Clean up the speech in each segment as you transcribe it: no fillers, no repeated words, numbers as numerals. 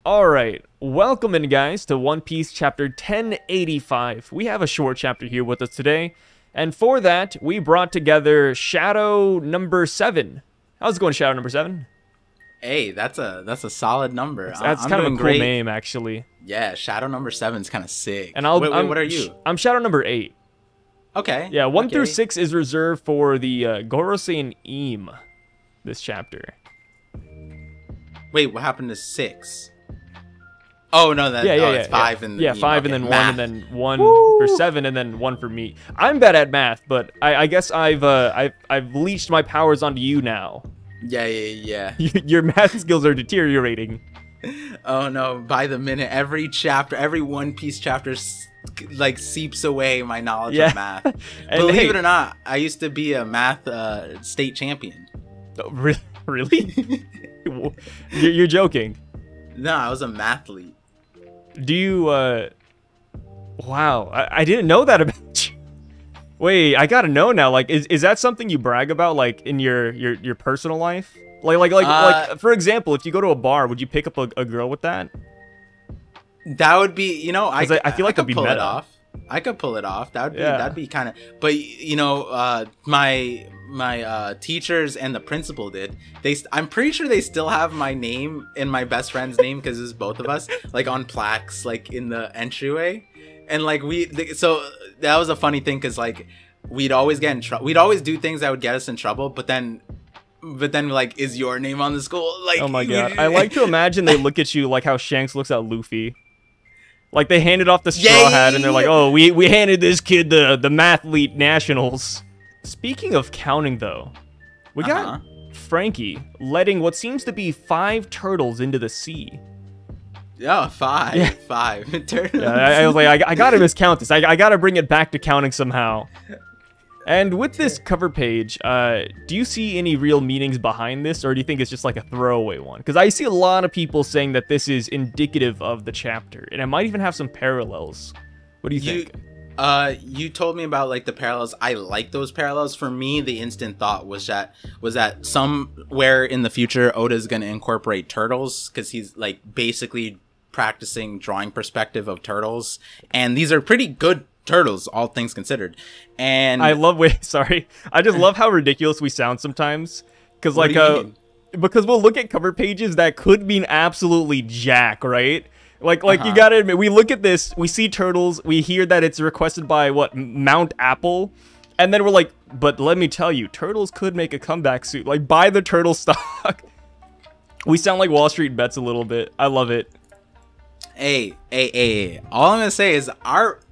Alright, welcome in guys to One Piece chapter 1085. We have a short chapter here with us today, and for that, we brought together Shadow number 7. How's it going, Shadow number 7? Hey, that's a solid number. That's I'm kind of a doing cool great. name, actually. Yeah, Shadow number 7 is kind of sick. And what are you? I'm Shadow number 8. Okay. Yeah, 1 through okay. 6 is reserved for the Gorosei and Eam, this chapter. Wait, what happened to 6? Oh no, it's 5 and yeah, Eam. 5 okay. and then Math. 1 and then 1 for 7 and then 1 for me. I'm bad at math, but I guess I've leached my powers onto you now. Yeah. Your math skills are deteriorating. Oh no, by the minute, every chapter, every One Piece chapter like seeps away my knowledge of math. Believe it or not, I used to be a math state champion. Oh, really? You're joking. No, I was a mathlete. Do you wow, I didn't know that about you. Wait, I gotta know now. Like, is that something you brag about, like in your personal life? Like for example, if you go to a bar, would you pick up a girl with that? That would be, you know, I feel like could it'd be pull meta. it off. I could pull it off. That'd be kind of. But you know, my teachers and the principal did. I'm pretty sure they still have my name and my best friend's name because it's both of us, like on plaques, like in the entryway, and like so that was a funny thing because like we'd always get in trouble. We'd always do things that would get us in trouble, but then like, is your name on the school? Like, oh my god, I like to imagine they look at you like how Shanks looks at Luffy. Like they handed off the straw hat and they're like, oh, we handed this kid the mathlete nationals. Speaking of counting though, we got Frankie letting what seems to be 5 turtles into the sea. Yeah, 5. Yeah. 5 turtles. Yeah, I was like, I gotta miscount this. I gotta bring it back to counting somehow. And with this cover page, do you see any real meanings behind this, or do you think it's just like a throwaway one? Because I see a lot of people saying that this is indicative of the chapter, and it might even have some parallels. What do you think? You told me about like the parallels. I like those parallels. For me, the instant thought was that somewhere in the future, Oda's gonna incorporate turtles because he's like basically practicing drawing perspective of turtles, and these are pretty good turtles, all things considered. And I love I just love how ridiculous we sound sometimes, because like because we'll look at cover pages that could mean absolutely jack, right? Like you gotta admit, we look at this, we see turtles, we hear that it's requested by Mount Apple, and then we're like, but let me tell you, turtles could make a comeback soon. Like, buy the turtle stock. We sound like Wall Street Bets a little bit. I love it. Hey. All I'm gonna say is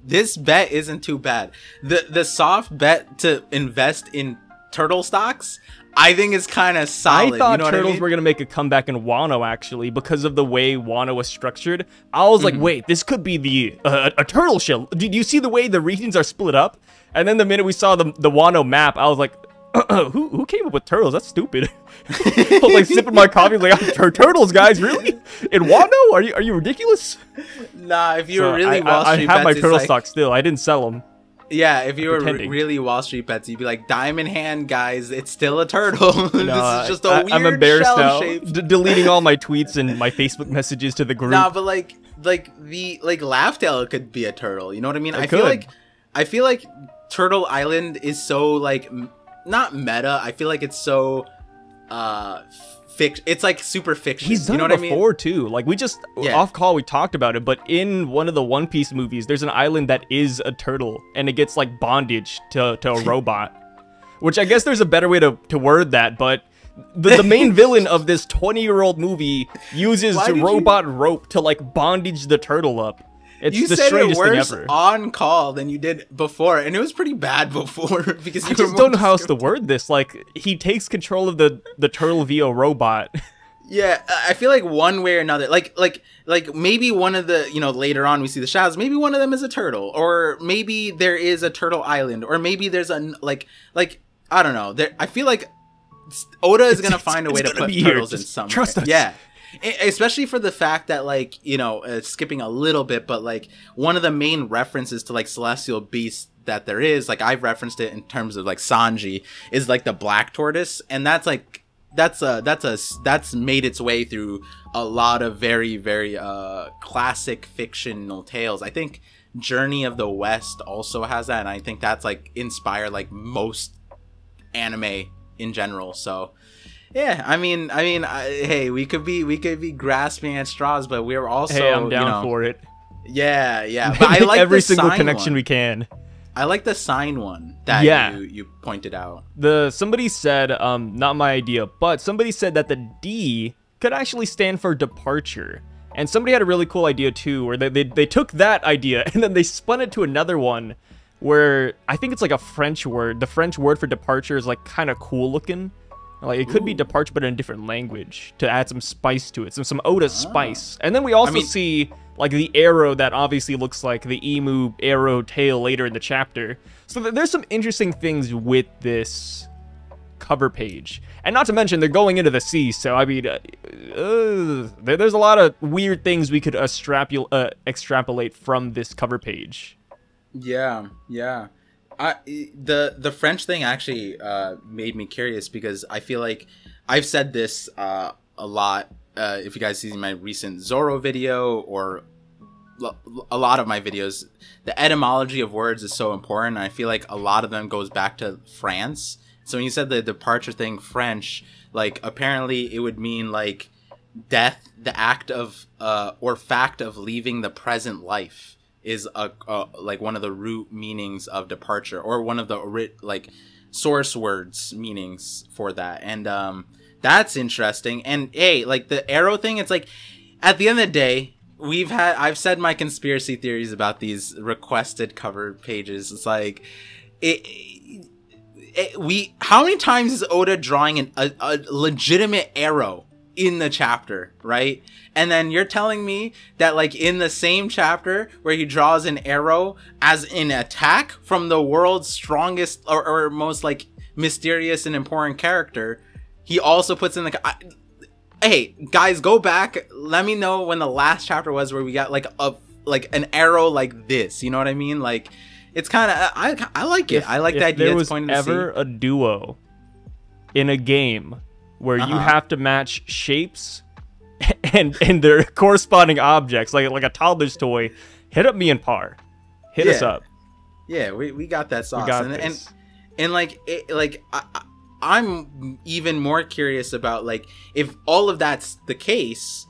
this bet isn't too bad. The soft bet to invest in turtle stocks, I think is kind of solid. I thought you know turtles were gonna make a comeback in Wano, actually, because of the way Wano was structured. I was like, wait, this could be a turtle shell. Do you see the way the regions are split up? And then the minute we saw the Wano map, I was like, who came up with turtles? That's stupid. I was like sipping my coffee, like, turtles, guys, really? In Wano? Are you ridiculous? Nah, if you were really Wall Street I have my Bets, turtle stock still. I didn't sell them. Yeah, if you were really Wall Street Bets, you'd be like, Diamond Hand, guys, it's still a turtle. This is just a weird I'm embarrassed shell now. shape. Deleting all my tweets and my Facebook messages to the group. Nah, but like Laugh Tale could be a turtle. You know what I mean? I feel like Turtle Island is so like not meta. I feel like it's so it's like super fiction. He's done you know it what before I mean? too. Like we just off call we talked about it, but in one of the One Piece movies, there's an island that is a turtle, and it gets like bondage to a robot. Which I guess there's a better way to word that, but the main villain of this 20-year-old movie uses a robot rope to like bondage the turtle up. It's you the said strangest it worse thing ever. on call than you did before, and it was pretty bad before because I just don't know how else to word this. Like, he takes control of the turtle via robot. Yeah, I feel like one way or another, like maybe one of the, you know, later on we see the shadows, maybe one of them is a turtle, or maybe there is a turtle island, or maybe there's a like I don't know. I feel like Oda is gonna find a way to put turtles in somewhere. Trust us. Yeah. Especially for the fact that, like, you know, skipping a little bit, but like one of the main references to like celestial beasts that there is, like I've referenced it in terms of like Sanji, is like the black tortoise, and that's like that's made its way through a lot of very very classic fictional tales. I think Journey of the West also has that, and I think that's like inspired like most anime in general. So yeah, I mean, hey, we could be grasping at straws, but we're also, hey, I'm down for it. Yeah. But I like every the single sign connection one. we can. I like the sign one that you pointed out. Somebody said, not my idea, but somebody said that the D could actually stand for departure. And somebody had a really cool idea too, where they took that idea and then they spun it to another one where I think it's like a French word. The French word for departure is like kind of cool looking. Like it could be departure, but in a different language to add some spice to it, some Oda spice. And then we also see like the arrow that obviously looks like the emu arrow tail later in the chapter. So there's some interesting things with this cover page, and not to mention they're going into the sea. So I mean, there's a lot of weird things we could extrapolate from this cover page. Yeah. The French thing actually made me curious, because I feel like I've said this a lot. If you guys see my recent Zoro video or a lot of my videos, the etymology of words is so important. I feel like a lot of them goes back to France. So when you said the departure thing, French, like apparently it would mean like death, the act of or fact of leaving the present life is like one of the root meanings of departure, or one of the like source words meanings for that. And that's interesting. And hey, like the arrow thing, it's like at the end of the day, I've said my conspiracy theories about these requested cover pages. It's like how many times is Oda drawing a legitimate arrow in the chapter, right? And then you're telling me that like in the same chapter where he draws an arrow as an attack from the world's strongest or most like mysterious and important character, he also puts in the hey guys, go back, let me know when the last chapter was where we got like an arrow like this, you know what I mean? Like it's kind of I like it. I like the idea. There was ever a duo in a game where you have to match shapes and their corresponding objects, like a toddler's toy, hit up me and Par. Hit us up. Yeah, we got that sauce. And like I'm even more curious about like if all of that's the case,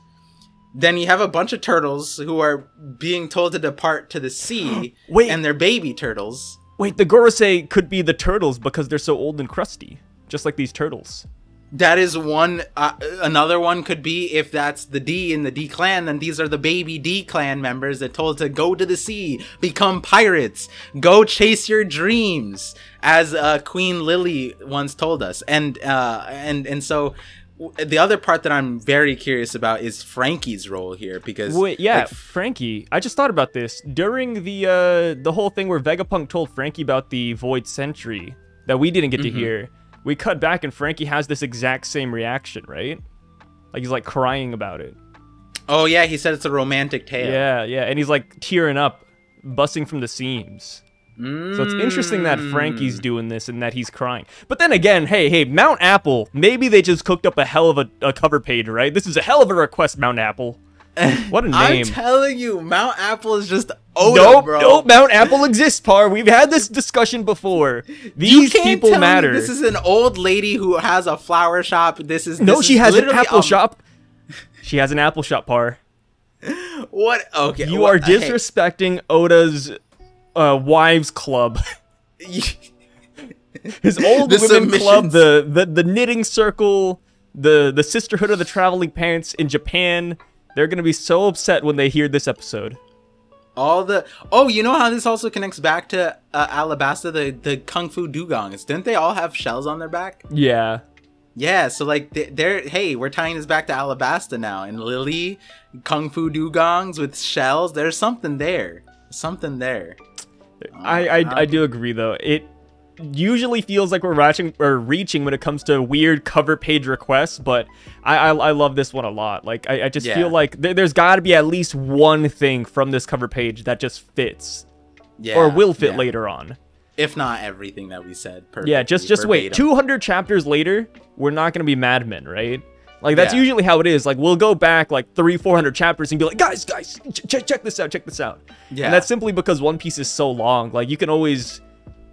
then you have a bunch of turtles who are being told to depart to the sea. Wait, and they're baby turtles. Wait, the Gorosei could be the turtles because they're so old and crusty, just like these turtles. That is one. Another one could be, if that's the D in the D clan, then these are the baby D clan members that told to go to the sea, become pirates, go chase your dreams, as Queen Lily once told us. And so the other part that I'm very curious about is Frankie's role here, because like, Frankie. I just thought about this during the whole thing where Vegapunk told Frankie about the Void Sentry that we didn't get to hear. We cut back and Frankie has this exact same reaction, right? Like he's like crying about it. Oh yeah, he said it's a romantic tale. Yeah, and he's like tearing up, busting from the seams. So it's interesting that Frankie's doing this and that he's crying. But then again, hey, Mount Apple, maybe they just cooked up a hell of a cover page, right? This is a hell of a request, Mount Apple. What a name. I'm telling you, Mount Apple is just Oda, bro. Nope, Mount Apple exists, Par. We've had this discussion before. These people matter. This is an old lady who has a flower shop. She has an apple shop. She has an apple shop, Par. What? Okay. You are disrespecting Oda's wives club. His old women club, the knitting circle, the sisterhood of the traveling pants in Japan. They're gonna be so upset when they hear this episode. You know how this also connects back to Alabasta, the Kung Fu Dugongs. Didn't they all have shells on their back? Yeah. Yeah, so like hey, we're tying this back to Alabasta now, and Lily, Kung Fu Dugongs with shells. There's something there. I do agree though. It usually feels like we're reaching when it comes to weird cover page requests, but I love this one a lot. Like I just feel like there's got to be at least one thing from this cover page that just fits, or will fit later on. if not everything that we said. Yeah, just wait. 200 chapters later, we're not gonna be Mad Men, right? Like, that's usually how it is. Like, we'll go back like 300-400 chapters and be like, guys, check this out, check this out. Yeah. And that's simply because One Piece is so long. Like, you can always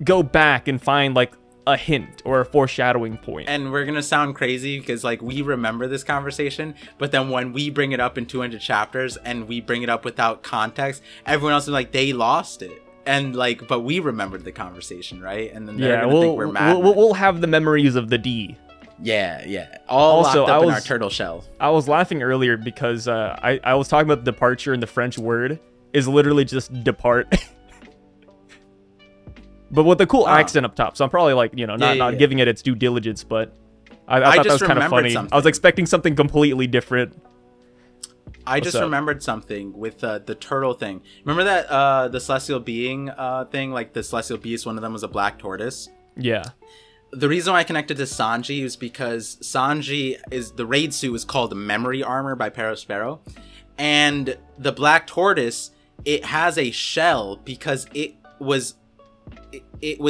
go back and find like a hint or a foreshadowing point. And we're gonna sound crazy because like we remember this conversation, but then when we bring it up in 200 chapters and we bring it up without context, everyone else is like, they lost it. And like, but we remembered the conversation, right? And then they're gonna think we're mad. We'll have the memories of the D. Yeah. All locked up in our turtle shell. I was laughing earlier because I was talking about departure, and the French word is literally just depart. But with a cool accent up top. So I'm probably like, you know, not giving it its due diligence, but I thought that was kind of funny. Something. I was expecting something completely different. I just remembered something with the turtle thing. Remember that the celestial being thing? Like the celestial beast, one of them was a black tortoise. Yeah. The reason why I connected to Sanji is because Sanji the raid suit is called Memory Armor by Perospero, and the black tortoise, it has a shell because it was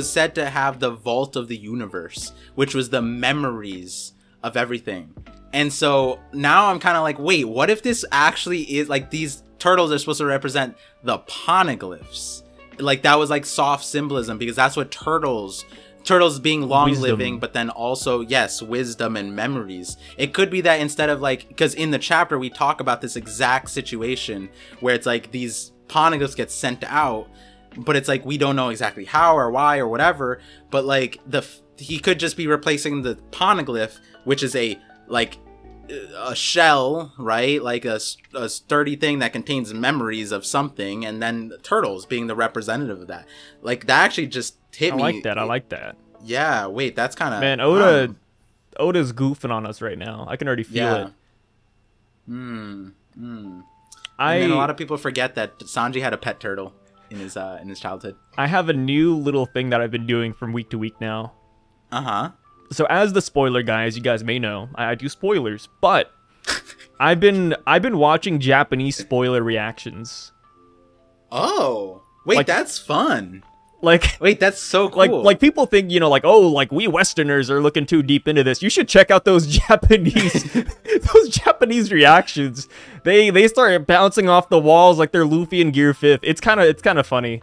said to have the vault of the universe, which was the memories of everything. And so now I'm kind of like, wait, what if this actually is like these turtles are supposed to represent the poneglyphs? Like that was like soft symbolism because that's what turtles being long living, but then also, yes, wisdom and memories. It could be that instead of like, because in the chapter we talk about this exact situation where it's like these poneglyphs get sent out, but it's like we don't know exactly how or why or whatever, but like he could just be replacing the poneglyph, which is a shell, right? Like a sturdy thing that contains memories of something, and then the turtles being the representative of that. Like that actually just hit me. I like that. Yeah, wait, that's kind of... Man, Oda's goofing on us right now. I can already feel it. And a lot of people forget that Sanji had a pet turtle in his childhood. I have a new little thing that I've been doing from week to week now. Uh-huh. So as the spoiler guy, as you guys may know, I do spoilers, but I've been watching Japanese spoiler reactions. Oh, wait, like, that's fun. Like, wait, that's so cool. Like people think, you know, like, oh, like we Westerners are looking too deep into this. You should check out those Japanese reactions. They start bouncing off the walls like they're Luffy and Gear 5th. It's kind of funny.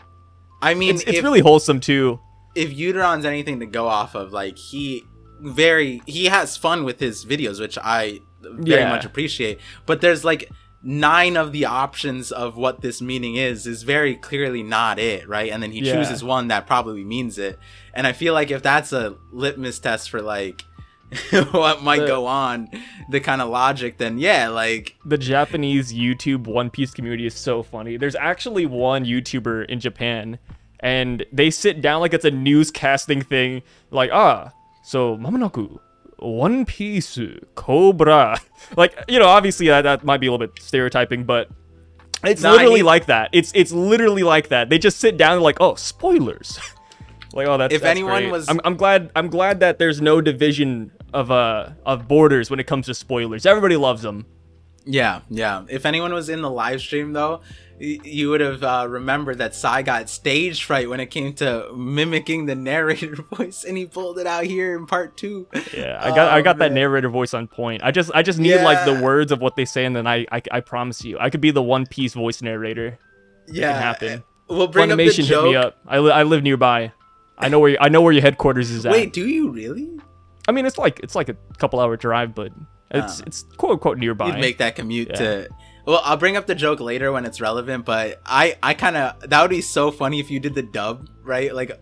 I mean, it's really wholesome too. If Uteron's anything to go off of, like he has fun with his videos, which I very much appreciate. But there's like 9 of the options of what this meaning is very clearly not it, right? And then he chooses one that probably means it. And I feel like if that's a litmus test for like what might go on, the kind of logic, then like the Japanese YouTube One Piece community is so funny. There's actually one YouTuber in Japan, and they sit down like it's a newscasting thing, like so Mamamoku One Piece Cobra, like, you know, obviously that might be a little bit stereotyping, but it's literally like that. It's literally like that. They just sit down and like, oh, spoilers. Like, oh, that's anyone great. was, I'm glad that there's no division of borders when it comes to spoilers. Everybody loves them. Yeah. If anyone was in the live stream though, you would have remembered that Sai got stage fright when it came to mimicking the narrator voice, and he pulled it out here in part 2. Yeah, I got that narrator voice on point. I just need like the words of what they say, and then I promise you, I could be the One Piece voice narrator. Yeah, it can happen. We'll bring Funimation up the joke. Hit me up. I live nearby. I know where your headquarters is at. Wait, do you really? I mean, it's like a couple-hour drive, but it's quote unquote nearby. You'd make that commute to. Well, I'll bring up the joke later when it's relevant, but I kind of, that would be so funny if you did the dub, right? Like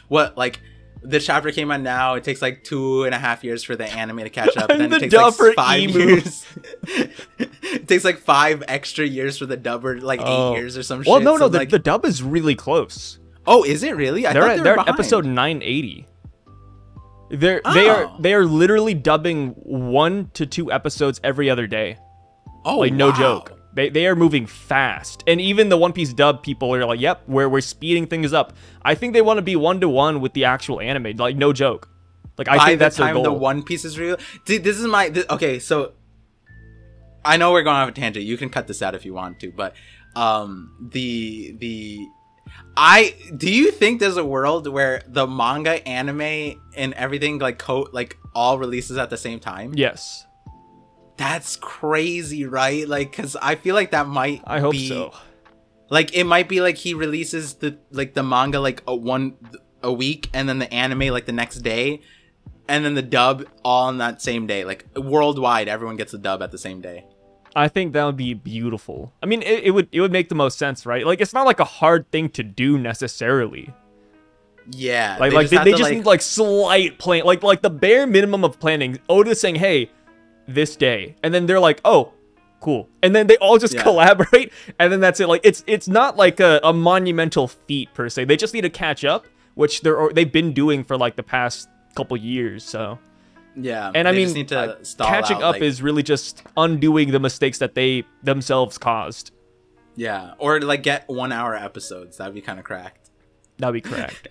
like the chapter came out now, it takes like 2.5 years for the anime to catch up, and then it takes like 5 years. It takes like 5 extra years for the dub, or like 8 years or some shit. Well, no, so the dub is really close. Oh, is it really? I thought they're at episode 980. They are literally dubbing 1 to 2 episodes every other day. Oh, like, no joke. They are moving fast. And even the One Piece dub people are like, yep, we're speeding things up. I think they want to be 1-to-1 with the actual anime. Like, no joke. Like, I think that's their goal. By the time the One Piece is real. Dude, this is my... okay, so... I know we're going off a tangent. You can cut this out if you want to. But the Do you think there's a world where the manga, anime, and everything like all releases at the same time? Yes. That's crazy, right? Like, because I feel like that might. I hope so. Like, it might be like he releases the manga like a week, and then the anime like the next day, and then the dub all on that same day. Like worldwide, everyone gets the dub at the same day. I think that would be beautiful. I mean, it would make the most sense, right? Like, it's not like a hard thing to do necessarily. Yeah, they just need like slight plan, like the bare minimum of planning. Oda saying, "Hey, this day," and then they're like, "Oh, cool," and then they all just collaborate, and then that's it. Like, it's not like a monumental feat per se. They just need to catch up, which they've been doing for like the past couple years. So. Yeah, and I mean, need to catching up is really just undoing the mistakes that they themselves caused. Yeah, or like get 1 hour episodes. That'd be kind of cracked. That'd be cracked.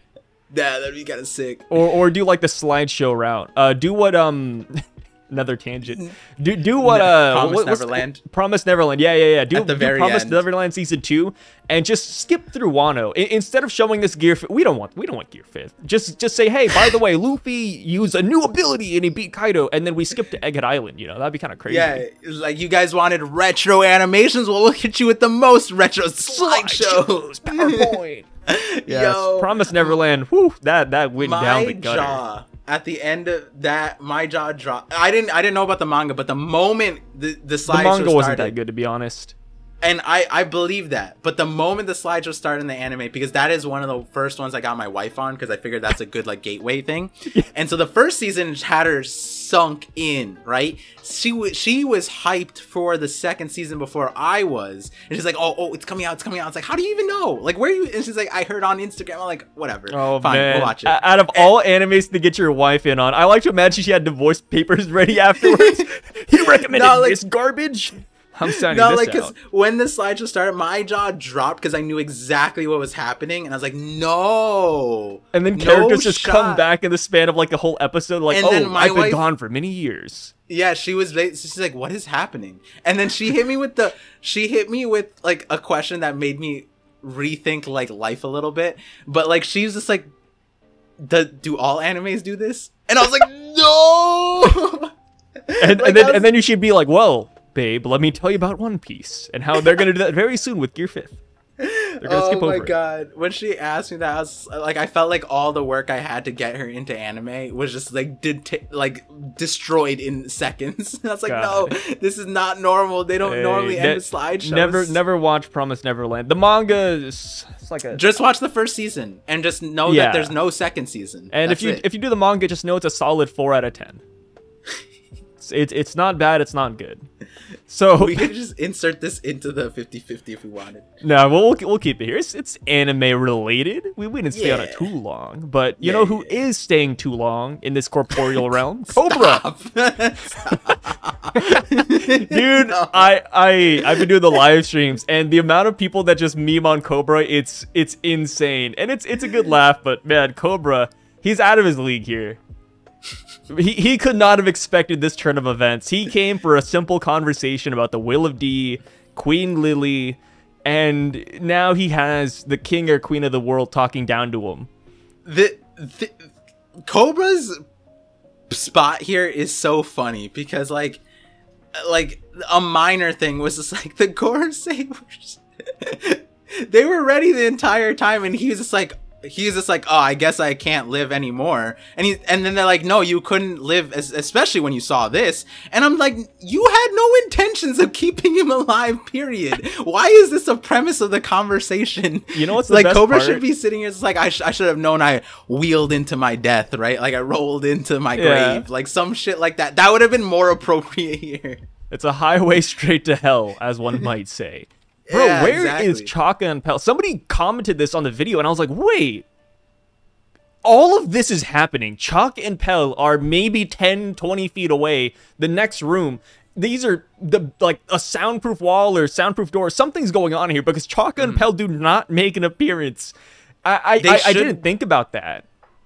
Yeah, that'd be kind of sick. Or do like the slideshow route. Do what another tangent. Do what Promise Neverland. Promise Neverland. Yeah. Do Promise end. Neverland season 2 and just skip through Wano. Instead of showing this Gear 5, we don't want Gear 5. Just say, "Hey, by the way, Luffy used a new ability and he beat Kaido," and then we skip to Egghead Island, That'd be kind of crazy. Yeah, like you guys wanted retro animations, well, we'll hit you with the most retro slideshows. PowerPoint. Yes. Yo, Promise Neverland. Whew, that went down the gutter. Jaw. At the end of that, my jaw dropped. I didn't know about the manga, but the moment the slideshow manga wasn't started, that good, to be honest. And I believe that. But the moment the slideshow started in the anime, because that is one of the first ones I got my wife on, because I figured that's a good like gateway thing. And so the first season had her sunk in, right? She was hyped for the second season before I was. And she's like, oh, it's coming out. It's like, how do you even know? Like, where are you? And she's like, I heard on Instagram. I'm like, whatever. Oh, fine, man. we'll watch it. Out of all animes to get your wife in on, I like to imagine she had divorce papers ready afterwards. He recommended this garbage. I'm signing this out. Because when the slideshow started, my jaw dropped because I knew exactly what was happening, and I was like, no. And then characters just come back in the span of like a whole episode, like, I've been gone for many years. Yeah, she's like, what is happening? And then she hit me with like a question that made me rethink like life a little bit. But like, she's just like, do all animes do this? And I was like, no. and then you should be like, well, babe, let me tell you about One Piece and how they're gonna do that very soon with Gear 5. They're gonna skip over it. God, when she asked me that, I was like, I felt like all the work I had to get her into anime was just like destroyed in seconds. And I was like, no, this is not normal. They don't normally end with slideshows. Never watch Promise Neverland. The manga is like just watch the first season and just know that there's no second season. And if you do the manga, just know it's a solid 4 out of 10. It's not bad, it's not good. So we could just insert this into the 50-50 if we wanted. No, we'll keep it here. It's anime related. We didn't stay on it too long, but you know who is staying too long in this corporeal realm? Cobra. Dude, no. I've been doing the live streams, and the amount of people that just meme on Cobra, it's insane. And it's a good laugh, but man, Cobra, he's out of his league here. He could not have expected this turn of events. He came for a simple conversation about the Will of D, Queen Lily, and now he has the king or queen of the world talking down to him. The Cobra's spot here is so funny because like a minor thing was just like the Gore Sabers. They were ready the entire time, and he was just like, oh, I guess I can't live anymore. And then they're like, no, you couldn't live, especially when you saw this. And I'm like, you had no intentions of keeping him alive, period. Why is this a premise of the conversation? You know what's the like, best Cobra part? should be sitting here, it's like, I should have known I wheeled into my death, right? Like, I rolled into my grave. Like, some shit like that. That would have been more appropriate here. It's a highway straight to hell, as one might say. Bro, yeah, where is Chaka and Pell? Somebody commented this on the video, and I was like, wait. All of this is happening. Chaka and Pell are maybe 10, 20 feet away. The next room. These are like a soundproof wall or soundproof door. Something's going on here because Chaka and Pell do not make an appearance. I didn't think about that.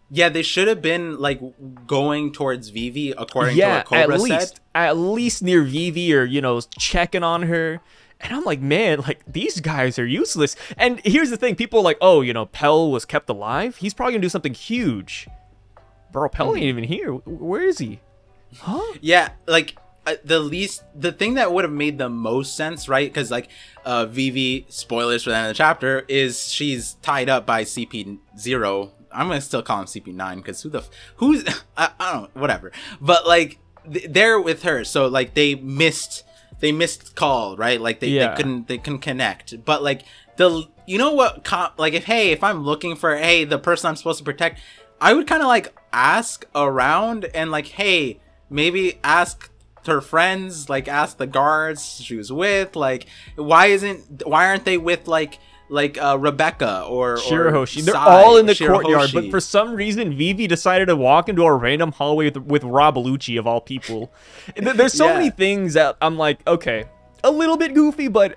Yeah, they should have been like going towards Vivi according to what Cobra said. At least near Vivi, or checking on her. And I'm like, man, like, these guys are useless. And here's the thing. People are like, oh, you know, Pell was kept alive. He's probably going to do something huge. Bro, Pell ain't even here. Where is he? Huh? Yeah, like, the thing that would have made the most sense, right? Because, like, Vivi, spoilers for the end of the chapter, is she's tied up by CP0. I'm going to still call him CP9, because who's, I don't know, whatever. But, like, they're with her. So, like, they missed call, right? Like they couldn't connect. But like you know what, like if I'm looking for, hey, the person I'm supposed to protect, I would kind of like ask around and like, hey, maybe ask her friends, like ask the guards she was with, like why aren't they with like Rebecca or Shirahoshi. They're Sai, all in the Shirahoshi. courtyard, but for some reason, Vivi decided to walk into a random hallway with Rob Lucci, of all people. There's so many things that I'm like, okay, a little bit goofy, but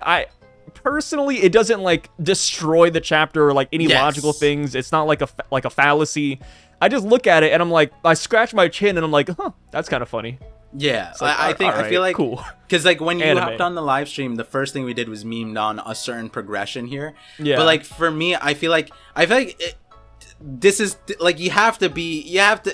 personally, it doesn't like destroy the chapter or like any logical things. It's not like a fallacy. I just look at it and I'm like, I scratch my chin and I'm like, huh, that's kind of funny. Yeah, like, I feel like cool. Because like when you hopped on the live stream, the first thing we did was memed on a certain progression here. Yeah. But like for me, I feel like this is like you have to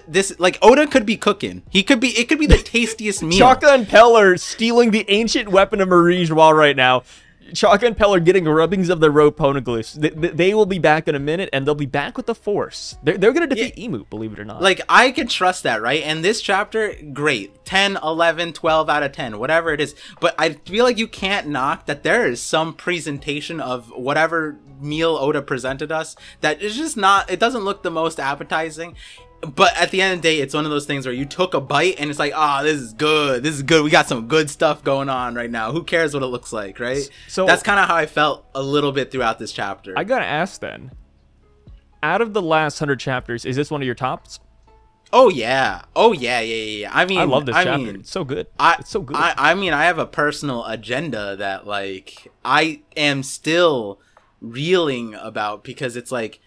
this like Oda could be cooking. It could be the tastiest meal. Chaka and Pell are stealing the ancient weapon of Marie's Wall right now. Chaka and Pell are getting rubbings of the rope poneglyphs. They will be back in a minute, and they'll be back with the Force. They're going to defeat Imu, believe it or not. Like, I can trust that, right? And this chapter, great. 10, 11, 12 out of 10, whatever it is. But I feel like you can't knock that there is some presentation of whatever meal Oda presented us that is just not, it doesn't look the most appetizing. But at the end of the day, it's one of those things where you took a bite and it's like, this is good. We got some good stuff going on right now. Who cares what it looks like, right? So that's kind of how I felt a little bit throughout this chapter. I gotta ask then, out of the last 100 chapters, is this one of your tops? Oh yeah. Yeah. I mean, I love this chapter. It's so good. It's so good. I mean, I have a personal agenda that like I am still reeling about, because it's like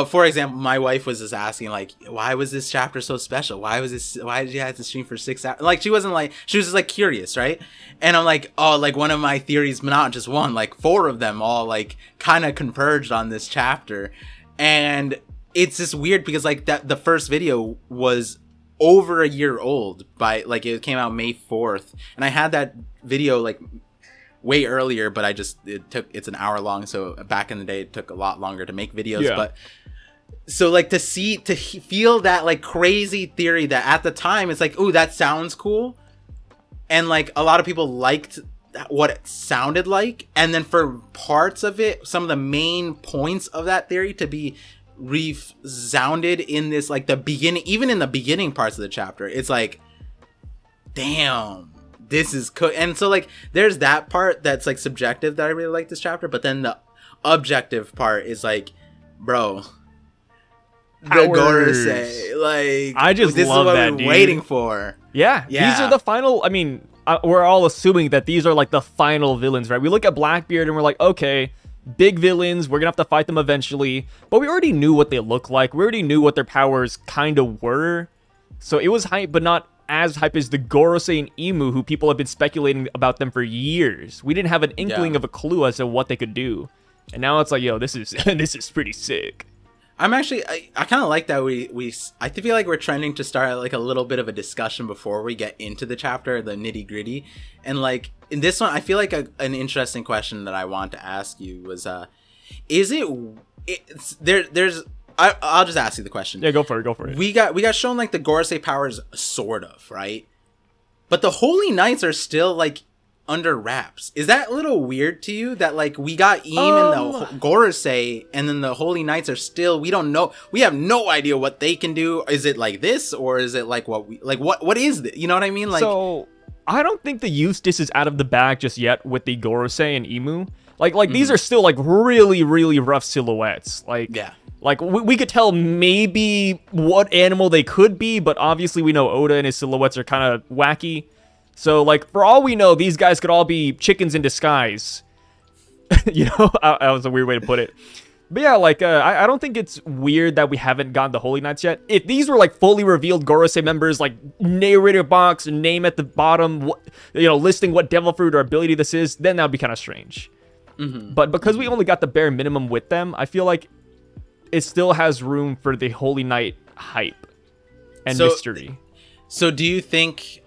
for example, my wife was just asking like, why was this chapter so special? Why did you have to stream for 6 hours? Like, she was just like curious, right? And I'm like, oh, like one of my theories, not just one, like 4 of them all like kind of converged on this chapter. And it's just weird because like the first video was over a year old, by like it came out May 4th, and I had that video like way earlier, but it's an hour long, so back in the day it took a lot longer to make videos. But so like to feel that like crazy theory that at the time it's like, ooh, that sounds cool, and like a lot of people liked what it sounded like, and then for parts of it, some of the main points of that theory to be resounded in this, like the beginning, even in the beginning parts of the chapter, it's like, damn, this is cool. And so like there's that part that's like subjective that I really like this chapter, but then the objective part is like, bro, the Gorosei, like, I just this love is what that, we're dude. waiting for. Yeah, these are the final. I mean, we're all assuming that these are like the final villains, right? We look at Blackbeard and we're like, okay, big villains, we're gonna have to fight them eventually, but we already knew what they look like. We already knew what their powers kind of were, so it was hype, but not as hype as the Gorosei and Imu, who people have been speculating about them for years. We didn't have an inkling of a clue as to what they could do, and now it's like, yo, this is this is pretty sick. I'm actually, I kind of like that I feel like we're trending to start like a little bit of a discussion before we get into the chapter, the nitty gritty. And like in this one, I feel like an interesting question that I want to ask you was, is I'll just ask you the question. Yeah, go for it. We got shown like the Gorosei powers, sort of, right? But the Holy Knights are still like under wraps. Is that a little weird to you that like we got Im and the Gorosei, and then the Holy Knights are still, we don't know, we have no idea what they can do? Is it like this, or is it like what is this? You know what I mean? Like, so I don't think the Eustace is out of the bag just yet with the Gorosei and Imu. Like these are still like really, really rough silhouettes. Like, yeah. Like, we could tell maybe what animal they could be, but obviously we know Oda and his silhouettes are kind of wacky. So, like, for all we know, these guys could all be chickens in disguise. You know? That was a weird way to put it. But yeah, like, I don't think it's weird that we haven't gotten the Holy Knights yet. If these were, like, fully revealed Gorosei members, like, narrator box, name at the bottom, listing what devil fruit or ability this is, then that would be kind of strange. But because we only got the bare minimum with them, I feel like it still has room for the Holy Knight hype and mystery. So do you think,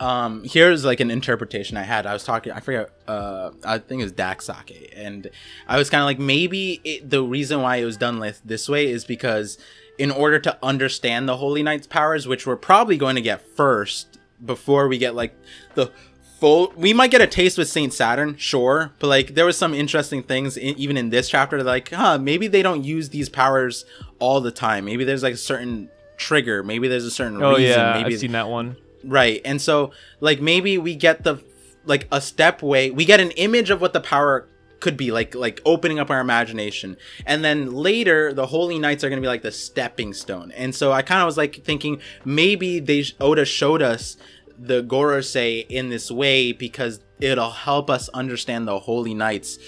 here's like an interpretation I had. I was talking, I forget, I think it was Daxake, and I was kind of like, maybe the reason why it was done this way is because in order to understand the Holy Knight's powers, which we're probably going to get first before we get like the full, we might get a taste with Saint Saturn, sure, but like there was some interesting things even in this chapter, like, maybe they don't use these powers all the time. Maybe there's like a certain trigger, maybe there's a certain reason. Yeah, maybe I've seen that one. Right. And so like maybe we get a step way, we get an image of what the power could be, like opening up our imagination, and then later the Holy Knights are going to be like the stepping stone. And so I kind of was like thinking maybe Oda showed us the Gorosei in this way because it'll help us understand the Holy Knights.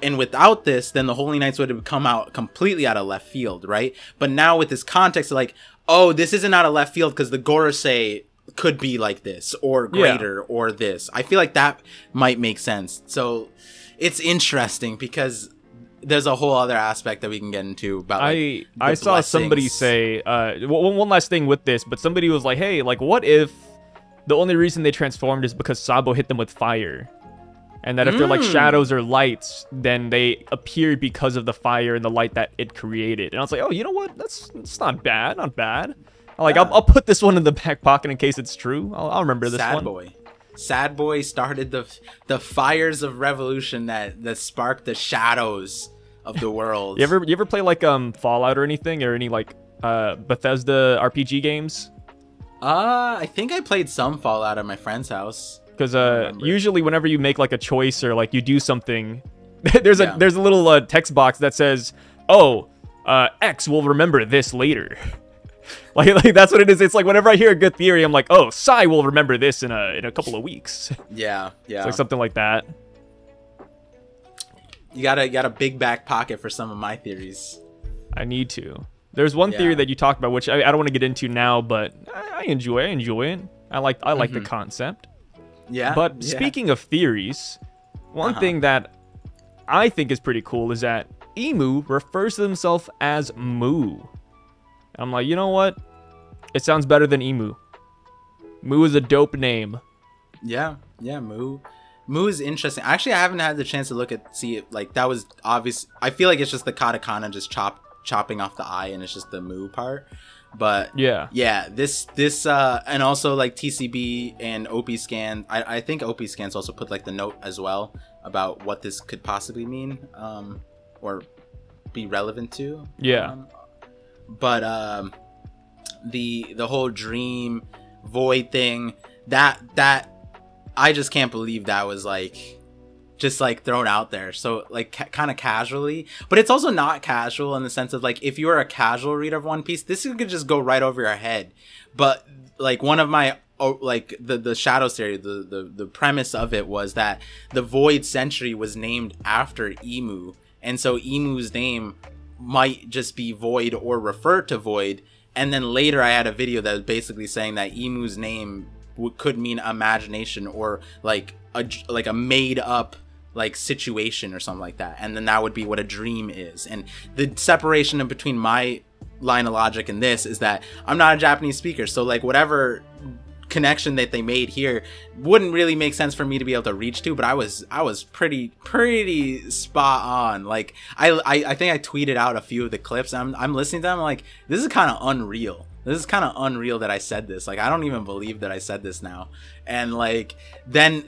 And without this, then the Holy Knights would have come out completely out of left field, right? But now with this context, like, oh, this isn't out of left field because the Gorosei could be like this or greater or this. I feel like that might make sense. So it's interesting because there's a whole other aspect that we can get into about like, I saw somebody say one last thing with this, but somebody was like, hey, like what if the only reason they transformed is because Sabo hit them with fire, and that if they're like shadows or lights, then they appeared because of the fire and the light that it created. And I was like, oh, you know what, that's not bad. Like, I'll put this one in the back pocket in case it's true. I'll remember this one. Sad Boy started the fires of revolution that sparked the shadows of the world. You ever play like Fallout or anything, or any like Bethesda RPG games? I think I played some Fallout at my friend's house. Because usually whenever you make like a choice or like you do something, there's a little text box that says, "Oh, X will remember this later." Like that's what it is. It's like whenever I hear a good theory, I'm like, oh, Sai will remember this in a couple of weeks. Yeah. It's like something like that. You got a big back pocket for some of my theories. I need to. There's one theory that you talked about, which I don't want to get into now, but I enjoy it. I like the concept. Yeah. But speaking of theories, one thing that I think is pretty cool is that Imu refers to himself as Mu. I'm like, you know what? It sounds better than Emu. Mu is a dope name. Yeah, Mu. Mu is interesting. Actually, I haven't had the chance to see it. Like, that was obvious. I feel like it's just the katakana just chopping off the I, and it's just the Mu part. But yeah, this and also like TCB and OP Scan. I think OP Scans also put like the note as well about what this could possibly mean, or be relevant to. Yeah. But the whole dream void thing, that I just can't believe that was like just like thrown out there so like kind of casually. But it's also not casual in the sense of like if you are a casual reader of One Piece, this could just go right over your head. But like one of my like the Shadow series, the premise of it was that the Void Century was named after Emu, and so Emu's name might just be Void or refer to Void. And then later I had a video that was basically saying that Emu's name could mean imagination or like a made up like situation or something like that, and then that would be what a dream is. And the separation in between my line of logic and this is that I'm not a Japanese speaker, so like whatever connection that they made here wouldn't really make sense for me to be able to reach to, but I was pretty spot on. Like I think I tweeted out a few of the clips. I'm listening to them, I'm like, this is kind of unreal. This is kind of unreal that I said this. Like, I don't even believe that I said this now. And like then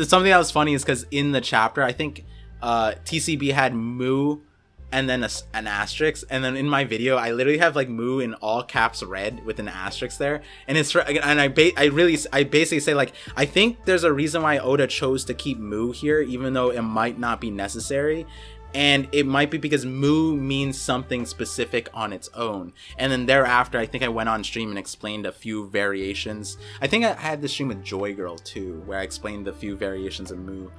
something that was funny is because in the chapter I think TCB had Mu and then an asterisk, and then in my video I literally have like Mu in all caps red with an asterisk there, and it's and I basically say like I think there's a reason why Oda chose to keep Mu here even though it might not be necessary, and it might be because Mu means something specific on its own. And then thereafter I think I went on stream and explained a few variations. I think I had the stream with Joy Girl too where I explained a few variations of Mu.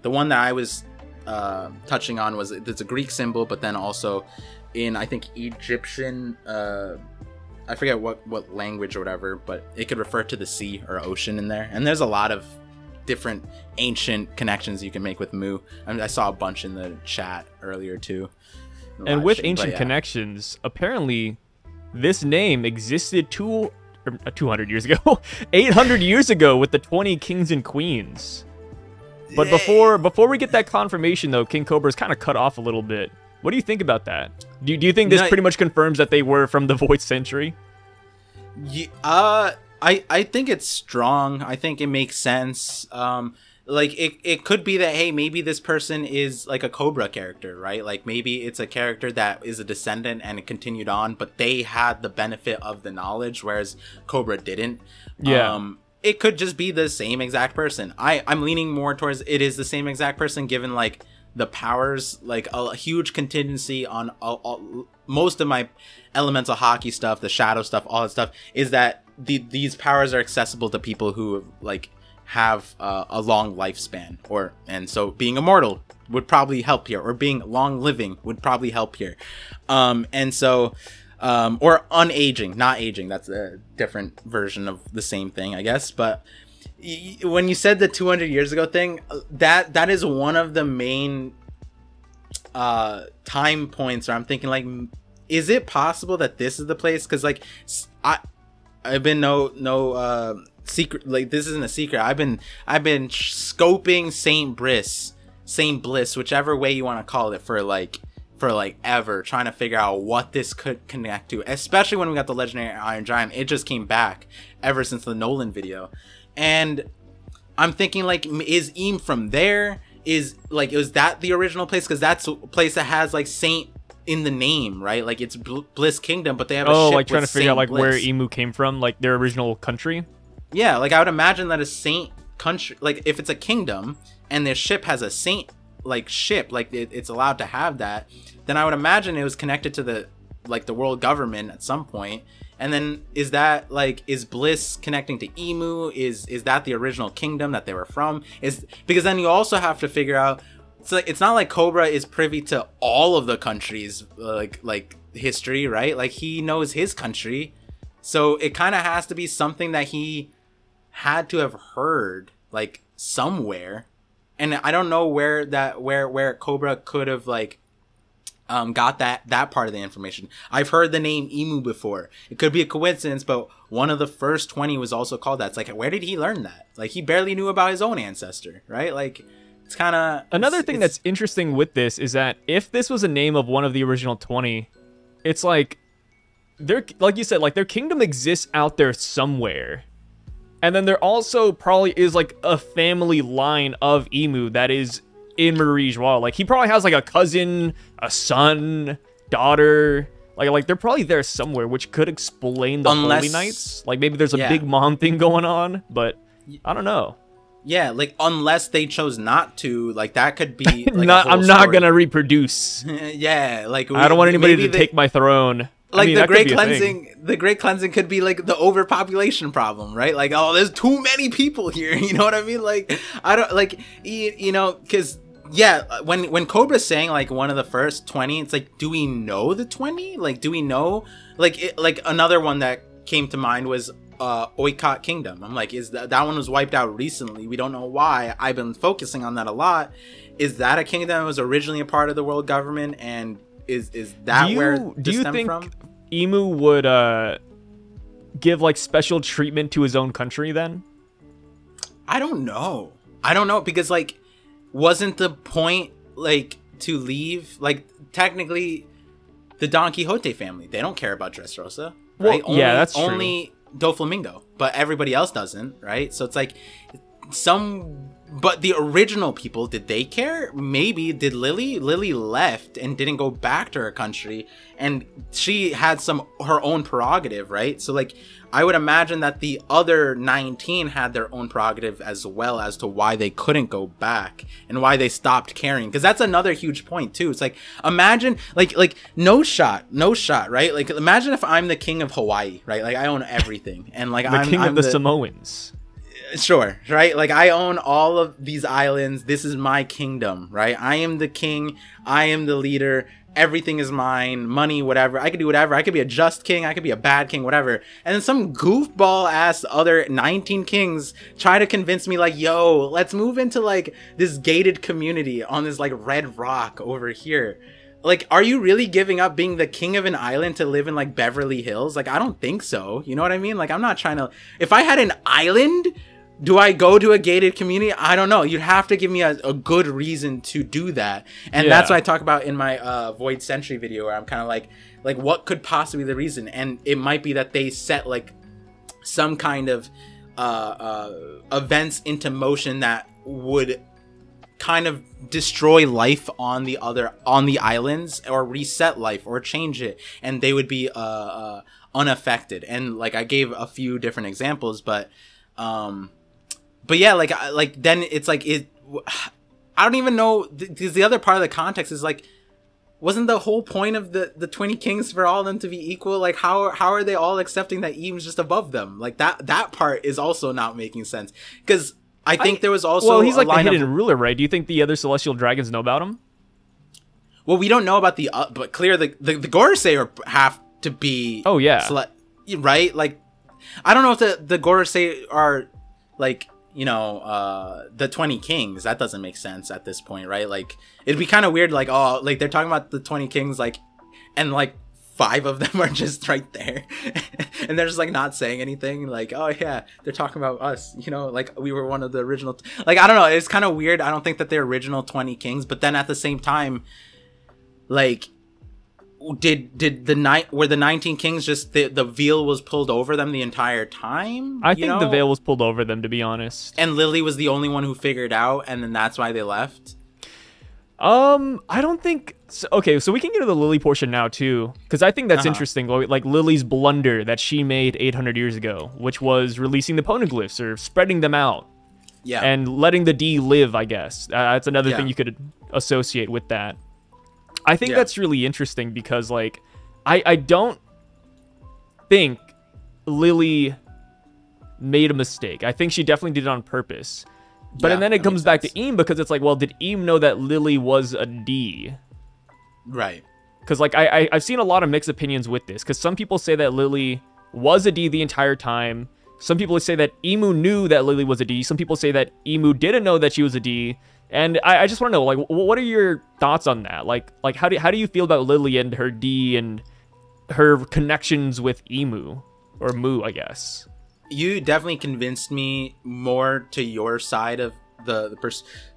The one that I was touching on was it's a Greek symbol, but then also in, I think, Egyptian, I forget what language or whatever, but it could refer to the sea or ocean in there. And there's a lot of different ancient connections you can make with Mu. I mean, I saw a bunch in the chat earlier too. And with ancient connections, apparently this name existed 200 years ago, 800 years ago with the 20 kings and queens. But before we get that confirmation, though, King Cobra is kind of cut off a little bit. What do you think about that? Do you think this pretty much confirms that they were from the Void Century? Yeah, I think it's strong. I think it makes sense. Like it could be that, hey, maybe this person is like a Cobra character, right? Like maybe it's a character that is a descendant and it continued on, but they had the benefit of the knowledge, whereas Cobra didn't. Yeah. It could just be the same exact person. I'm leaning more towards it is the same exact person, given like the powers, like a huge contingency on most of my elemental hockey stuff, the shadow stuff, all that stuff, is that these powers are accessible to people who like have a long lifespan, and so being immortal would probably help here, or being long living would probably help here, and so or unaging, not aging, that's a different version of the same thing, I guess. But when you said the 200 years ago thing, that is one of the main time points where I'm thinking, like, is it possible that this is the place? Because like I've been no secret, like this isn't a secret. I've been scoping Saint Bliss, whichever way you want to call it, for ever, trying to figure out what this could connect to, especially when we got the legendary Iron Giant. It just came back ever since the Nolan video, and I'm thinking, like, is Eam from there? Is that the original place? Because that's a place that has like Saint in the name, right? Like it's Bliss Kingdom, but they have a ship like trying to figure out like Bliss. where Emu came from, like their original country. Yeah, like I would imagine that a Saint country, like if it's a kingdom and their ship has a Saint like ship, like it's allowed to have that, then I would imagine it was connected to the world government at some point. And then is Bliss connecting to Emu? Is that the original kingdom that they were from? Because then you also have to figure out, it's not like Cobra is privy to all of the countries like history, right? Like he knows his country, so it kind of has to be something that he had to have heard like somewhere. And I don't know where Cobra could have got that part of the information. I've heard the name Emu before. It could be a coincidence, but one of the first 20 was also called that. It's like, where did he learn that? Like he barely knew about his own ancestor, right? Like it's kind of another thing that's interesting with this is that if this was a name of one of the original 20, it's like like you said, like their kingdom exists out there somewhere. And then there also probably is like a family line of Emu that is in Marie Joie. Like he probably has like a cousin, a son, daughter. Like they're probably there somewhere, which could explain the Holy Knights. Like maybe there's a big mom thing going on, but I don't know. Yeah, like unless they chose not to, like that could be like I'm not gonna reproduce. Yeah, like I don't want anybody to take my throne. Like the Great Cleansing could be like the overpopulation problem, right? Like, oh, there's too many people here. You know what I mean? Like, I don't like, you know, because yeah, when Cobra's saying like one of the first 20, it's like, do we know the 20? Like, do we know? Like, like another one that came to mind was Oikot Kingdom. I'm like, is that one was wiped out recently? We don't know why. I've been focusing on that a lot. Is that a kingdom that was originally a part of the world government, and is that where this stemmed from? Emu would give like special treatment to his own country then? I don't know because like wasn't the point like to leave? Like technically the Don Quixote family, they don't care about Dressrosa, right? Well, yeah, that's true. Only Doflamingo, but everybody else doesn't, right? So it's like but the original people, did they care? Maybe. Did Lily left and didn't go back to her country, and she had her own prerogative, right? So like I would imagine that the other 19 had their own prerogative as well as to why they couldn't go back and why they stopped caring, because that's another huge point too. It's like, imagine like no shot, right? Like imagine if I'm the king of Hawaii, right? Like I own everything, and like I'm the king of the Samoans. Sure, right? Like, I own all of these islands. This is my kingdom, right? I am the king. I am the leader. Everything is mine. Money, whatever. I could do whatever. I could be a just king. I could be a bad king, whatever. And then some goofball ass other 19 kings try to convince me, like, yo, let's move into, like, this gated community on this, like, red rock over here. Like, are you really giving up being the king of an island to live in, like, Beverly Hills? Like, I don't think so. You know what I mean? Like, I'm not trying to... If I had an island, do I go to a gated community? I don't know. You'd have to give me a good reason to do that. And that's what I talk about in my Void Century video, where I'm kind of like, what could possibly be the reason? And it might be that they set, like, some kind of events into motion that would kind of destroy life on the islands, or reset life, or change it, and they would be unaffected. And, like, I gave a few different examples, but yeah, like then it's like I don't even know, because the other part of the context is, like, wasn't the whole point of the 20 kings for all of them to be equal? Like, how are they all accepting that Eamon's just above them? Like, that part is also not making sense, because I think there was also... Well, he's like the hidden ruler, right? Do you think the other celestial dragons know about him? Well, we don't know about but clear the Gorosei have to be... Oh, yeah. Right? Like, I don't know if the Gorosei are, like, you know, the 20 kings. That doesn't make sense at this point, right? Like, it'd be kind of weird, like, oh, like, they're talking about the 20 kings, like, and, like, 5 of them are just right there and they're just, like, not saying anything, like, oh yeah, they're talking about us, you know, like we were one of the original, like, I don't know, it's kind of weird. I don't think that they're original 20 kings, but then at the same time, like, did the were the 19 kings just the veil was pulled over them the entire time? I think the veil was pulled over them, to be honest, and Lily was the only one who figured out, and then that's why they left. I don't think so. Okay, so we can get to the Lily portion now too, because I think that's interesting. Like Lily's blunder that she made 800 years ago, which was releasing the poneglyphs, or spreading them out, and letting the D live. I guess that's another thing you could associate with that. I think that's really interesting, because, like, I don't think Lily made a mistake. I think she definitely did it on purpose. But and then it comes back to Eam, because it's like, well, did Eam know that Lily was a D? Right. Because, like, I've seen a lot of mixed opinions with this, because some people say that Lily was a D the entire time. Some people say that Imu knew that Lily was a D. Some people say that Imu didn't know that she was a D. And I just want to know, like, what are your thoughts on that? Like how do you feel about Lily and her D and her connections with Emu, or Mu, I guess? You definitely convinced me more to your side of the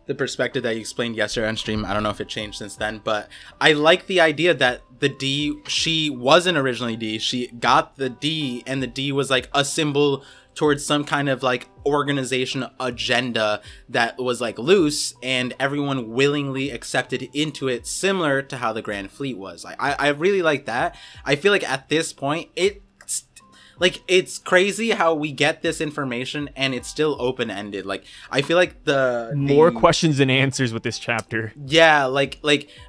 perspective that you explained yesterday on stream. I don't know if it changed since then, but I like the idea that the D, she wasn't originally D. She got the D, and the D was like a symbol towards some kind of, like, organization agenda that was, like, loose, and everyone willingly accepted into it, similar to how the Grand Fleet was. I really like that. I feel like at this point, it's crazy how we get this information and it's still open-ended. Like, I feel like more questions than answers with this chapter. Yeah, like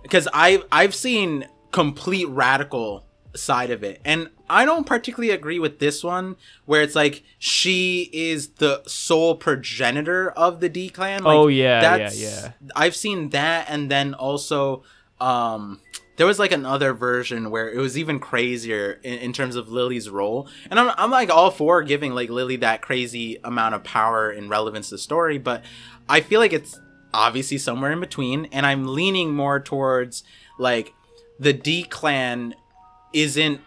because I've seen complete radical side of it, and I don't particularly agree with this one, where it's like she is the sole progenitor of the D clan. Like, yeah. I've seen that, and then also there was, like, another version where it was even crazier in terms of Lily's role. And I'm like all for giving, like, Lily that crazy amount of power and relevance to the story, but I feel like it's obviously somewhere in between, and I'm leaning more towards, like, the D clan isn't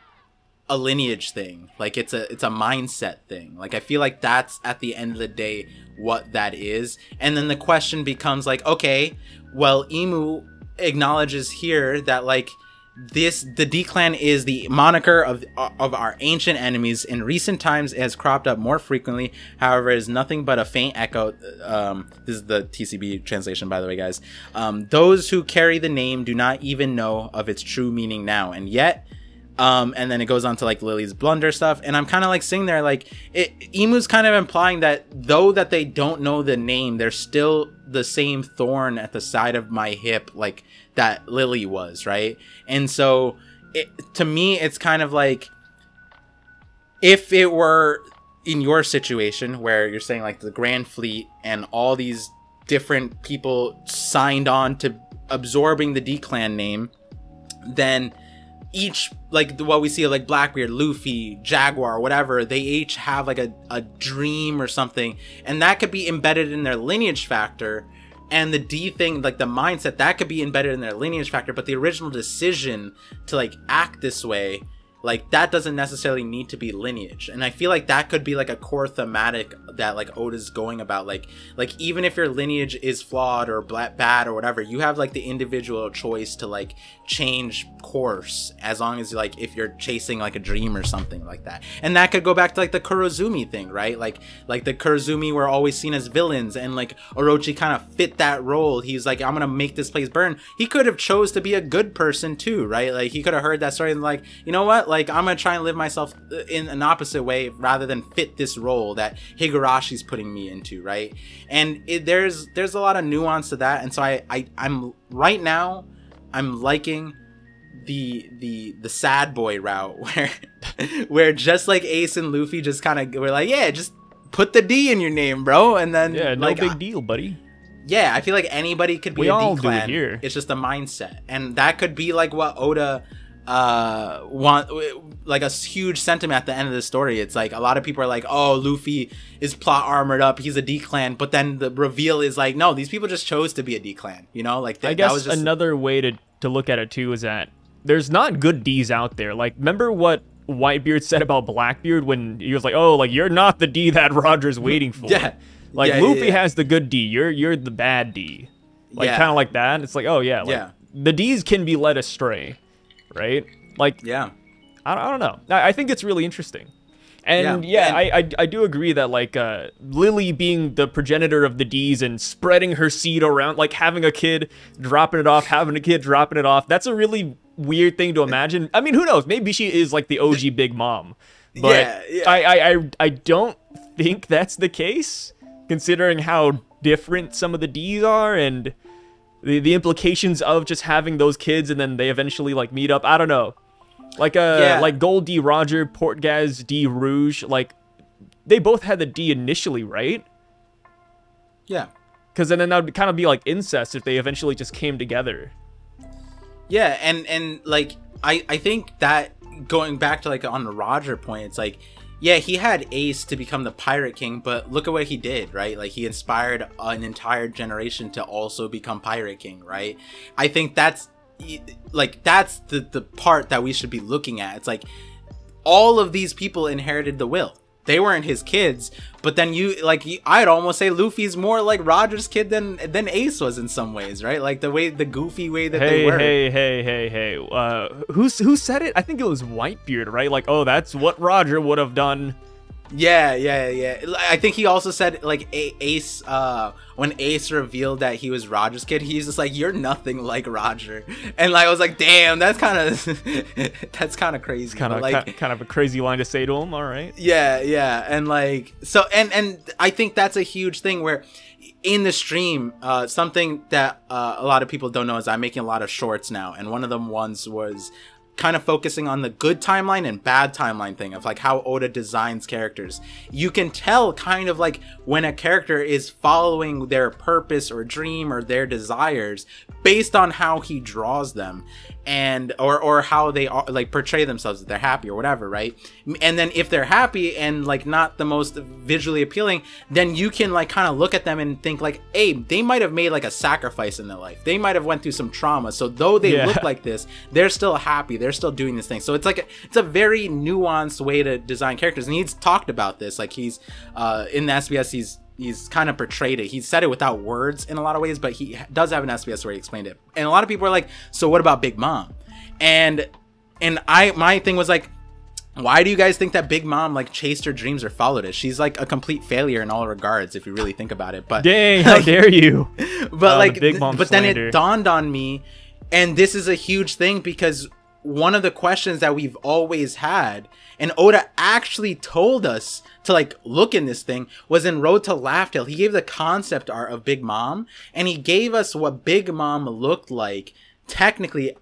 a lineage thing. Like, it's a mindset thing. Like, I feel like that's at the end of the day what that is. And then the question becomes, like, okay, well, Emu acknowledges here that, like, the D clan is the moniker of our ancient enemies. In recent times, it has cropped up more frequently. However, it is nothing but a faint echo. This is the TCB translation, by the way, guys. Those who carry the name do not even know of its true meaning now, and yet. And then it goes on to, like, Lily's blunder stuff, and I'm kind of, like, sitting there, like, Emu's kind of implying that though that they don't know the name, there's still the same thorn at the side of my hip, like that Lily was, right? And so to me, it's kind of like, if it were, in your situation where you're saying like the Grand Fleet and all these different people signed on to absorbing the D-Clan name, then each, like what we see like Blackbeard, Luffy, Jaguar, whatever, they each have like a dream or something, and that could be embedded in their lineage factor. And the D thing, like the mindset, that could be embedded in their lineage factor, but the original decision to like act this way, like that doesn't necessarily need to be lineage. And I feel like that could be like a core thematic that like Oda's going about, like even if your lineage is flawed or bad or whatever, you have like the individual choice to like change course, as long as like if you're chasing like a dream or something like that. And that could go back to like the Kurozumi thing, right? Like the Kurozumi were always seen as villains, and like Orochi kind of fit that role. He's like, I'm gonna make this place burn. He could have chose to be a good person too, right? Like he could have heard that story and like, you know what, like I'm gonna try and live myself in an opposite way rather than fit this role that Higurashi's putting me into, right? And there's a lot of nuance to that. And so I'm right now, I'm liking the sad boy route where just like Ace and Luffy just kind of were like, yeah, just put the D in your name, bro, and then yeah, no like, big deal, buddy. Yeah, I feel like anybody could be we a all D-Clan. do it here. It's just a mindset, and that could be like what Oda like a huge sentiment at the end of the story. It's like a lot of people are like, oh, Luffy is plot armored up, he's a D-Clan, but then the reveal is like, no, these people just chose to be a D-Clan, you know? Like I guess that was just... another way to look at it too is that there's not good Ds out there. Like, remember what Whitebeard said about Blackbeard when he was like, oh, like you're not the D that Roger's waiting for. Yeah. Like yeah, Luffy yeah. has the good D, you're the bad D. Like Yeah. kind of like that. It's like, oh yeah, like, Yeah. the Ds can be led astray, right? Like, Yeah. I don't know. I think it's really interesting. And Yeah, I do agree that like Lily being the progenitor of the Ds and spreading her seed around, like having a kid, dropping it off, having a kid, dropping it off. That's a really weird thing to imagine. I mean, who knows? Maybe she is like the OG Big Mom. But I don't think that's the case, considering how different some of the Ds are and the implications of just having those kids and then they eventually like meet up. I don't know. Like like Gold D Roger, Portgaz D Rouge, like they both had the D initially, right? Yeah. Because then that would kind of be like incest if they eventually just came together. Yeah, and like I think that going back to like on the Roger point, it's like, yeah, he had Ace to become the Pirate King, but look at what he did, right? Like he inspired an entire generation to also become Pirate King, right? I think that's like that's the part that we should be looking at. It's like all of these people inherited the will. They weren't his kids, but then I'd almost say Luffy's more like Roger's kid than Ace was in some ways, right? Like the goofy way that they were. Hey. Who said it? I think it was Whitebeard, right? Like, oh, that's what Roger would have done. Yeah. I think he also said like Ace, when Ace revealed that he was Roger's kid, he's just like, you're nothing like Roger. And like I was like, damn, that's kind of crazy. Kind of a crazy line to say to him. All right. Yeah. And like, so, and I think that's a huge thing where in the stream, something that a lot of people don't know is I'm making a lot of shorts now. And one of them ones was kind of focusing on the good timeline and bad timeline thing of like how Oda designs characters. You can tell kind of like when a character is following their purpose or dream or their desires based on how he draws them and or how they are, like portray themselves, if they're happy or whatever, right? And then if they're happy and like not the most visually appealing, then you can like kind of look at them and think like, hey, they might have made like a sacrifice in their life, they might have went through some trauma, so though they look like this, they're still happy, they're still doing this thing. So it's like it's a very nuanced way to design characters, and he's talked about this, like he's in the SBS he's kind of portrayed it. He said it without words in a lot of ways, but he does have an SBS where he explained it. And a lot of people are like, so what about Big Mom? And my thing was like, why do you guys think that Big Mom like chased her dreams or followed it? She's like a complete failure in all regards if you really think about it. But dang, how dare you? But like Big Mom but slander. then it dawned on me, and this is a huge thing because one of the questions that we've always had, and Oda actually told us to like look in this thing, was in Road to Laugh-Tale. He gave the concept art of Big Mom, and he gave us what Big Mom looked like technically,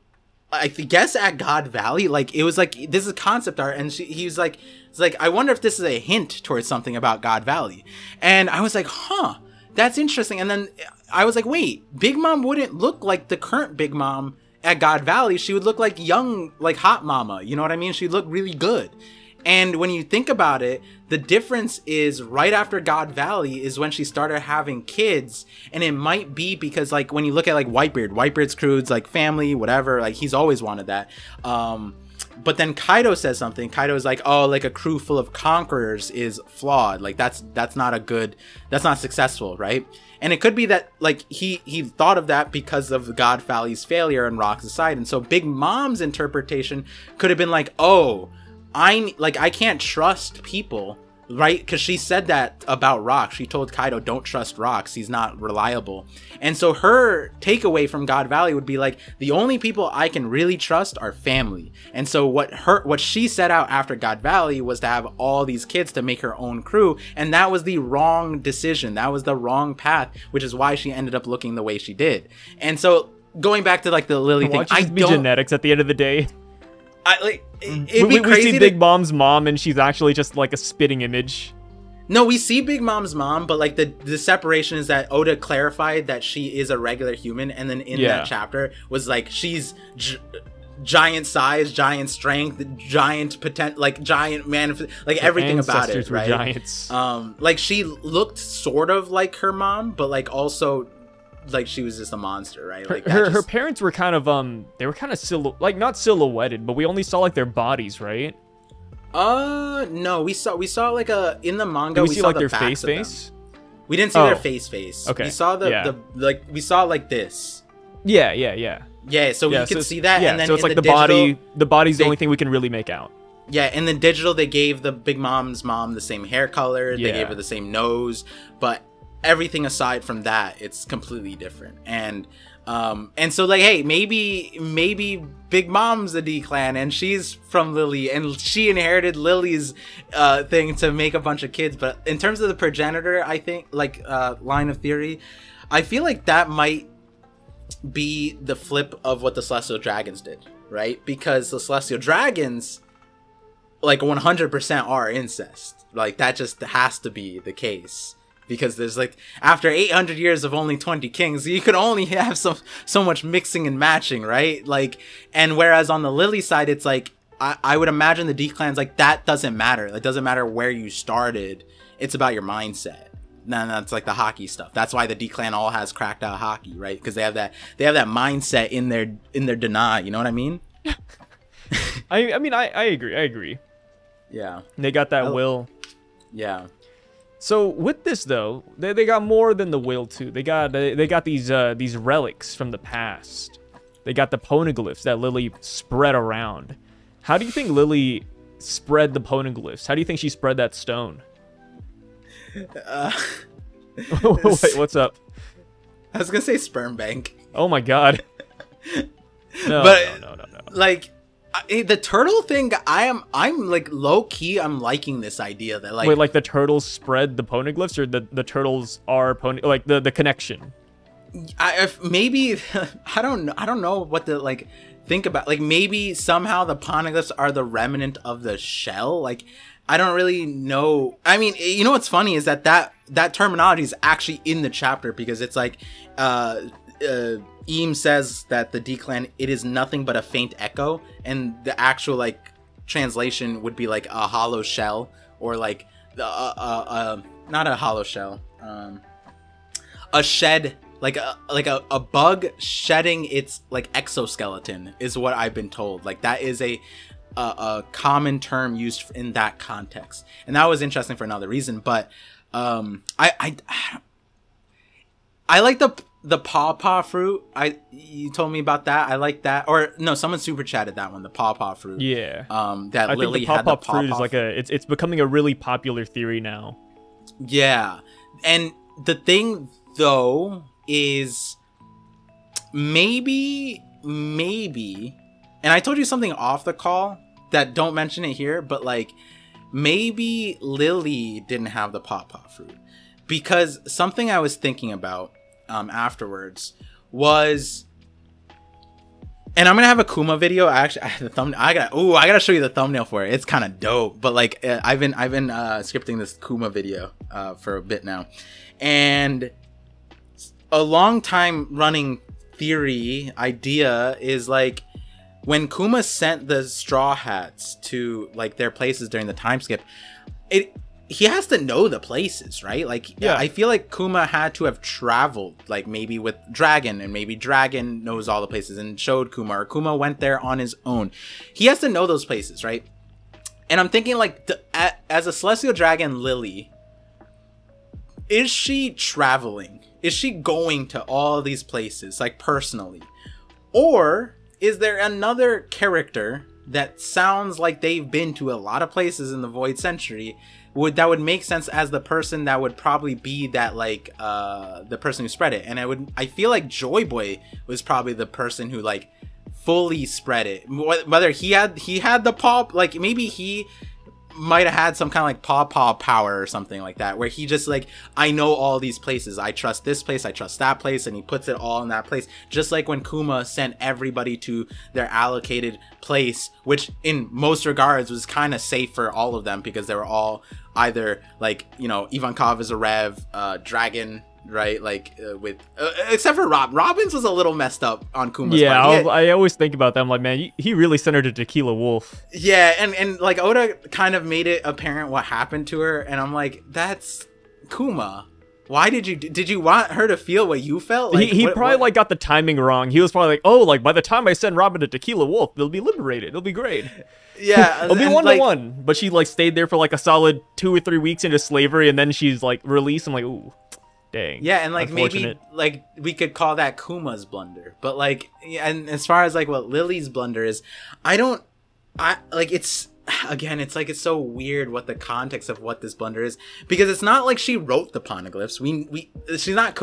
I guess at God Valley. Like it was like, this is concept art, and he was like, It's like, I wonder if this is a hint towards something about God Valley. And I was like, huh, that's interesting. And then I was like, wait, Big Mom wouldn't look like the current Big Mom at God Valley. She would look like young, like hot mama. You know what I mean? She'd look really good. And when you think about it, the difference is right after God Valley is when she started having kids. And it might be because, like, when you look at, like, Whitebeard's crew's, like, family, whatever, like, he's always wanted that. But then Kaido says something. Kaido is like, oh, like, a crew full of conquerors is flawed. Like, that's not successful, right? And it could be that, like, he thought of that because of God Valley's failure and Rock's side. And so Big Mom's interpretation could have been like, oh, I can't trust people, right? Because she said that about Rock. She told Kaido, don't trust Rock. He's not reliable. And so her takeaway from God Valley would be like, the only people I can really trust are family. And so what she set out after God Valley was to have all these kids to make her own crew. And that was the wrong decision. That was the wrong path, which is why she ended up looking the way she did. And so going back to, like, the Lily thing, I don't... genetics at the end of the day. It'd be crazy. We see Big Mom's mom, and she's actually just like a spitting image. No, we see Big Mom's mom, but like the separation is that Oda clarified that she is a regular human, and then in that chapter was like she's giant size, giant strength, giant potential, like giant man, like everything about it, right? Giants. Like she looked sort of like her mom, but like also. Like she was just a monster, right? Like her parents were kind of they were kind of not silhouetted, but we only saw like their bodies, right? No, we saw like in the manga we see saw like the their face. We didn't see their face. Okay. We saw we saw like this. Yeah. So we could see that, and then so it's like the body. The body's the only thing we can really make out. Yeah, in the digital they gave the Big Mom's mom the same hair color. They gave her the same nose, but everything aside from that, it's completely different. And so like, hey, maybe Big Mom's the D-Clan and she's from Lily and she inherited Lily's thing to make a bunch of kids. But in terms of the progenitor, I think, like, line of theory, I feel like that might be the flip of what the Celestial Dragons did, right? Because the Celestial Dragons, like, 100% are incest. Like, that just has to be the case. Because there's, like, after 800 years of only 20 kings, you could only have so much mixing and matching, right? Like, and whereas on the Lily side, it's like, I would imagine the D-Clan's like, that doesn't matter. It doesn't matter where you started. It's about your mindset. And that's like the hockey stuff. That's why the D-Clan all has cracked out hockey, right? Because they have that mindset in their deny. You know what I mean? I mean, I agree. Yeah. They got that will. Yeah. So with this though, they got more than the will too. They got these relics from the past. They got the poneglyphs that Lily spread around. How do you think Lily spread the poneglyphs? How do you think she spread that stone? Wait, what's up? I was gonna say sperm bank. Oh my god. No. Like, the turtle thing, I'm like low key. I'm liking this idea that like, wait, like the turtles spread the poneglyphs, or the turtles are like the connection. Maybe I don't know what to like think about. Like maybe somehow the poneglyphs are the remnant of the shell. Like I don't really know. I mean, you know what's funny is that terminology is actually in the chapter because it's like Eam says that the D-Clan, it is nothing but a faint echo, and the actual like translation would be like a hollow shell, or like not a hollow shell, a shed, like a bug shedding its like exoskeleton is what I've been told. Like that is a common term used in that context, and that was interesting for another reason. But I like the pawpaw fruit. You told me about that. I like that. Or no, someone super chatted that one, the pawpaw fruit. Yeah. That I Lily think the had the pawpaw fruit is like it's becoming a really popular theory now. Yeah. And the thing though is maybe, and I told you something off the call that don't mention it here, but like maybe Lily didn't have the pawpaw fruit, because something I was thinking about afterwards was And I'm gonna have a Kuma video. I gotta show you the thumbnail for it. It's kind of dope. But like, I've been scripting this Kuma video for a bit now, and a long time running idea is like, when Kuma sent the Straw Hats to like their places during the time skip, he has to know the places, right? Like, yeah, I feel like Kuma had to have traveled, like maybe with Dragon, and maybe Dragon knows all the places and showed Kuma, or Kuma went there on his own. He has to know those places, right? And I'm thinking like, as a Celestial Dragon Lily, is she traveling? Is she going to all these places, like personally? Or is there another character that sounds like they've been to a lot of places in the Void Century that would make sense as the person that would probably be that, like, the person who spread it? And I feel like Joy Boy was probably the person who like fully spread it. Whether he had the paw, like maybe he might have had some kind of like paw power or something like that, where he just like, I know all these places, I trust this place, I trust that place, and he puts it all in that place. Just like when Kuma sent everybody to their allocated place, which in most regards was kind of safe for all of them, because they were all either like, you know, Ivankov is a Rev, Dragon, right, like with except for Robin's was a little messed up on Kuma's part. I always think about that. I'm like, man, he really sent her to Tequila Wolf. Yeah, and like Oda kind of made it apparent what happened to her, and I'm like, that's Kuma. Why did you want her to feel what you felt? Like, he probably like got the timing wrong. He was probably like, oh, like by the time I send Robin to Tequila Wolf, they'll be liberated. It'll be great. Yeah, it'll be 1-to-1. But she like stayed there for like a solid 2 or 3 weeks into slavery, and then she's like released. I'm like, ooh. Dang. Yeah, and like maybe like we could call that Kuma's blunder, but like, and as far as like what Lily's blunder is, I like, it's again, it's like, it's so weird what the context of what this blunder is, because it's not like she wrote the poneglyphs. She's not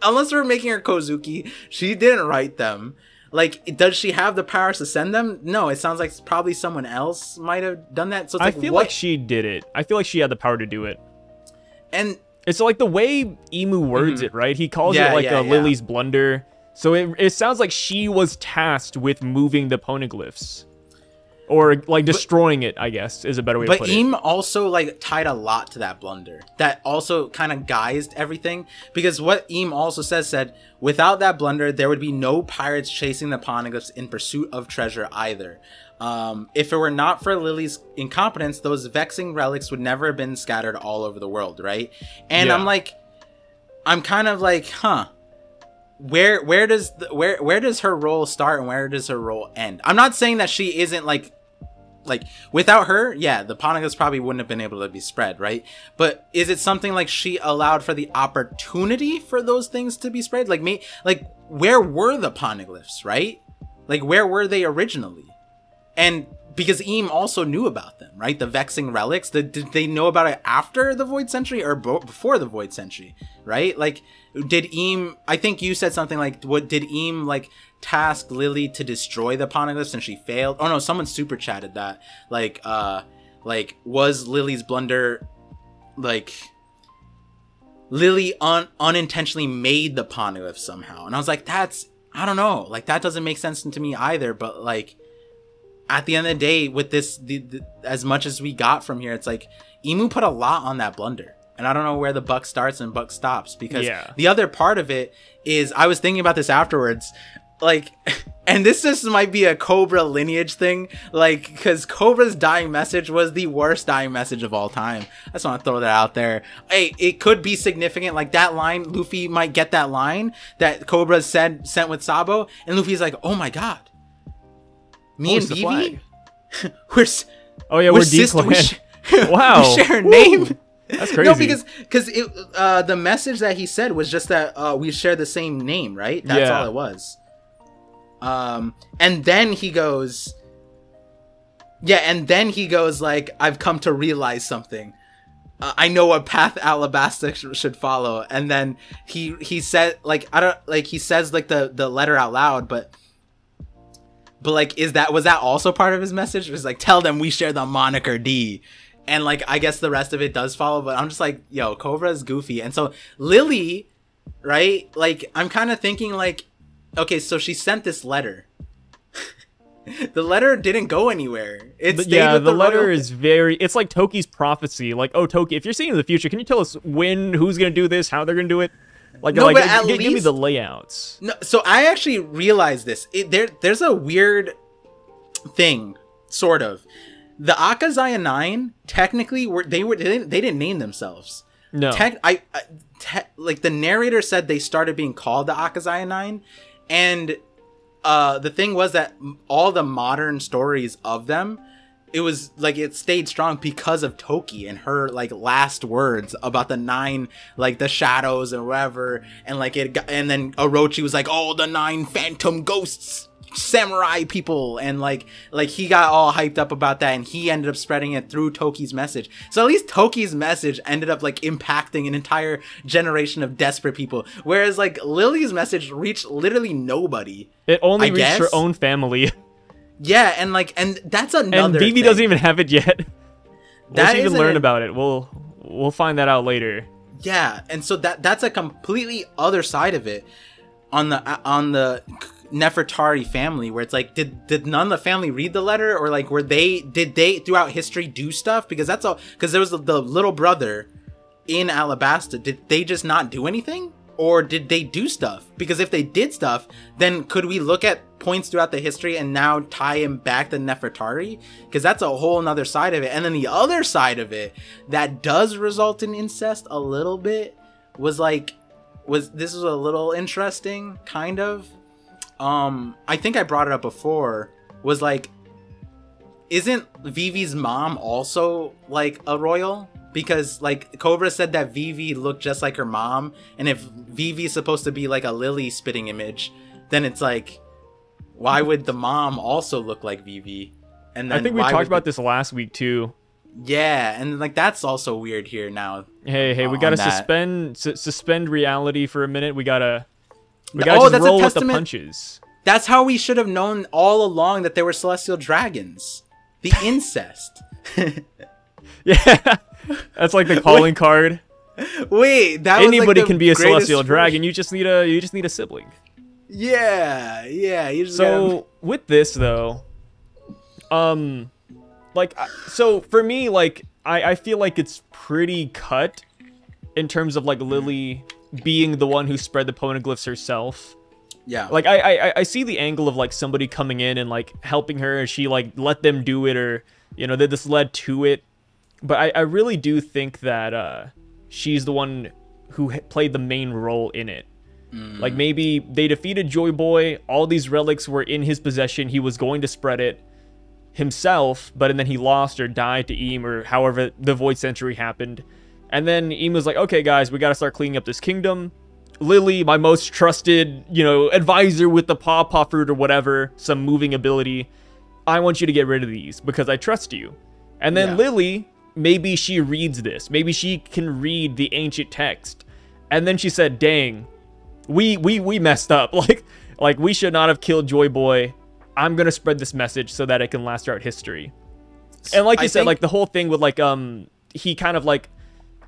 unless we're making her Kozuki, she didn't write them. Like, does she have the powers to send them? No, it sounds like probably someone else might have done that. So it's I feel like she did it. I feel like she had the power to do it. And it's like the way Emu words it, right? He calls it like Lily's blunder. So it sounds like she was tasked with moving the poneglyphs. Or like destroying it, I guess, is a better way to put it. But Im also like tied a lot to that blunder. That also kind of guised everything. Because what Im also said, without that blunder, there would be no pirates chasing the poneglyphs in pursuit of treasure either. If it were not for Lily's incompetence, those vexing relics would never have been scattered all over the world, right? And yeah. I'm kind of like, huh, where does her role start and where does her role end? I'm not saying that she isn't like without her, yeah, the poneglyphs probably wouldn't have been able to be spread, right? But is it something like she allowed for the opportunity for those things to be spread? Like where were the poneglyphs, right? Like, where were they originally? And because Im also knew about them, right? The vexing relics. Did they know about it after the Void Century or before the Void Century, right? Like, did Im? I think you said something like, "What did Im like task Lily to destroy the poneglyphs and she failed?" Oh no, someone super chatted that. Like was Lily's blunder like Lily unintentionally made the poneglyphs somehow? And I was like, I don't know. Like, that doesn't make sense to me either. But like, at the end of the day, with this, as much as we got from here, it's like Imu put a lot on that blunder, and I don't know where the buck starts and buck stops, because the other part of it is, I was thinking about this afterwards, like, and this just might be a Cobra lineage thing, like, because Cobra's dying message was the worst dying message of all time. I just want to throw that out there. Hey, it could be significant, like that line, Luffy might get that line that Cobra sent with Sabo, and Luffy's like, oh my god. Me and Vivi, we're D-Clan. Wow, we share a name. That's crazy. No, because the message that he said was just that we share the same name, right? That's all it was. And then he goes, like, I've come to realize something. I know what path Alabasta should follow. And then he said, like, he says like the letter out loud, but like, was that also part of his message? It was like, tell them we share the moniker D. And like, I guess the rest of it does follow, but I'm just like, yo, Cobra's goofy. And so Lily, right? Like, I'm kind of thinking like, okay, so she sent this letter. The letter didn't go anywhere. The letter is very. It's like Toki's prophecy. Like, oh, Toki, if you're seeing in the future, can you tell us when, who's gonna do this, how they're gonna do it? Like, no, like but at give least, me the layouts. No, so I actually realized this. There's a weird thing, sort of. The Akazaya 9 technically they didn't name themselves. No. Like the narrator said they started being called the Akazaya 9, and the thing was that all the modern stories of them, it was like it stayed strong because of Toki and her like last words about the 9, like the shadows and whatever, and like and then Orochi was like, oh, the 9 phantom ghosts, samurai people, and like he got all hyped up about that, and he ended up spreading it through Toki's message. So at least Toki's message ended up like impacting an entire generation of desperate people, whereas like Lily's message reached literally nobody. It only reached her own family. Yeah, and that's another and Vivi thing. doesn't even have it yet. We'll even learn about it. We'll find that out later. Yeah, and so that's a completely other side of it on the Nefertari family, where it's like, did none of the family read the letter, or like did they throughout history do stuff? Because that's all, because there was the little brother in Alabasta. Did they just not do anything, or did they do stuff? Because if they did stuff, then could we look at points throughout the history and now tie him back to Nefertari? Because that's a whole nother side of it. And then the other side of it that does result in incest a little bit was a little interesting, kind of. I think I brought it up before, was like, isn't Vivi's mom also like a royal? Because like Cobra said that Vivi looked just like her mom, and if Vivi's supposed to be like a Lily spitting image, then it's like, why would the mom also look like Vivi? And then I think we talked about this last week too. Yeah, and like that's also weird here now. Hey, we gotta suspend reality for a minute. We gotta just roll with the punches. That's how we should have known all along that they were celestial dragons. The incest. Yeah, that's like the calling card. Wait, anybody can be a celestial dragon. You just need a sibling. Yeah. So with this though, like, so for me, like, I feel like it's pretty cut in terms of like Lily being the one who spread the poneglyphs herself. Yeah. Like I see the angle of like somebody coming in and like helping her, and she like let them do it, or that this led to it. But I really do think that she's the one who played the main role in it. Like maybe they defeated Joy Boy, all these relics were in his possession, he was going to spread it himself, but then he lost or died to Eam, or however the Void Century happened. And then Eam was like, okay guys, we gotta start cleaning up this kingdom. Lily, my most trusted, advisor with the Paw fruit or whatever, some moving ability, I want you to get rid of these because I trust you. And then Lily, maybe she reads this. Maybe she can read the ancient text. And then she said, dang, we messed up. Like we should not have killed Joy Boy. I'm going to spread this message so that it can last throughout history. And like you said, like the whole thing with like, he kind of like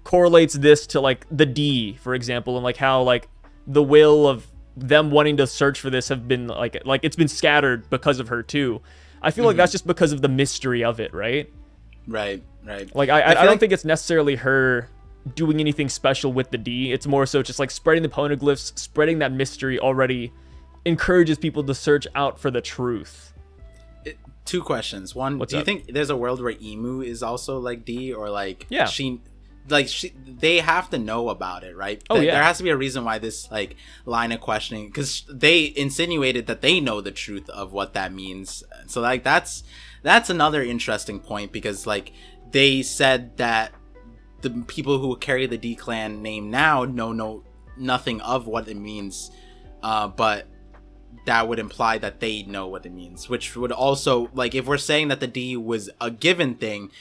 correlates this to like the D, for example, and like how like the will of them wanting to search for this have been like it's been scattered because of her too. I feel like that's just because of the mystery of it, right? Right. Like I don't think it's necessarily her doing anything special with the D. It's more so just like spreading the poneglyphs, spreading that mystery already encourages people to search out for the truth. Two questions. One, do you think there's a world where Emu is also like D, or like they have to know about it, right? There has to be a reason why this like line of questioning, because they insinuated that they know the truth of what that means. So like that's another interesting point, because like they said that the people who carry the D clan name now know nothing of what it means, but that would imply that they know what it means, which would also, like, if we're saying that the D was a given thing,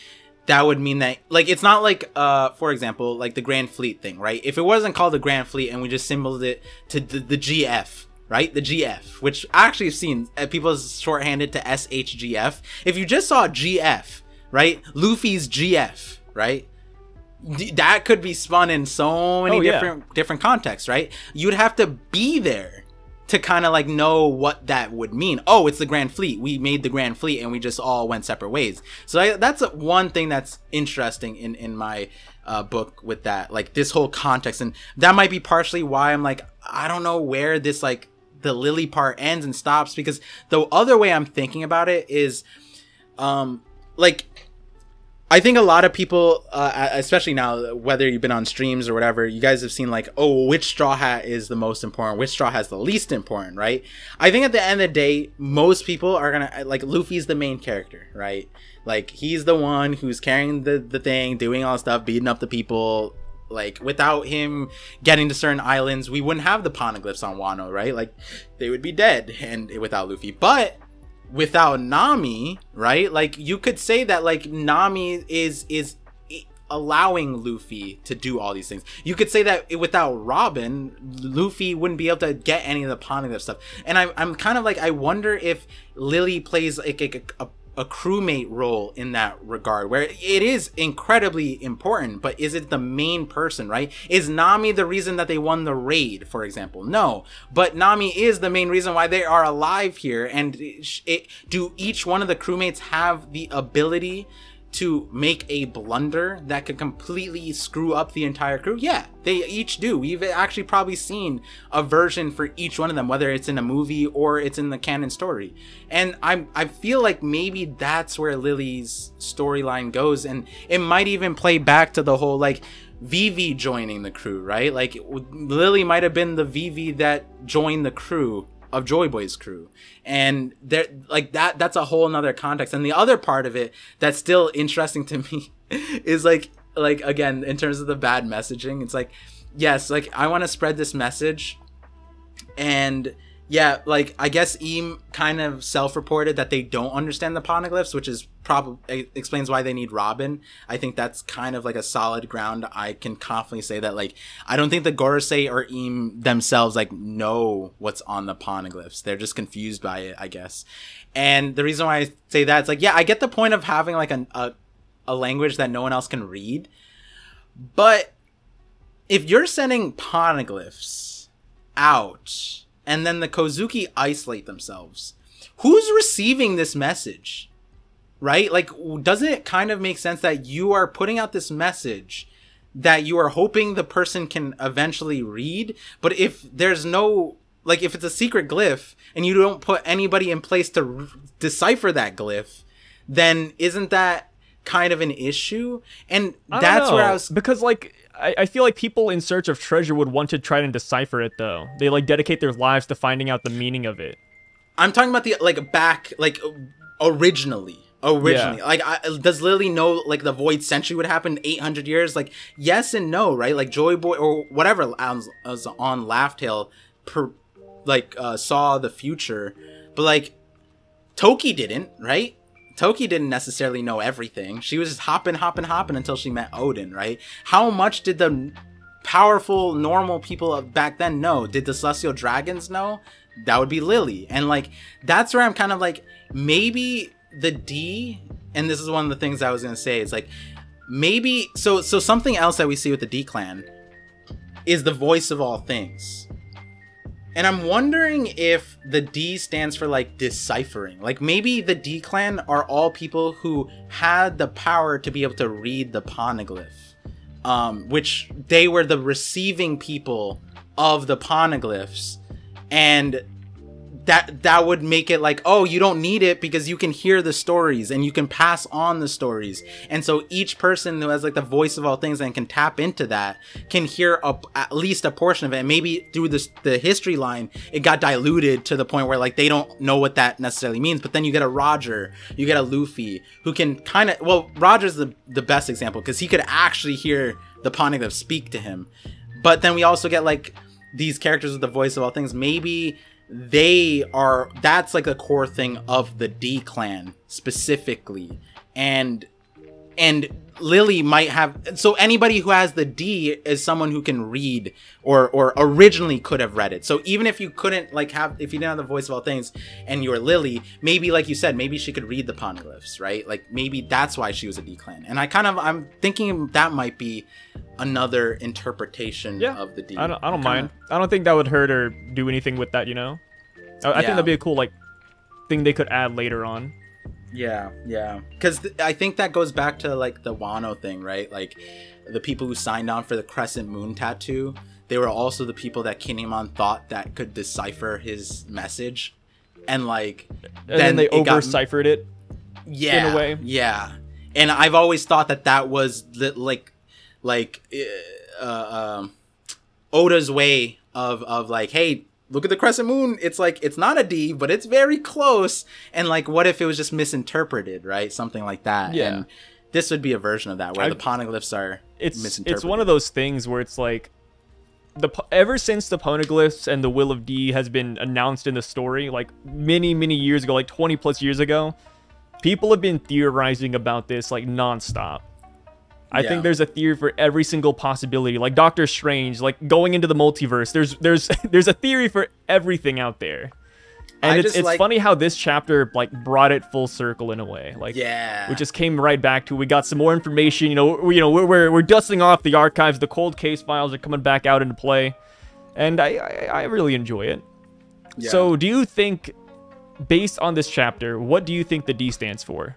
that would mean that, like, it's not like, for example, like the Grand Fleet thing, right? If it wasn't called the Grand Fleet and we just symbolized it to the GF, right? The GF, which I actually have seen people shorthanded to SHGF. If you just saw GF, right? Luffy's GF, right? That could be spun in so many different contexts, right? You'd have to be there to kind of like know what that would mean. Oh, it's the Grand Fleet. We made the Grand Fleet and we just all went separate ways. So that's one thing that's interesting in my book with that, like this whole context. And that might be partially why I'm like, I don't know where this like the Lily part ends and stops, because the other way I'm thinking about it is like I think a lot of people, especially now, whether you've been on streams or whatever, you guys have seen like, oh, which Straw Hat is the most important, which Straw Hat is the least important, right? I think at the end of the day, most people are gonna, like, Luffy's the main character, right? Like, he's the one who's carrying the thing, doing all the stuff, beating up the people. Like, without him getting to certain islands, we wouldn't have the Poneglyphs on Wano, right? Like, they would be dead and without Luffy. But without Nami, right? Like, you could say that like Nami is allowing Luffy to do all these things. You could say that without Robin, Luffy wouldn't be able to get any of the Poneglyph stuff. And I'm kind of like, I wonder if Lily plays like a crewmate role in that regard, where it is incredibly important, but is it the main person, right? Is Nami the reason that they won the raid, for example? No, but Nami is the main reason why they are alive here. And do each one of the crewmates have the ability to make a blunder that could completely screw up the entire crew? Yeah, they each do. We've actually probably seen a version for each one of them, whether it's in a movie or it's in the canon story. And I feel like maybe that's where Lily's storyline goes, and it might even play back to the whole like Vivi joining the crew, right? Like Lily might have been the Vivi that joined the crew of Joy Boy's crew, and there, like that's a whole nother context. And the other part of it that's still interesting to me is like again, in terms of the bad messaging, it's like, yes, like I want to spread this message, and yeah, like I guess Eam kind of self-reported that they don't understand the Poneglyphs, which is probably explains why they need Robin. I think that's kind of like a solid ground. I can confidently say that like I don't think the Gorosei or Eam themselves like know what's on the Poneglyphs. They're just confused by it, I guess. And the reason why I say that, it's like, yeah, I get the point of having like a language that no one else can read, but if you're sending Poneglyphs out and then the Kozuki isolate themselves, who's receiving this message, right? Like, doesn't it kind of make sense that you are putting out this message that you are hoping the person can eventually read? But if there's no, like, if it's a secret glyph and you don't put anybody in place to decipher that glyph, then isn't that kind of an issue? And that's where I was, because like I feel like people in search of treasure would want to try and decipher it, though. They like dedicate their lives to finding out the meaning of it. I'm talking about the like back, like originally. Yeah. Like, does Lily know like the Void Century would happen 800 years? Like, yes and no, right? Like Joy Boy or whatever was on Laugh Tale saw the future, but like Toki didn't, right? Toki didn't necessarily know everything. She was just hopping until she met Odin, right? How much did the powerful, normal people of back then know? Did the Celestial Dragons know? That would be Lily. And like, that's where I'm kind of like, maybe the D, and this is one of the things I was going to say, is like, maybe, so something else that we see with the D clan is the voice of all things. And I'm wondering if the D stands for like deciphering. Like maybe the D clan are all people who had the power to be able to read the Poneglyph, which they were the receiving people of the Poneglyphs, and that would make it like, oh, you don't need it because you can hear the stories and you can pass on the stories. And so each person who has like the voice of all things and can tap into that can hear at least a portion of it. And maybe through the history line, it got diluted to the point where like they don't know what that necessarily means. But then you get a Roger, you get a Luffy who can kind of, well, Roger's the best example because he could actually hear the Poneglyph speak to him. But then we also get like these characters with the voice of all things. Maybe that's like the core thing of the D clan specifically. And and Lily might have, so anybody who has the D is someone who can read or originally could have read it. So even if you couldn't like have, if you didn't have the voice of all things and you're Lily, maybe like you said, maybe she could read the poneglyphs, right? Like maybe that's why she was a D clan. And I'm thinking that might be another interpretation of the D. I don't mind. I don't think that would hurt or do anything with that, you know? I think that'd be a cool like thing they could add later on. Yeah, because I think that goes back to like the Wano thing, right? Like the people who signed on for the crescent moon tattoo, they were also the people that Kinemon thought that could decipher his message, and like then they over-ciphered it. Yeah, in a way. Yeah, and I've always thought that was Oda's way of like, hey, look at the crescent moon. It's like, it's not a D, but it's very close. And like, what if it was just misinterpreted, right? Something like that. Yeah. And this would be a version of that where the poneglyphs are misinterpreted. It's one of those things where it's like, ever since the poneglyphs and the Will of D has been announced in the story, like many, many years ago, like 20 plus years ago, people have been theorizing about this like nonstop. I think there's a theory for every single possibility, like Doctor Strange, like going into the multiverse. There's a theory for everything out there, and it's like, funny how this chapter like brought it full circle in a way. Like, we just came right back to it. We got some more information. You know, we're dusting off the archives. The cold case files are coming back out into play, and I really enjoy it. Yeah. So, do you think, based on this chapter, what do you think the D stands for?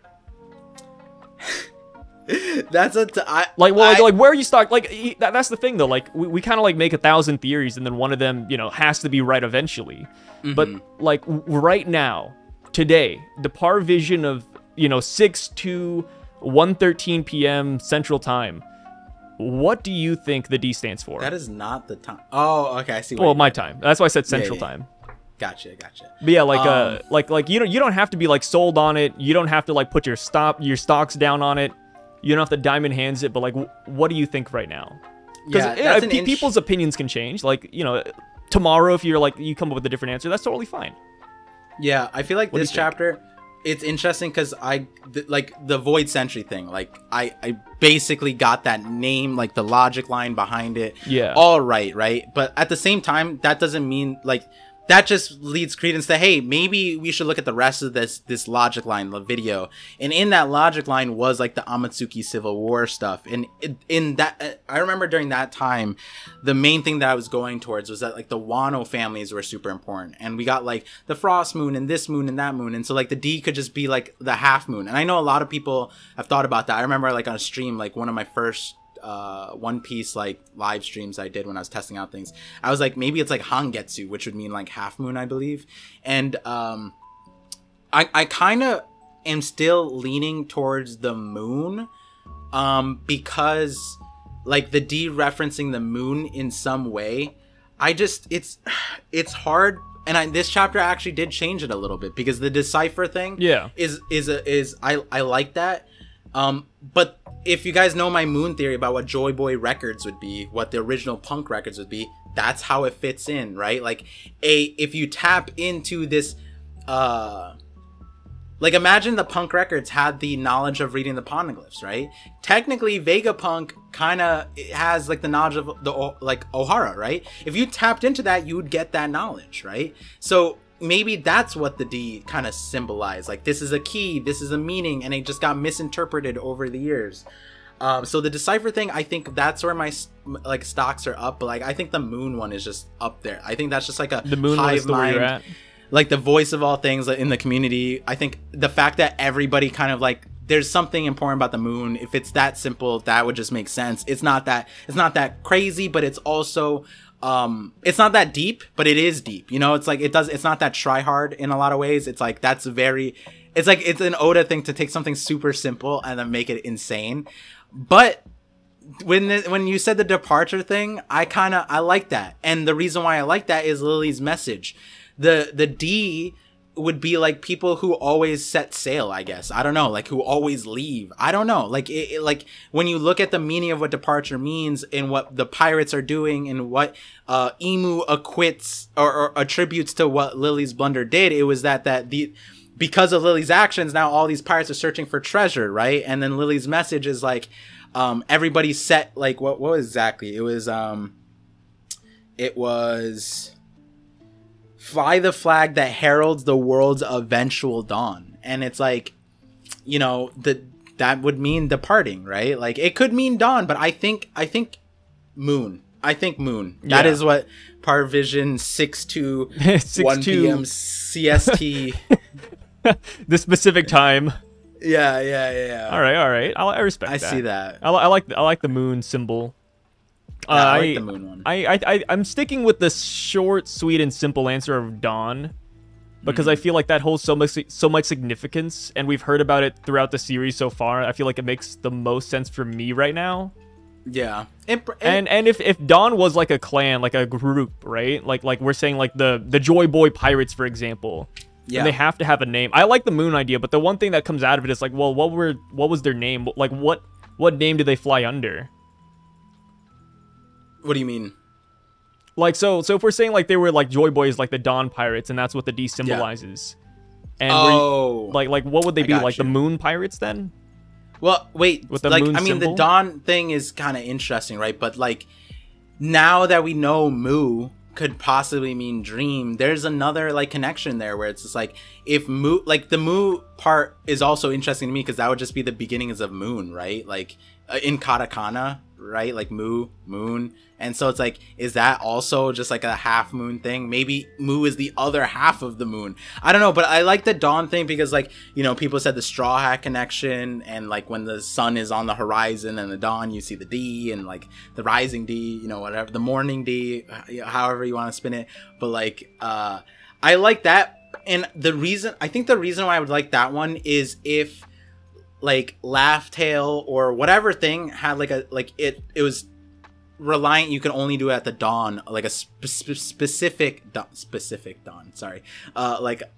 That's like where are you stuck? Like that's the thing though. Like we kind of like make 1,000 theories, and then one of them, you know, has to be right eventually. But like right now, today, the par vision of 6 to 1:13 p.m. Central Time. What do you think the D stands for? That is not the time. Oh, okay, I see. Well, my time. That's why I said Central Time. Gotcha. But yeah, like you don't have to be like sold on it. You don't have to like put your stocks down on it. You don't have to diamond hands it, but like, what do you think right now? Because people's opinions can change. Like, tomorrow, if you're like, you come up with a different answer, that's totally fine. Yeah, I feel like this chapter, it's interesting because like the Void Sentry thing, like I basically got that name, like the logic line behind it. Yeah. All right. But at the same time, that doesn't mean like, that just leads credence to, hey, maybe we should look at the rest of this logic line, the video. And in that logic line was like the Amatsuki Civil War stuff. And in that, I remember during that time, the main thing that I was going towards was that like the Wano families were super important. And we got like the Frost Moon and this moon and that moon. And so like the D could just be like the half moon. And I know a lot of people have thought about that. I remember like on a stream, like one of my first One Piece like live streams I did when I was testing out things, I was like, maybe it's like Hangetsu, which would mean like half moon, I believe. And I kind of am still leaning towards the moon, because like the D referencing the moon in some way, it's hard. And this chapter actually did change it a little bit, because the decipher thing I like that. But if you guys know my moon theory about what Joy Boy Records would be, what the original punk records would be, that's how it fits in, right? Like if you tap into this, like imagine the punk records had the knowledge of reading the poneglyphs, right? Technically, Vegapunk kind of has like the knowledge of the like Ohara, right? If you tapped into that, you would get that knowledge, right? So maybe that's what the D kind of symbolized. Like, this is a key, this is a meaning, and it just got misinterpreted over the years. So the decipher thing, I think that's where my like stocks are up. But like, I think the moon one is just up there. I think that's just like the moon hive mind, like the voice of all things in the community. I think the fact that everybody kind of like, there's something important about the moon. If it's that simple, that would just make sense. It's not that crazy, but it's also it's not that deep, but it is deep. It's not that try hard in a lot of ways. It's like, it's an Oda thing to take something super simple and then make it insane. But when you said the departure thing, I like that. And the reason why I like that is Lily's message. The D would be like people who always set sail, I guess. I don't know, like who always leave. I don't know. Like like when you look at the meaning of what departure means and what the pirates are doing and what Imu acquits or attributes to what Lily's blunder did, it was that because of Lily's actions, now all these pirates are searching for treasure, right? And then Lily's message is like, everybody set, like, what exactly? It was fly the flag that heralds the world's eventual dawn. And it's like, you know, that would mean departing, right? Like, it could mean dawn, but I think moon. I think moon. Yeah. That is what Parvision 6 p.m. CST. The specific time. Yeah. All right. I respect that. I see that. I like the moon symbol. I like the moon one. I'm sticking with the short, sweet, and simple answer of dawn, because I feel like that holds so much significance, and we've heard about it throughout the series so far. I feel like it makes the most sense for me right now. Yeah. And if Dawn was like a clan, like a group, right? Like we're saying, like the Joy Boy Pirates, for example. Yeah. And they have to have a name. I like the moon idea, but the one thing that comes out of it is like, well, what was their name? Like what name did they fly under? What do you mean? Like so if we're saying like they were like Joy Boys, like the Dawn Pirates, and that's what the D symbolizes. Yeah. And like what would they be? Like the Moon Pirates then? Well, wait. With the moon symbol? The Dawn thing is kind of interesting, right? But like now that we know Mu could possibly mean dream, there's another like connection there where it's just like, if Mu, like the Mu part is also interesting to me because that would just be the beginnings of moon, right? Like in katakana, right? Like Mu, moon. And so it's like, is that also just like a half moon thing? Maybe Mu is the other half of the moon. I don't know, but I like the dawn thing because, like, you know, people said the straw hat connection, and like when the sun is on the horizon and the dawn, you see the D, and like the rising D, you know, whatever, the morning D, however you want to spin it. But like, I like that. And I think the reason why I would like that one is if like Laugh Tale or whatever thing had like it was reliant, you can only do it at the dawn, like a specific dawn, sorry, like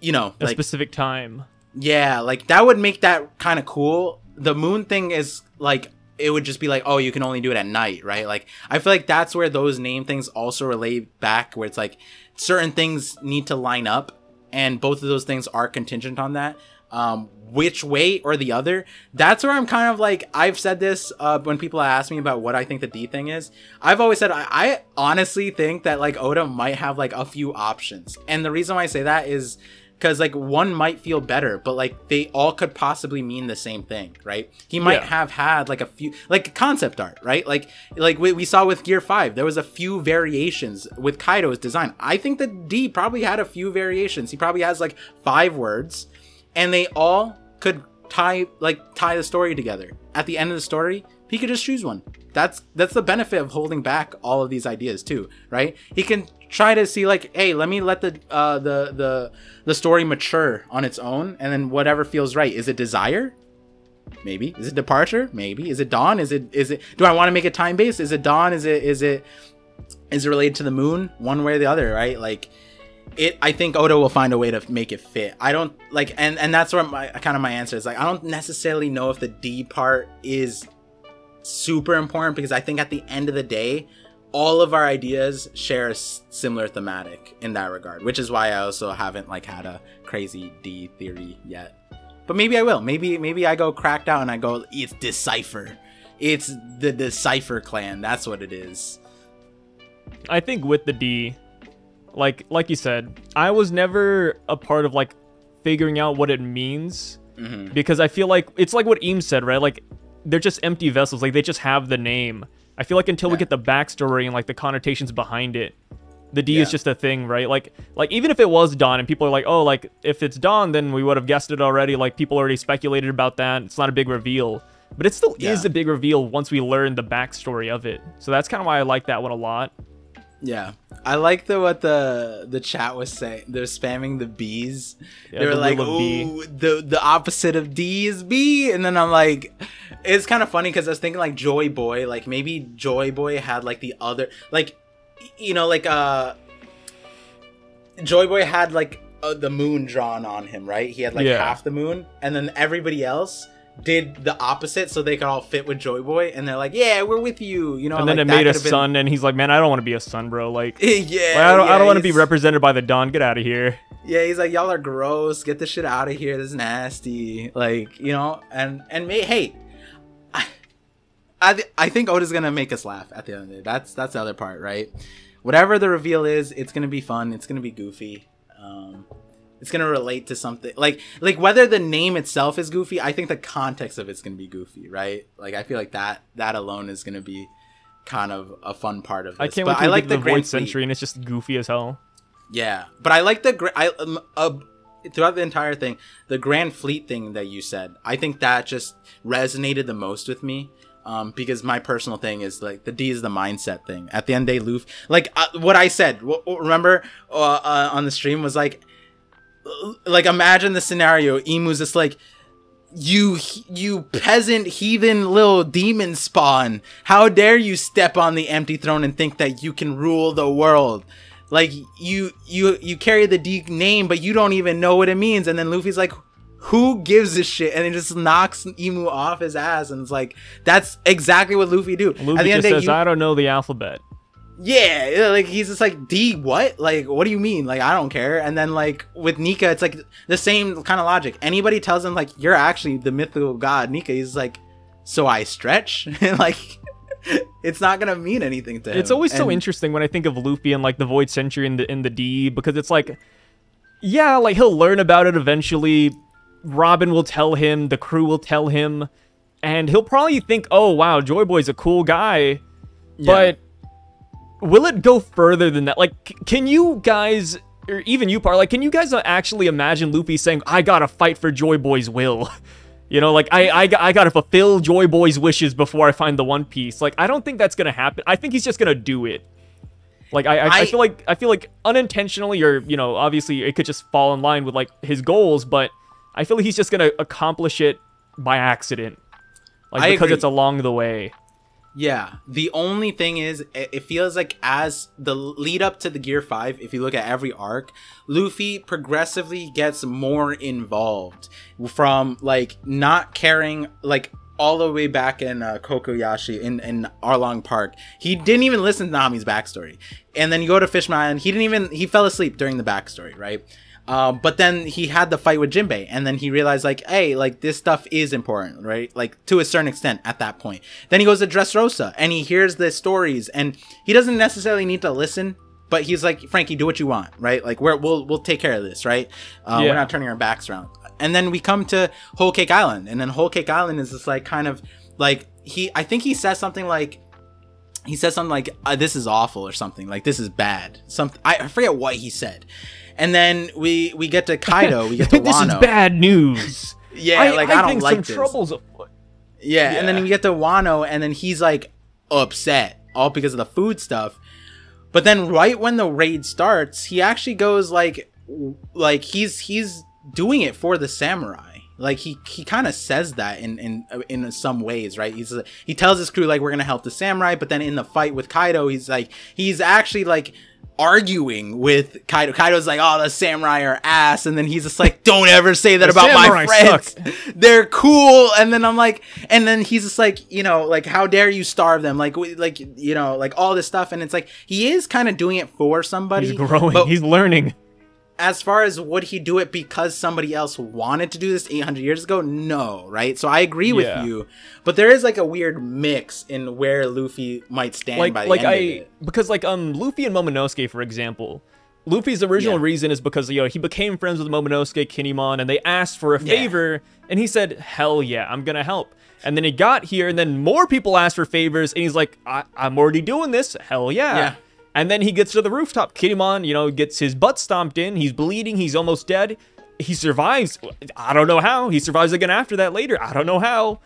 you know, a like specific time. Yeah, like that would make that kind of cool. The moon thing is like, it would just be like, oh, you can only do it at night, right? Like I feel like that's where those name things also relate back, where it's like certain things need to line up, and both of those things are contingent on that. Which way or the other, that's where I'm kind of like, I've said this when people ask me about what I think the D thing is. I've always said I honestly think that like Oda might have like a few options, and the reason why I say that is because like one might feel better, but like they all could possibly mean the same thing, right? He might have had like a few, like concept art, right? Like we saw with Gear 5, there was a few variations with Kaido's design. I think that D probably had a few variations. He probably has like 5 words, and they all could tie the story together. At the end of the story, he could just choose one. That's the benefit of holding back all of these ideas too, right? He can try to see like, hey, let me let the story mature on its own, and then whatever feels right. Is it desire? Maybe. Is it departure? Maybe. Is it dawn? Is it do I want to make it time based? Is it dawn? Is it related to the moon? One way or the other, right? Like I think Oda will find a way to make it fit. I don't like, and that's where my answer is. Like, I don't necessarily know if the D part is super important, because I think at the end of the day, all of our ideas share a similar thematic in that regard, which is why I also haven't like had a crazy D theory yet. But maybe I will. Maybe I go cracked out and I go, it's Decipher. It's the Decipher clan. That's what it is. I think with the D, like you said, I was never a part of like figuring out what it means, because I feel like it's like what Eames said, right? Like they're just empty vessels. Like they just have the name. I feel like until we get the backstory and like the connotations behind it, the D is just a thing, right? Like even if it was Dawn and people are like, oh, like if it's Dawn, then we would have guessed it already. Like people already speculated about that. It's not a big reveal, but it still is a big reveal once we learn the backstory of it. So that's kind of why I like that one a lot. Yeah, I like what the chat was saying. They're spamming the B's. Yeah, they were like, "Oh, the opposite of D is B," and then I'm like, it's kind of funny because I was thinking like Joy Boy, like maybe Joy Boy had like the other, like, you know, like Joy Boy had like the moon drawn on him, right? He had like half the moon, and then everybody else did the opposite so they could all fit with Joy Boy, and they're like, yeah, we're with you, you know. And then like, it made a son, and he's like, man, I don't want to be a son, bro. Like, yeah, like, I don't want to be represented by the Don. Get out of here. Yeah, he's like, y'all are gross. Get this shit out of here. This is nasty. Like, you know, and hey, I think Oda's gonna make us laugh at the end of the day. That's the other part, right? Whatever the reveal is, it's gonna be fun. It's gonna be goofy. It's gonna relate to something like whether the name itself is goofy. I think the context of it's gonna be goofy, right? Like, I feel like that alone is gonna be kind of a fun part of this. I can't wait to like the Void Century, and it's just goofy as hell. Yeah, but I like throughout the entire thing, the Grand Fleet thing that you said. I think that just resonated the most with me. Because my personal thing is like the D is the mindset thing. At the end of the day, Luffy, like what I said, remember on the stream was like imagine the scenario. Imu's just like, you peasant heathen little demon spawn. How dare you step on the empty throne and think that you can rule the world? Like you carry the D name, but you don't even know what it means. And then Luffy's like, who gives a shit? And it just knocks Imu off his ass, and it's like, that's exactly what Luffy do. Luffy just says, I don't know the alphabet. Yeah, like he's just like, D what? Like, what do you mean? Like, I don't care. And then like with Nika, it's like the same kind of logic. Anybody tells him like, you're actually the mythical god Nika, he's like, so I stretch? And like, it's not gonna mean anything to him. It's always so interesting when I think of Luffy and like the Void Century in the D, because it's like, yeah, like he'll learn about it eventually. Robin will tell him, the crew will tell him, and he'll probably think, oh wow, Joy Boy's a cool guy. Yeah. But will it go further than that? Like, can you guys, or even you, Par, like, can you guys actually imagine Luffy saying, I gotta fight for Joy Boy's will? You know, like, I gotta fulfill Joy Boy's wishes before I find the One Piece. Like, I don't think that's gonna happen. I think he's just gonna do it. Like, I feel like unintentionally, or, you know, obviously it could just fall in line with like his goals, but I feel like he's just gonna accomplish it by accident, like, because it's along the way. Yeah, the only thing is, it feels like as the lead up to the Gear 5, if you look at every arc, Luffy progressively gets more involved, from like not caring, like all the way back in Kokoyashi in Arlong Park. He didn't even listen to Nami's backstory, and then you go to Fishman Island, he fell asleep during the backstory, right? But then he had the fight with Jinbei, and then he realized like, hey, like this stuff is important, right? Like to a certain extent at that point. Then he goes to Dressrosa and he hears the stories, and he doesn't necessarily need to listen, but he's like, Frankie, do what you want, right? Like we'll take care of this, right? We're not turning our backs around. And then we come to Whole Cake Island, and then Whole Cake Island is just like kind of like I think he says something like, this is awful or something, like this is bad. I forget what he said. And then we get to Kaido, we get to Wano. This is bad news. Yeah, I don't think like some this. Trouble's afoot. Yeah, and then we get to Wano, and then he's like upset, all because of the food stuff. But then right when the raid starts, he actually goes like he's doing it for the samurai. Like he kind of says that in some ways, right? He tells his crew like, we're gonna help the samurai, but then in the fight with Kaido, he's actually like arguing with Kaido. Kaido's like, oh, the samurai are ass, and then he's just like, don't ever say that about my friends. Suck. They're cool. And then I'm like, and then he's just like, you know, like, how dare you starve them? Like, you know, like all this stuff. And it's like, he is kind of doing it for somebody. He's growing. He's learning. As far as would he do it because somebody else wanted to do this 800 years ago? No, right? So I agree with you, but there is like a weird mix in where Luffy might stand by the end of it. Because like Luffy and Momonosuke, for example, Luffy's original reason is because, you know, he became friends with Momonosuke, Kinemon, and they asked for a favor, and he said, hell yeah, I'm gonna help. And then he got here, and then more people asked for favors, and he's like, I'm already doing this, hell yeah. And then he gets to the rooftop. Kinemon, you know, gets his butt stomped in. He's bleeding. He's almost dead. He survives. I don't know how. He survives again after that later. I don't know how.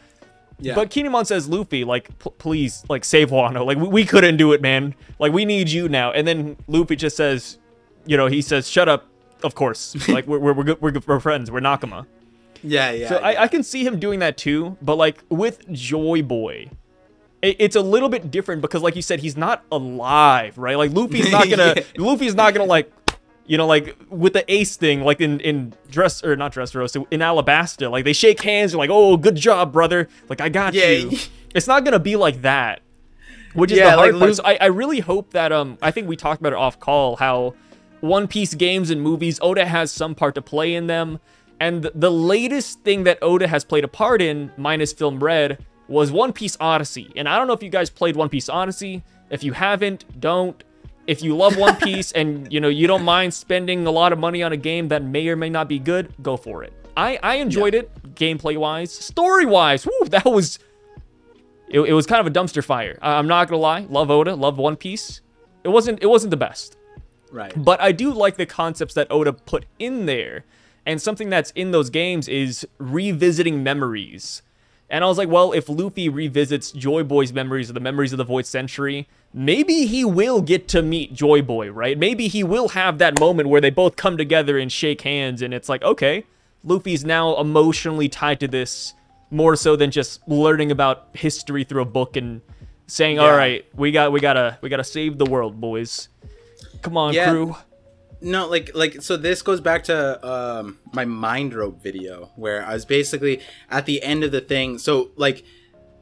Yeah. But Kinemon says, Luffy, like, please, like, save Wano. Like, we couldn't do it, man. Like, we need you now. And then Luffy just says, you know, he says, shut up. Of course. Like, we're friends. We're Nakama. Yeah. So I can see him doing that too. But, like, with Joy Boy, it's a little bit different because, like you said, he's not alive, right? Like Luffy's not gonna, like You know, like with the ace thing, like in Dress or not Dressrosa, in Alabasta, like they shake hands, you're like, oh, good job, brother. Like I got you. It's not gonna be like that, which is the hard part. I really hope that I think we talked about it off call how One Piece games and movies, Oda has some part to play in them, and the latest thing that Oda has played a part in, minus Film Red, was One Piece Odyssey. And I don't know if you guys played One Piece Odyssey. If you haven't, don't. If you love One Piece and, you know, you don't mind spending a lot of money on a game that may or may not be good, go for it. I enjoyed it, gameplay-wise. Story-wise, woo, that was... It was kind of a dumpster fire. I'm not gonna lie. Love Oda, love One Piece. It wasn't the best. Right. But I do like the concepts that Oda put in there. And something that's in those games is revisiting memories. And I was like, well, if Luffy revisits Joy Boy's memories or the memories of the Void Century, maybe he will get to meet Joy Boy, right? Maybe he will have that moment where they both come together and shake hands, and it's like, okay, Luffy's now emotionally tied to this more so than just learning about history through a book and saying, all right, we gotta save the world, boys. Come on, crew. No, like so this goes back to my Mind Rope video where I was basically at the end of the thing. So like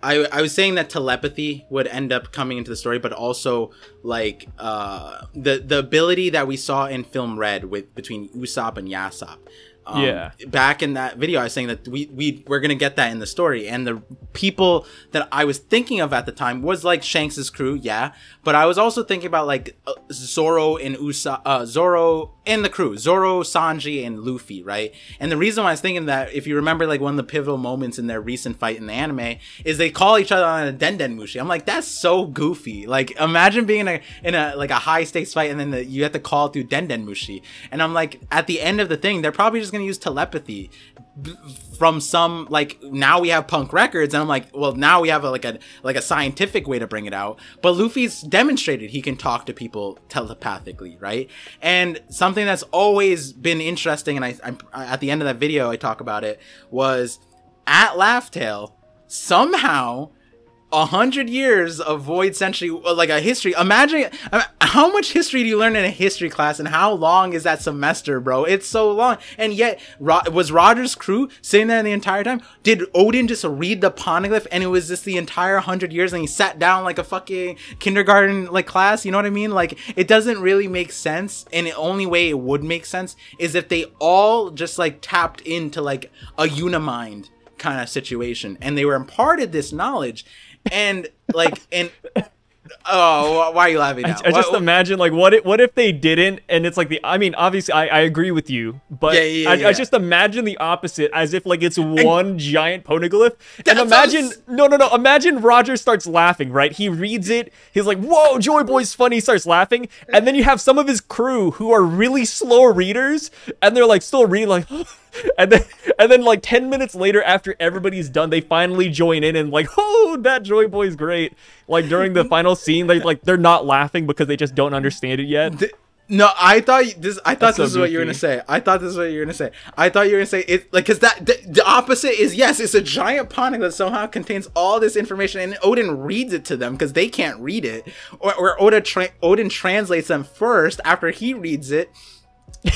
I was saying that telepathy would end up coming into the story, but also like the ability that we saw in Film Red between Usopp and Yasopp. Back in that video, I was saying that we're gonna get that in the story, and the people that I was thinking of at the time was like Shanks's crew, but I was also thinking about like Zoro and Zoro and the crew, Zoro, Sanji, and Luffy, right? And the reason why I was thinking that, if you remember, like one of the pivotal moments in their recent fight in the anime is they call each other on a Denden Mushi. I'm like, that's so goofy. Like, imagine being in a like a high stakes fight, and then you have to call through Denden Mushi. And I'm like, at the end of the thing, they're probably just gonna use telepathy from some, like, now we have Punk Records, and I'm like, well, now we have a scientific way to bring it out, but Luffy's demonstrated he can talk to people telepathically, right? And something that's always been interesting, and I'm at the end of that video I talk about it, was at Laugh Tale, somehow 100 years of Void Century, like a history. Imagine how much history do you learn in a history class, and how long is that semester, bro? It's so long. And yet, was Roger's crew sitting there the entire time? Did Oden just read the poneglyph, and it was just the entire 100 years, and he sat down like a fucking kindergarten like class? You know what I mean? Like, it doesn't really make sense. And the only way it would make sense is if they all just like tapped into like a Unimind kind of situation, and they were imparted this knowledge. And like, oh, why are you laughing now? I just imagine, like, what if they didn't, and it's like I mean, obviously I agree with you, but I just imagine the opposite, as if like it's one giant poneglyph. And imagine, imagine Roger starts laughing, right? He reads it, he's like, whoa, Joy Boy's funny, he starts laughing, and then you have some of his crew who are really slow readers, and they're like still reading like, and then like 10 minutes later, after everybody's done, they finally join in and like, oh, that Joy Boy's great. Like during the final scene, they're not laughing because they just don't understand it yet. No, I thought this is what you were gonna say. I thought you were gonna say it, like, because the opposite is, yes, it's a giant poneglyph that somehow contains all this information, and Oden reads it to them because they can't read it, or Oden translates them first after he reads it.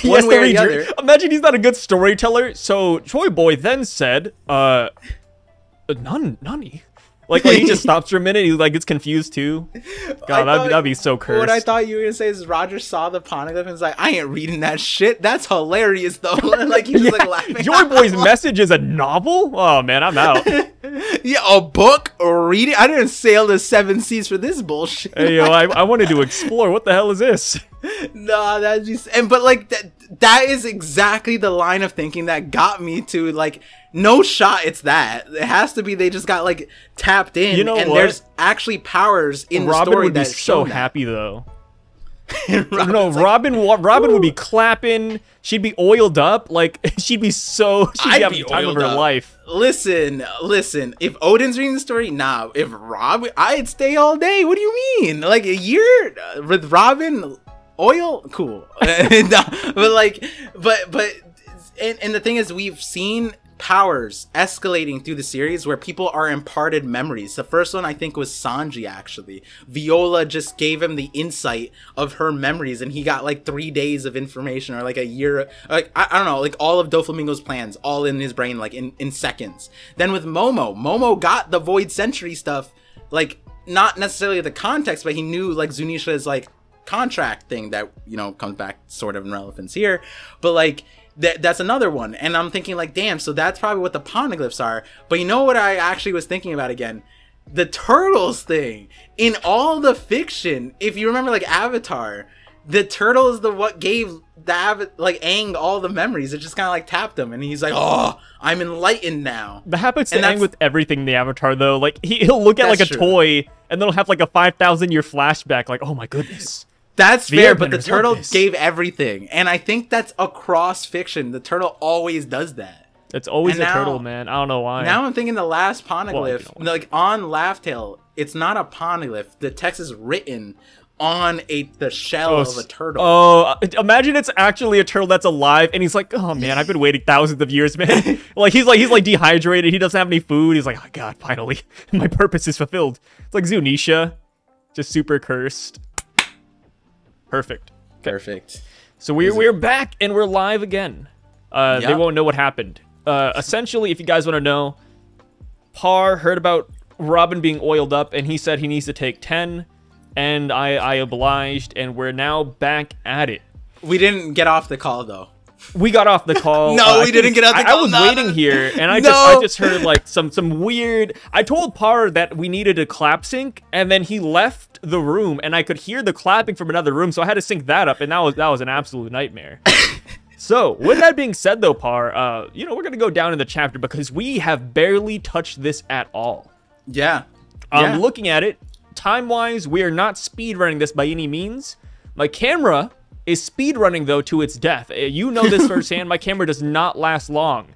One way or the other. Imagine he's not a good storyteller. So Joy Boy then said, Nani? Like he just stops for a minute. He like gets confused too. God, that'd be so cursed. What I thought you were gonna say is Roger saw the poneglyph and was like, I ain't reading that shit. That's hilarious though. Like he was like laughing. Joy Boy's message is a novel? Oh man, I'm out. Yeah, a book or reading? I didn't sail the 7 seas for this bullshit. Hey yo, I wanted to explore. What the hell is this? No, that's just, but like that is exactly the line of thinking that got me to like, no shot, it's that. It has to be they just got like tapped in, you know, and what? There's actually powers in Robin the story would be that so happy though. Robin would be clapping. She'd be oiled up. Like she'd be having the time of her life. Listen. If Oden's reading the story, nah. If Robin, I'd stay all day. What do you mean? Like a year with Robin? Oil, cool. No, but the thing is, we've seen powers escalating through the series where people are imparted memories. The first one I think was Sanji, actually. Viola just gave him the insight of her memories, and he got like 3 days of information, or like a year, like I don't know, like all of Doflamingo's plans all in his brain, like in seconds. Then with Momo got the Void Century stuff, like not necessarily the context, but he knew like Zunisha's like contract thing that, you know, comes back sort of in relevance here. But like that's another one, and I'm thinking like, damn, so that's probably what the poneglyphs are. But you know what I actually was thinking about again? The turtles thing. In all the fiction, if you remember like Avatar, the turtle is what gave the like Aang all the memories. It just kind of like tapped him, and he's like, oh, I'm enlightened now. That happens to Aang with everything in the Avatar, though. Like he'll look at like a toy, and then he'll have like a 5,000 year flashback, like, oh my goodness. That's fair, but the turtle gave everything, and I think that's across fiction. The turtle always does that. It's always a turtle, man. I don't know why. Now I'm thinking the last poneglyph, like on Laugh Tale, it's not a poneglyph. The text is written on the shell of a turtle. Oh, imagine it's actually a turtle that's alive, and he's like, oh man, I've been waiting thousands of years, man. like he's like dehydrated. He doesn't have any food. He's like, oh god, finally, my purpose is fulfilled. It's like Zunisha, just super cursed. Perfect. Okay. Perfect. So we're back and we're live again. They won't know what happened. Essentially, if you guys want to know, Par heard about Robin being oiled up, and he said he needs to take 10, and I obliged, and we're now back at it. We didn't get off the call though. We got off the call. No, we didn't get off the call. I was waiting here, and I just heard like some weird. I told Par that we needed a clap sync, and then he left the room, and I could hear the clapping from another room, so I had to sync that up, and that was an absolute nightmare. So, with that being said, though, Par, you know, we're gonna go down in the chapter because we have barely touched this at all. Yeah. Looking at it, time-wise, we are not speedrunning this by any means. My camera is speedrunning, though, to its death. You know this firsthand. My camera does not last long.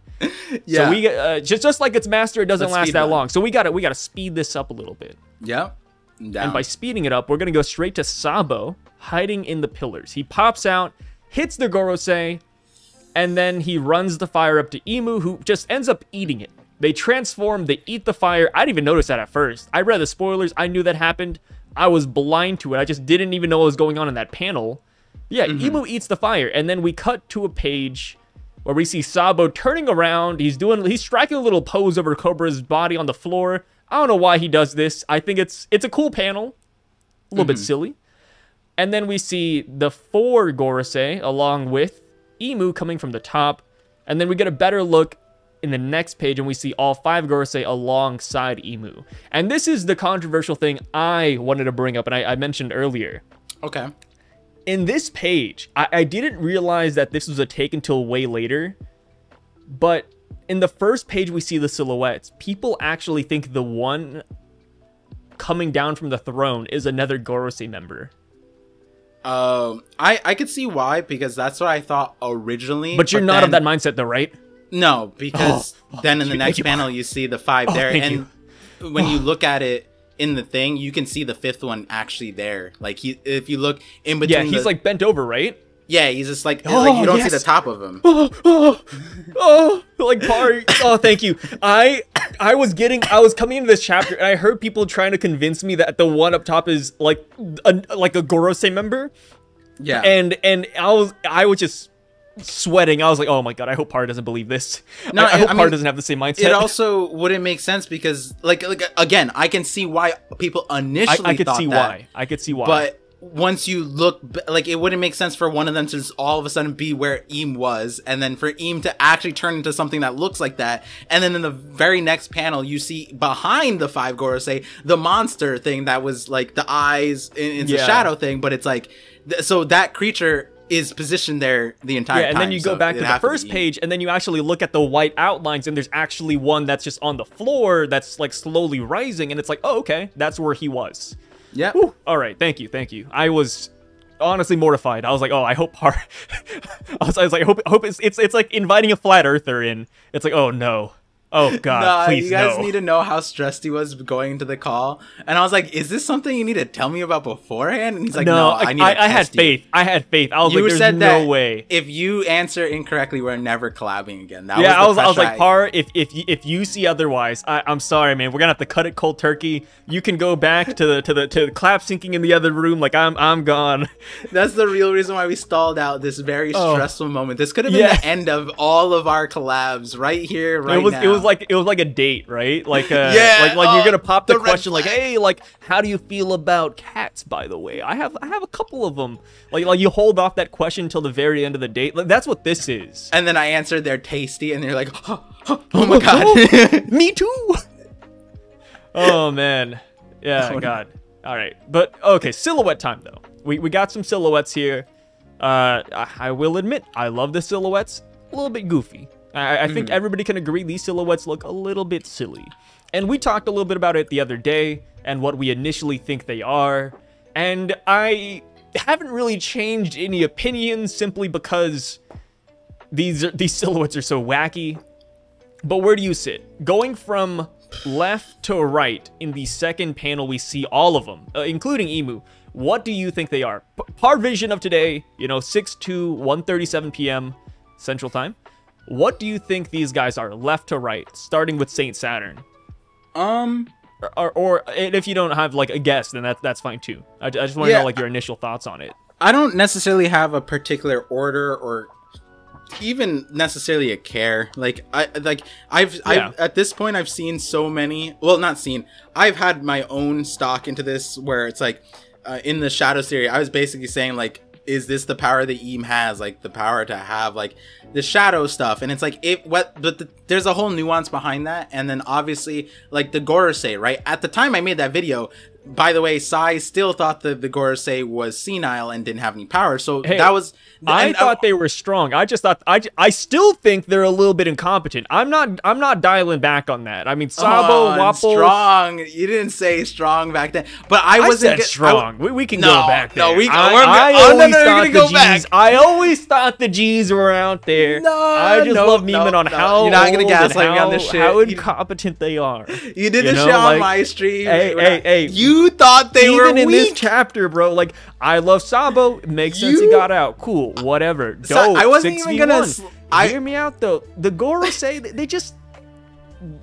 Yeah. So we just like its master, it doesn't last that long. So we gotta speed this up a little bit. Yeah. And by speeding it up, we're gonna go straight to Sabo hiding in the pillars. He pops out, hits the Gorosei, and then he runs the fire up to Imu, who just ends up eating it. They transform, they eat the fire. I didn't even notice that at first. I read the spoilers. I knew that happened. I was blind to it. I just didn't even know what was going on in that panel. Yeah, Imu eats the fire, and then we cut to a page where we see Sabo turning around. He's striking a little pose over Cobra's body on the floor. I don't know why he does this. I think it's a cool panel, a little bit silly. And then we see the 4 Gorosei along with Imu coming from the top, and then we get a better look in the next page, and we see all 5 Gorosei alongside Imu. And this is the controversial thing I wanted to bring up, and I mentioned earlier. Okay. In this page, I didn't realize that this was a take until way later, but in the first page we see the silhouettes. People actually think the one coming down from the throne is another Gorosei member. I could see why, because that's what I thought originally. But you're not of that mindset though, right? No, because then in the next panel you see the 5 there, and when you look at it in the thing, you can see the 5th one actually there. Like if you look in between, he's like bent over, right? Yeah, he's just like, you don't see the top of him. Like Par. Oh, thank you. I was coming into this chapter, and I heard people trying to convince me that the one up top is like a Gorosei member. Yeah, and I was just sweating. I was like, oh my god, I hope Par doesn't believe this. No, I hope Par doesn't have the same mindset. It also wouldn't make sense because like again, I can see why people initially I could thought see that, why. I could see why. But once you look, like, it wouldn't make sense for one of them to just all of a sudden be where Eam was, and then for Eam to actually turn into something that looks like that. And then in the very next panel, you see behind the 5 Gorosei the monster thing that was like the eyes, it's a shadow thing, but it's like, so that creature is positioned there the entire time. And then you go back to the first page, and then you actually look at the white outlines, and there's actually one that's just on the floor that's like slowly rising, and it's like, oh, okay, that's where he was. Yeah. All right. Thank you. I was honestly mortified. I was like, oh, I hope Par. I was like, I hope it's like inviting a flat earther in. It's like, oh no, Oh God, please you guys no. need to know how stressed he was going into the call. And I was like, "Is this something you need to tell me about beforehand?" And he's like, "No, I need to test I had faith. You. I had faith. I was You like, there's said no that way. if you answer incorrectly, we're never collabing again." That Yeah, was I was like, Par, if you see otherwise, I'm sorry, man. We're gonna have to cut it cold turkey. You can go back to the clap syncing in the other room. Like I'm gone. That's the real reason why we stalled out this very stressful moment. This could have been the end of all of our collabs right here, right now. It was like a date, right? Like like you're gonna pop the question like, hey, like how do you feel about cats? By the way, I have a couple of them. Like you hold off that question until the very end of the date. Like, that's what this is. And then I answered, they're tasty, and they're like, oh my God, me too. Oh man, yeah, God. All right, but okay, silhouette time though. We got some silhouettes here. I will admit, I love the silhouettes. A little bit goofy. I think everybody can agree these silhouettes look a little bit silly. And we talked a little bit about it the other day and what we initially think they are. And I haven't really changed any opinions simply because these silhouettes are so wacky. But where do you sit? Going from left to right in the second panel, we see all of them, including Emu. What do you think they are? Par vision of today, 6/2, 1:37 p.m. Central Time. What do you think these guys are, left to right, starting with Saint Saturn? Or if you don't have like a guess, then that's fine too. I just want to know like your initial thoughts on it. I don't necessarily have a particular order or even necessarily a care. I've at this point I've seen so many. Well, not seen. I've had my own stock into this where it's like in the Shadow series, I was basically saying like, is this the power that Eam has, like the power to have like the shadow stuff? And it's like there's a whole nuance behind that. And then obviously like the Gorosei, right? At the time I made that video, by the way, Sai still thought that the Gorosei was senile and didn't have any power. So that was... I thought they were strong. I just thought... I still think they're a little bit incompetent. I'm not dialing back on that. I mean, Sabo, Wapol... Strong. You didn't say strong back then. But I wasn't... said strong. We can go back there. I always thought the G's were out there. I just love memeing on how you're not gonna gaslight me on this shit. How incompetent they are. You did this shit on my stream. Hey. You thought they were weak. Even in this chapter, bro. Like, I love Sabo. It makes sense he got out. Cool. Whatever. Dope. I wasn't even gonna... Hear me out, though. The Gorosei, they just...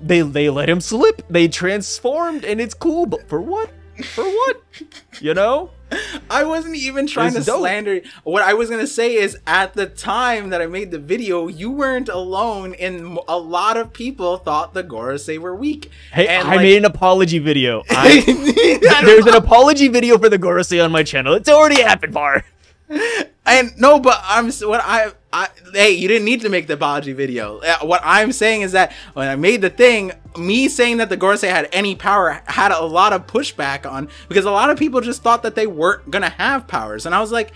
They let him slip. They transformed, and it's cool. But for what? For what? I wasn't even trying to slander. What I was gonna say is, at the time that I made the video, you weren't alone, and a lot of people thought the Gorosei were weak. Hey, and I made an apology video. There's an apology video for the Gorosei on my channel. It's already happened, Bar. And no, but hey, you didn't need to make the apology video. What I'm saying is that when I made the thing, me saying that the Gorosei had any power had a lot of pushback on, because a lot of people just thought that they weren't gonna have powers. And I was like,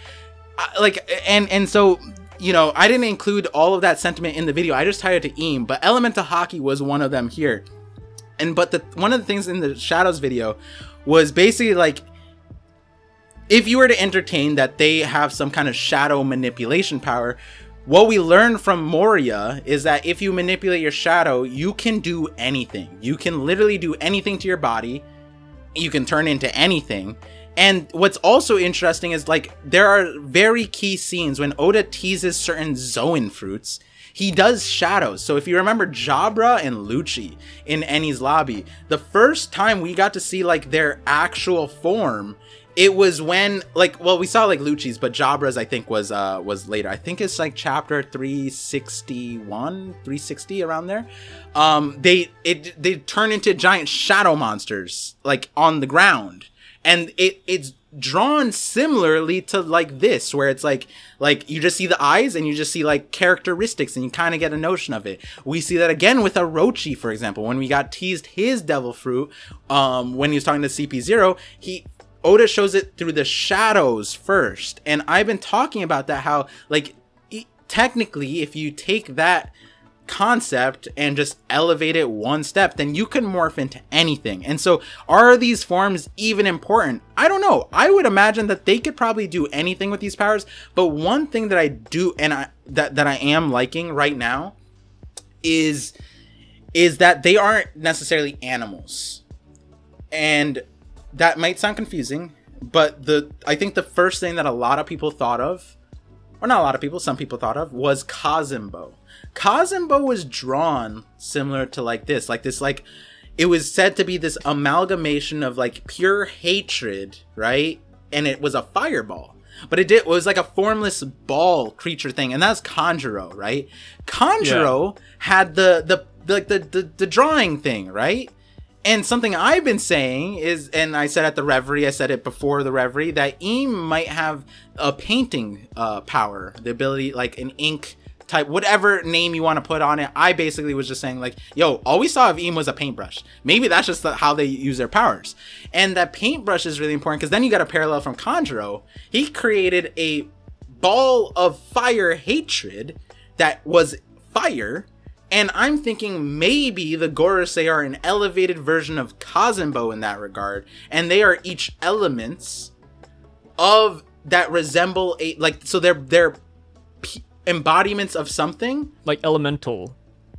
and so, I didn't include all of that sentiment in the video. I just tied it to Eam, but Elemental Haki was one of them here. But one of the things in the Shadows video was basically like, if you were to entertain that they have some kind of shadow manipulation power, what we learned from Moria is that if you manipulate your shadow, you can do anything. You can literally do anything to your body. You can turn into anything. And what's also interesting is like, there are very key scenes when Oda teases certain Zoan fruits. He does shadows. So if you remember Jabra and Lucci in Eni's lobby, the first time we got to see like their actual form, it was when we saw like Lucci's, but Jabra's I think was later. I think it's like chapter 361, 360 around there. They turn into giant shadow monsters like on the ground, and it's drawn similarly to like this, where it's like you just see the eyes and you just see like characteristics and you kind of get a notion of it. We see that again with Orochi, for example, when we got teased his devil fruit, when he was talking to CP0, Oda shows it through the shadows first. And I've been talking about that, how like technically if you take that concept and just elevate it one step, then you can morph into anything. And so are these forms even important? I don't know. I would imagine that they could probably do anything with these powers. But one thing that I do, and that I am liking right now, is is that they aren't necessarily animals. And that might sound confusing, but I think the first thing that a lot of people thought of, or not a lot of people, some people thought of, was Kazembo. Kazembo was drawn similar to like this, like it was said to be this amalgamation of like pure hatred, right? And it was a fireball. But it was like a formless ball creature thing, and that's Kanjuro, right? Kanjuro had the drawing thing, right? And something I've been saying is, and I said at the Reverie, I said it before the Reverie, that Im might have a painting power, the ability, like an ink type, whatever name you want to put on it. I basically was just saying like, yo, all we saw of Im was a paintbrush. Maybe that's just how they use their powers. And that paintbrush is really important, because then you got a parallel from Kanjuro. He created a ball of fire hatred that was fire. And I'm thinking maybe the Gorosei are an elevated version of Kazembo in that regard. And they are each elements of that resemble a, like, so they're embodiments of something, like elemental,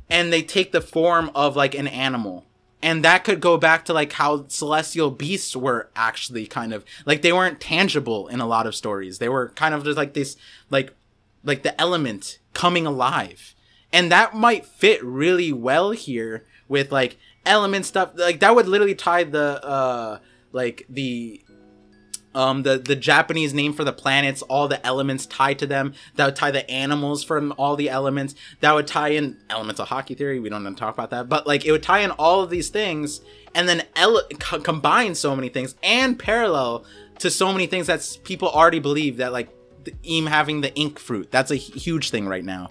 and they take the form of like an animal. And that could go back to like how celestial beasts were actually kind of like, they weren't tangible in a lot of stories. They were kind of just like this, like the element coming alive. And that might fit really well here with like element stuff. Like that would literally tie the the Japanese name for the planets, all the elements tied to them. That would tie the animals from all the elements. That would tie in elemental hockey theory. We don't want to talk about that, but like it would tie in all of these things, and then combine so many things and parallel to so many things that people already believe, that like Im having the ink fruit, that's a huge thing right now.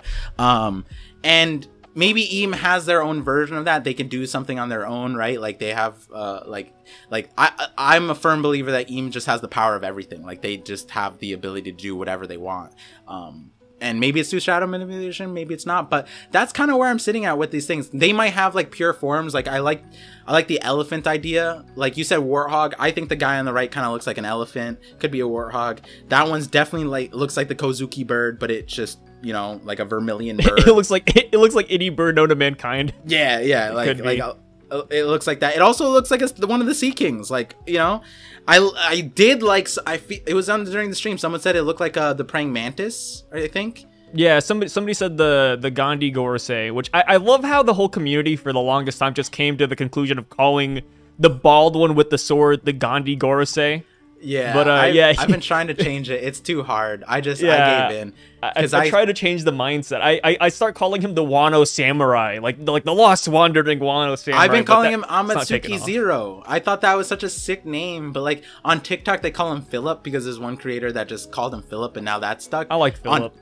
And maybe Im has their own version of that. They can do something on their own, right? Like they have I'm a firm believer that Im just has the power of everything. Like they just have the ability to do whatever they want. And maybe it's through shadow manipulation, maybe it's not, but that's kind of where I'm sitting at with these things. They might have like pure forms. Like I like the elephant idea. Like you said, warthog. I think the guy on the right kind of looks like an elephant. Could be a warthog. That one's definitely like, looks like the Kozuki bird, but it's just, you know, like a vermilion bird. it looks like any bird known to mankind. Yeah, it looks like that. It also looks like it's one of the Sea Kings. Like, you know, I did like, it was on during the stream. Someone said it looked like the praying mantis, I think. Yeah, somebody said the Gandhi Gorosei, which I love how the whole community for the longest time just came to the conclusion of calling the bald one with the sword the Gandhi Gorosei. Yeah, but I've been trying to change it. It's too hard. I gave in. I try to change the mindset. I start calling him the Wano Samurai, like the lost wandering Wano Samurai. I've been calling him Amatsuki Zero. I thought that was such a sick name, but like on TikTok they call him Philip because there's one creator that just called him Philip, and now that's stuck. I like Philip.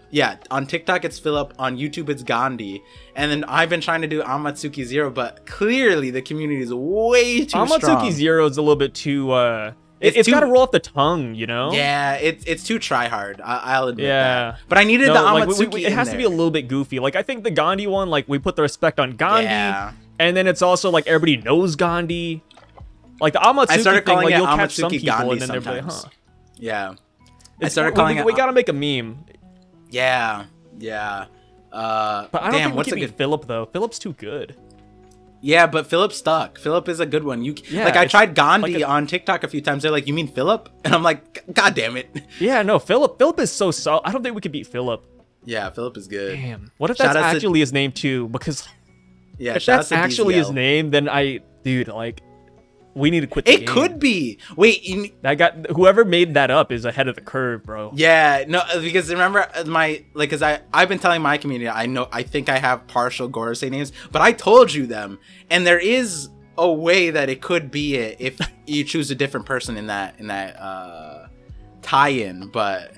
On TikTok it's Philip. On YouTube it's Gandhi. And then I've been trying to do Amatsuki Zero, but clearly the community is way too strong. Amatsuki Zero is a little bit too. It's got to roll off the tongue, you know? Yeah, it's too try hard. I'll admit that. But I needed the Amatsuki it has to be a little bit goofy. Like, I think the Gandhi one, like, we put the respect on Gandhi. Yeah. And then it's also, like, everybody knows Gandhi. Like, the Amatsuki thing, like, you'll catch some people Gandhi and then they're like, huh. Yeah. I started calling it... We gotta make a meme. Yeah. But I don't think we can beat Philip, though. Philip's too good. Yeah, but Philip stuck. Philip is a good one. I tried Gandhi on TikTok a few times. They're like, "You mean Philip?" And I'm like, "God damn it!" Yeah, no, Philip is so solid. I don't think we could beat Philip. Yeah, Philip is good. Damn. What if that's actually his name too? Because if that's actually his name, then we need to quit the game. It could be. Wait, whoever made that up is ahead of the curve, bro. Yeah, no, because remember because I've been telling my community, I think I have partial Gorosei names, but I told you them, and there is a way that it could be it if you choose a different person in that tie-in, but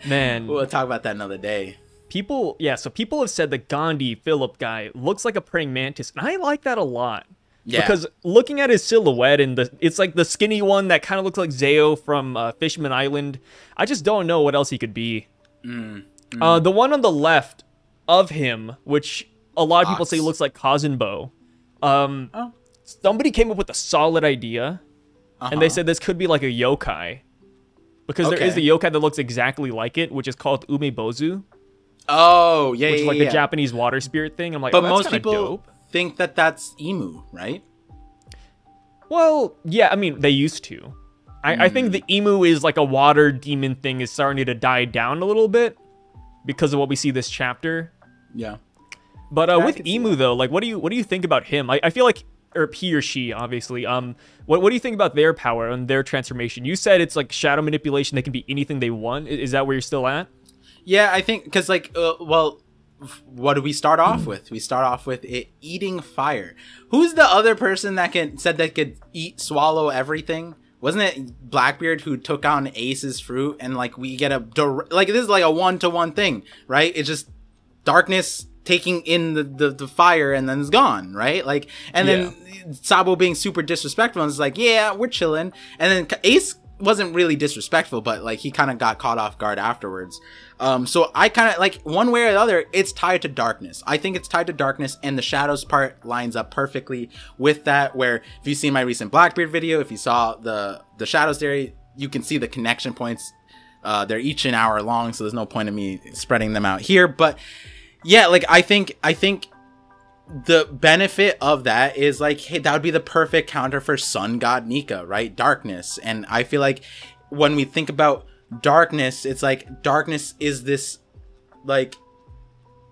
man, we'll talk about that another day. People have said the Gandhi Philip guy looks like a praying mantis, and I like that a lot. Yeah. Because looking at his silhouette and it's like the skinny one that kind of looks like Zeo from Fishman Island. I just don't know what else he could be. The one on the left of him, which a lot of people say looks like Kazembo. Somebody came up with a solid idea, and they said this could be like a yokai. Because there is a yokai that looks exactly like it, which is called Umebozu. Oh, yeah, which is like the Japanese water spirit thing. I'm like, but most people, dope. think that that's emu, right? Well, yeah, I mean, they used to. I think the emu is like a water demon thing is starting to die down a little bit because of what we see this chapter. Yeah. But with emu though, like what do you think about him? I feel like, or he or she, obviously. What do you think about their power and their transformation? You said it's like shadow manipulation. They can be anything they want. Is that where you're still at? Yeah, I think because like, well, what do we start off with? We start off with it eating fire. Who's the other person that said they could swallow everything? Wasn't it Blackbeard who took on Ace's fruit? And like we get like this is like a 1-to-1 thing, right? It's just darkness taking in the fire and then it's gone, right? Like, and then Sabo being super disrespectful and is like, yeah, we're chilling. And then Ace wasn't really disrespectful, but like he kind of got caught off guard afterwards. So I kind of like one way or the other, it's tied to darkness. I think it's tied to darkness, and the shadows part lines up perfectly with that. Where if you see my recent Blackbeard video, if you saw the shadows theory, you can see the connection points. They're each an hour long, so there's no point in me spreading them out here. But yeah, like I think the benefit of that is like, hey, that would be the perfect counter for Sun God Nika, right? Darkness. And I feel like when we think about darkness, it's like darkness is this like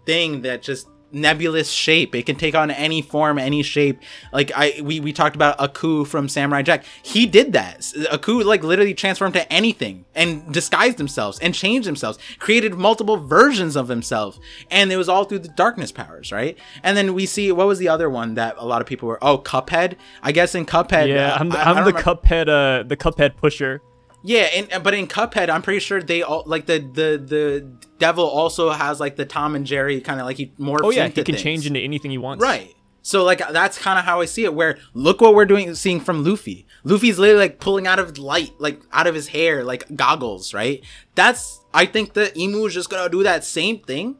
thing that just nebulous shape. It can take on any form, any shape. Like we talked about Aku from Samurai Jack. He did that. Aku like literally transformed to anything and disguised themselves and changed themselves, created multiple versions of himself, and it was all through the darkness powers, right? And then we see, what was the other one that a lot of people were, Cuphead. I guess in Cuphead, yeah, I'm the Cuphead pusher. Yeah, but in Cuphead, I'm pretty sure they all like the devil also has like the Tom and Jerry kind of like he morphs. Oh yeah, into he can things. change into anything he wants. Right. So like that's kind of how I see it. Where look what we're seeing from Luffy. Luffy's literally like pulling out of light, like out of his hair, like goggles. Right. I think the emu is just gonna do that same thing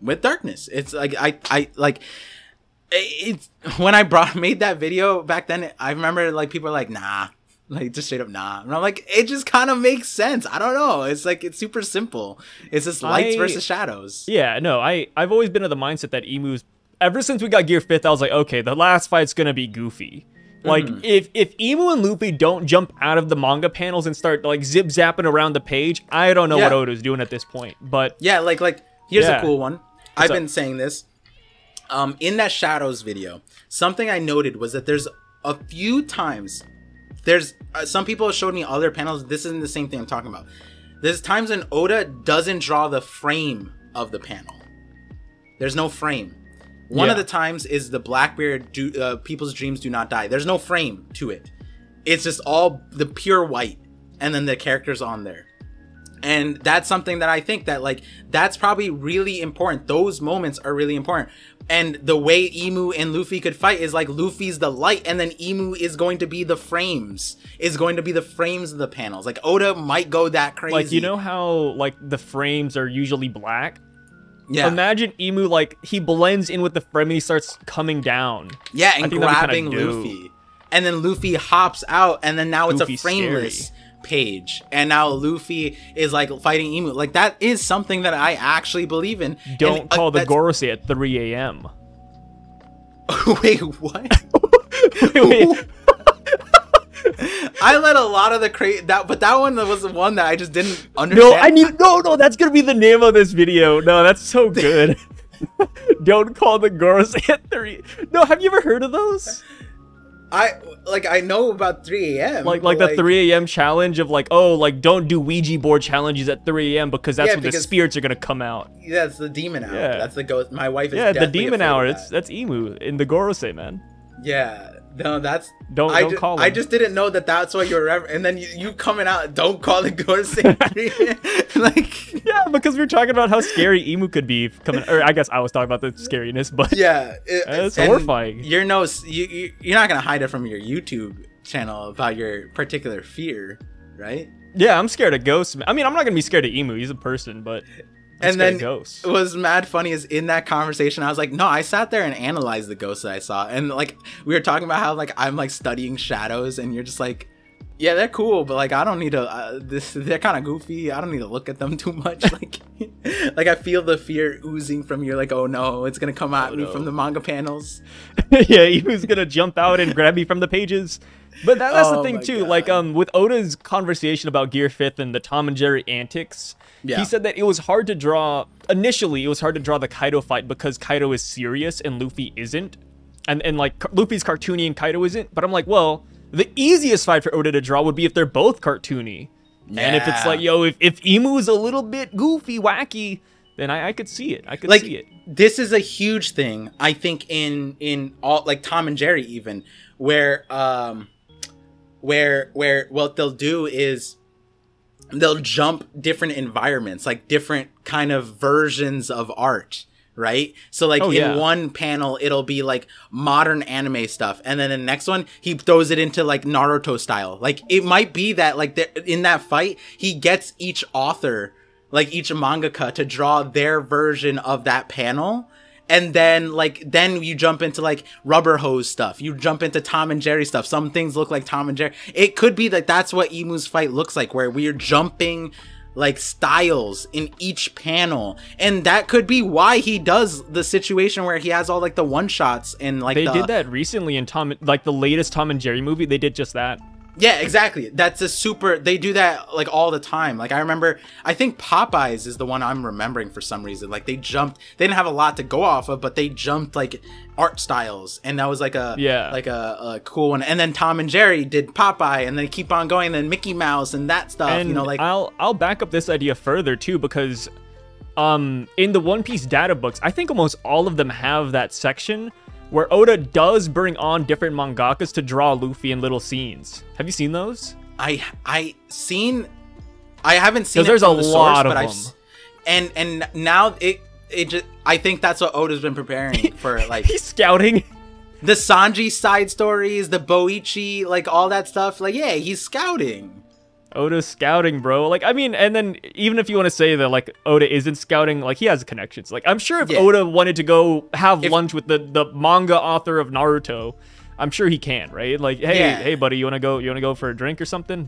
with darkness. It's like I like. It's when I made that video back then. I remember like people were like, nah. Like just straight up nah. And I'm like, it just kind of makes sense. I don't know. It's like it's super simple. It's just lights versus shadows. Yeah, no, I've always been of the mindset that emus, ever since we got Gear 5th, I was like, okay, the last fight's gonna be goofy. Like if Emu and Luffy don't jump out of the manga panels and start like zip zapping around the page, I don't know what Oda's doing at this point. But yeah, like here's a cool one. I've been saying this. In that Shadows video, something I noted was that there's a few times. There's some people have showed me other panels. This isn't the same thing I'm talking about. There's times when Oda doesn't draw the frame of the panel. There's no frame. One of the times is the Blackbeard People's Dreams Do Not Die. There's no frame to it. It's just all the pure white and then the characters on there. And that's something that I think that like that's probably really important. Those moments are really important. And the way Emu and Luffy could fight is like Luffy's the light and then Emu is going to be the frames. Is going to be the frames of the panels. Like Oda might go that crazy. Like, you know how like the frames are usually black? Yeah. Imagine Emu like he blends in with the frame and he starts coming down. Yeah, and grabbing Luffy. And then Luffy hops out and then now it's a frameless page. And now Luffy is like fighting Emu. Like that is something that I actually believe in. Don't call the Gorosei at 3 a.m. Wait, what? wait. I let a lot of the but that one was the one that I just didn't understand. No, that's gonna be the name of this video. No, that's so good. Don't call the Gorosei at 3. No, have you ever heard of those? I know about 3 a.m. Like the 3 a.m. challenge of like, oh, like don't do Ouija board challenges at 3 a.m. because that's when the spirits are gonna come out. Yeah, that's the demon hour. Yeah. That's the ghost. My wife is the demon hour. That's Emu in the Gorosei, man. Yeah. No, that's don't call him. I just didn't know that that's what you're and then you coming out. Don't call it Gorosei. Like yeah, because we were talking about how scary Emu could be coming. Or I guess I was talking about the scariness, but yeah, it's horrifying. You're not gonna hide it from your YouTube channel about your particular fear, right? Yeah, I'm scared of ghosts. I mean, I'm not gonna be scared of Emu. He's a person, but. And then it was mad funny is in that conversation I was like, no, I sat there and analyzed the ghosts that I saw, and like we were talking about how like I'm like studying shadows and you're just like Yeah, they're cool, but like I don't need to. They're kind of goofy. I don't need to look at them too much. Like, like I feel the fear oozing from you. Like, oh no, it's gonna come at me from the manga panels. Yeah, Imu's gonna jump out and grab me from the pages. But that's the thing too. God. Like, with Oda's conversation about Gear 5th and the Tom and Jerry antics, he said that it was hard to draw. Initially, it was hard to draw the Kaido fight because Kaido is serious and Luffy isn't, and like Luffy's cartoony and Kaido isn't. But I'm like, well. The easiest fight for Oda to draw would be if they're both cartoony. Yeah. And if it's like, yo, if Imu's a little bit goofy, wacky, then I could see it. I could see it. This is a huge thing, I think, in all, like, Tom and Jerry even, where what they'll do is they'll jump different environments, like different kind of versions of art. Right? So like in one panel, it'll be like modern anime stuff. And then the next one, he throws it into like Naruto style. Like it might be that like in that fight, he gets each author, like each mangaka to draw their version of that panel. And then then you jump into like Rubber Hose stuff. You jump into Tom and Jerry stuff. Some things look like Tom and Jerry. It could be that that's what Imu's fight looks like, where we're jumping like styles in each panel, and that could be why he does the situation where he has all like the one shots and like they did that recently in like the latest Tom and Jerry movie. They did just that. Yeah, exactly. That's a super. They do that like all the time. Like I remember, I think Popeyes is the one I'm remembering for some reason. Like they jumped. They didn't have a lot to go off of, but they jumped like art styles, and that was like a cool one. And then Tom and Jerry did Popeye, and then keep on going. And then Mickey Mouse and that stuff. And you know, like I'll back up this idea further too, because in the One Piece data books, I think almost all of them have that section where Oda does bring on different mangakas to draw Luffy in little scenes. Have you seen those? I haven't seen it there's from a the lot source, of but them. And now it just, I think that's what Oda's been preparing for. Like he's scouting the Sanji side stories, the Boichi, like all that stuff. Like yeah, he's scouting. Oda's scouting, bro. Like, I mean, and then even if you want to say that, like, Oda isn't scouting, like, he has connections. Like, I'm sure if Oda wanted to go have lunch with the manga author of Naruto, I'm sure he can, right? Like, hey, buddy, you want to go for a drink or something?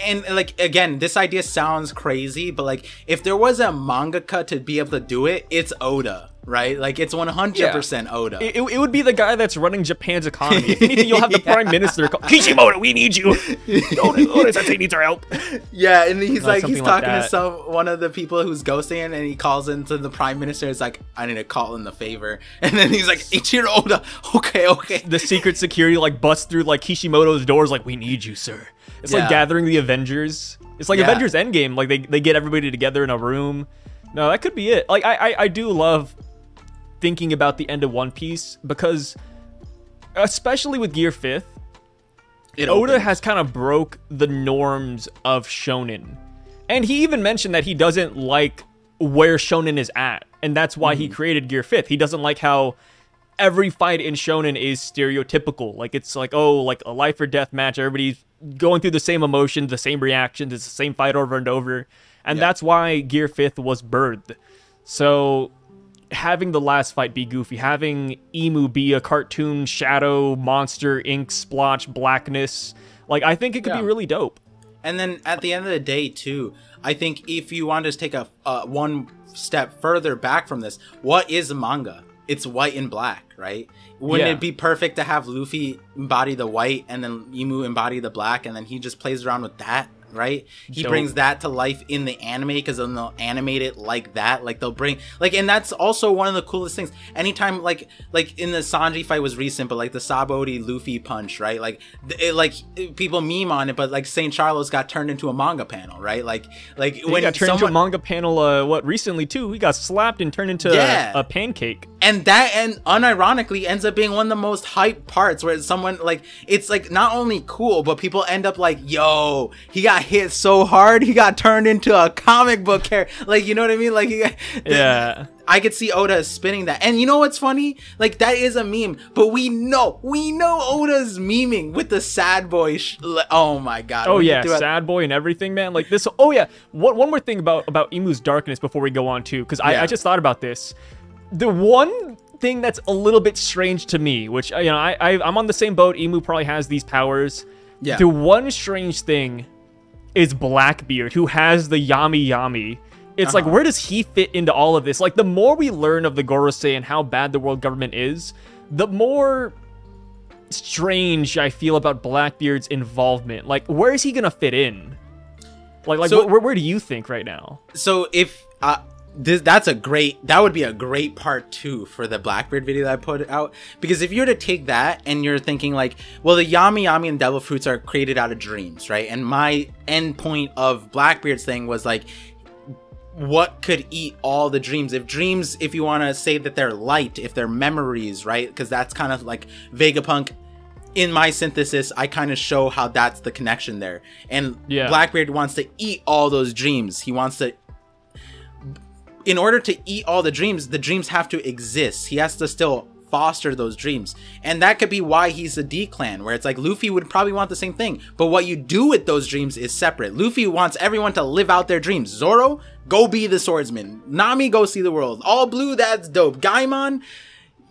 And like, again, this idea sounds crazy, but like, if there was a mangaka to be able to do it, it's Oda. Right? Like, it's 100% Oda. It would be the guy that's running Japan's economy. If anything, you'll have the prime minister call, Kishimoto, we need you. Oda-sensei needs our help. Yeah, and he's like, he's talking to one of the people who's ghosting, and he calls into the prime minister. It's like, I need to call in the favor. And then he's like, Ichiro Oda. Okay. The secret security, like, busts through, like, Kishimoto's doors, like, we need you, sir. It's like gathering the Avengers. It's like Avengers Endgame. Like, they get everybody together in a room. No, that could be it. Like, I do love thinking about the end of One Piece, because especially with Gear 5th, Oda has kind of broke the norms of shonen. And he even mentioned that he doesn't like where shonen is at, and that's why he created Gear 5th. He doesn't like how every fight in shonen is stereotypical. Like, it's like, oh, like a life or death match, everybody's going through the same emotions, the same reactions, it's the same fight over and over. And that's why Gear 5th was birthed. So having the last fight be goofy, having Imu be a cartoon shadow monster, ink splotch, blackness, like, I think it could be really dope. And then at the end of the day too, I think if you want to just take a one step further back from this, what is a manga? It's white and black, right? Wouldn't it be perfect to have Luffy embody the white and then Imu embody the black, and then he just plays around with that? Right, he brings that to life in the anime, because then they'll animate it like that. Like, they'll bring, like, and that's also one of the coolest things. Anytime, like in the Sanji fight was recent, but like the Sabaody Luffy punch, right? Like, people meme on it, but like Saint Charlos got turned into a manga panel, right? Like when got turned into a manga panel, recently too? He got slapped and turned into a pancake. And that, and unironically, ends up being one of the most hyped parts, where someone, like, it's like not only cool, but people end up like, yo, he got hit so hard, he got turned into a comic book character. Like, you know what I mean? Like, I could see Oda spinning that. And you know what's funny? Like, that is a meme, but we know Oda's memeing with the sad boy. Oh my god. Oh yeah, sad boy and everything, man. Like this. Oh yeah. One more thing about Imu's darkness before we go on too, because I just thought about this. The one thing that's a little bit strange to me, which, you know, I'm on the same boat. Imu probably has these powers, Yeah. The one strange thing is Blackbeard, who has the Yami Yami. It's like, where does he fit into all of this? Like, the more we learn of the Gorosei and how bad the world government is, the more strange I feel about Blackbeard's involvement. Like, where is he gonna fit in? Like, so, where do you think right now? So if that would be a great part 2 for the Blackbeard video that I put out, because if you were to take that and you're thinking like, well, the Yami Yami and Devil Fruits are created out of dreams, right? And my end point of Blackbeard's thing was like, what could eat all the dreams? If you want to say that they're light, if they're memories, right? Because that's kind of like Vegapunk. In my synthesis, I kind of show how that's the connection there. And Blackbeard wants to eat all those dreams. He wants to, in order to eat all the dreams have to exist. He has to still foster those dreams. And that could be why he's a D-Clan, where it's like Luffy would probably want the same thing. But what you do with those dreams is separate. Luffy wants everyone to live out their dreams. Zoro, go be the swordsman. Nami, go see the world. All Blue, that's dope. Gaimon,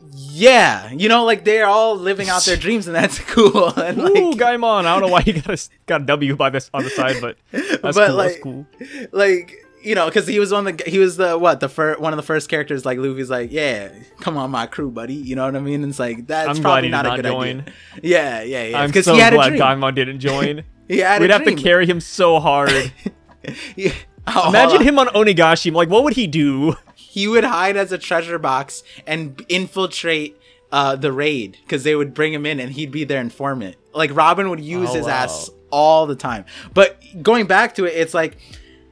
yeah, you know, like they're all living out their dreams, and that's cool. And like, ooh, Gaimon, I don't know why he got a W by this on the side, but that's cool. Like, that's cool. Like, you know, because he was one of the first characters. Like Luffy's like, yeah, come on, my crew, buddy. You know what I mean? And it's like that's probably not a good idea. Yeah. I'm so glad Gaimon didn't join. We'd have to carry him so hard. Yeah. Imagine him on Onigashima. Like, what would he do? He would hide as a treasure box and infiltrate the raid, because they would bring him in and he'd be their informant. Like Robin would use his ass all the time. But going back to it, it's like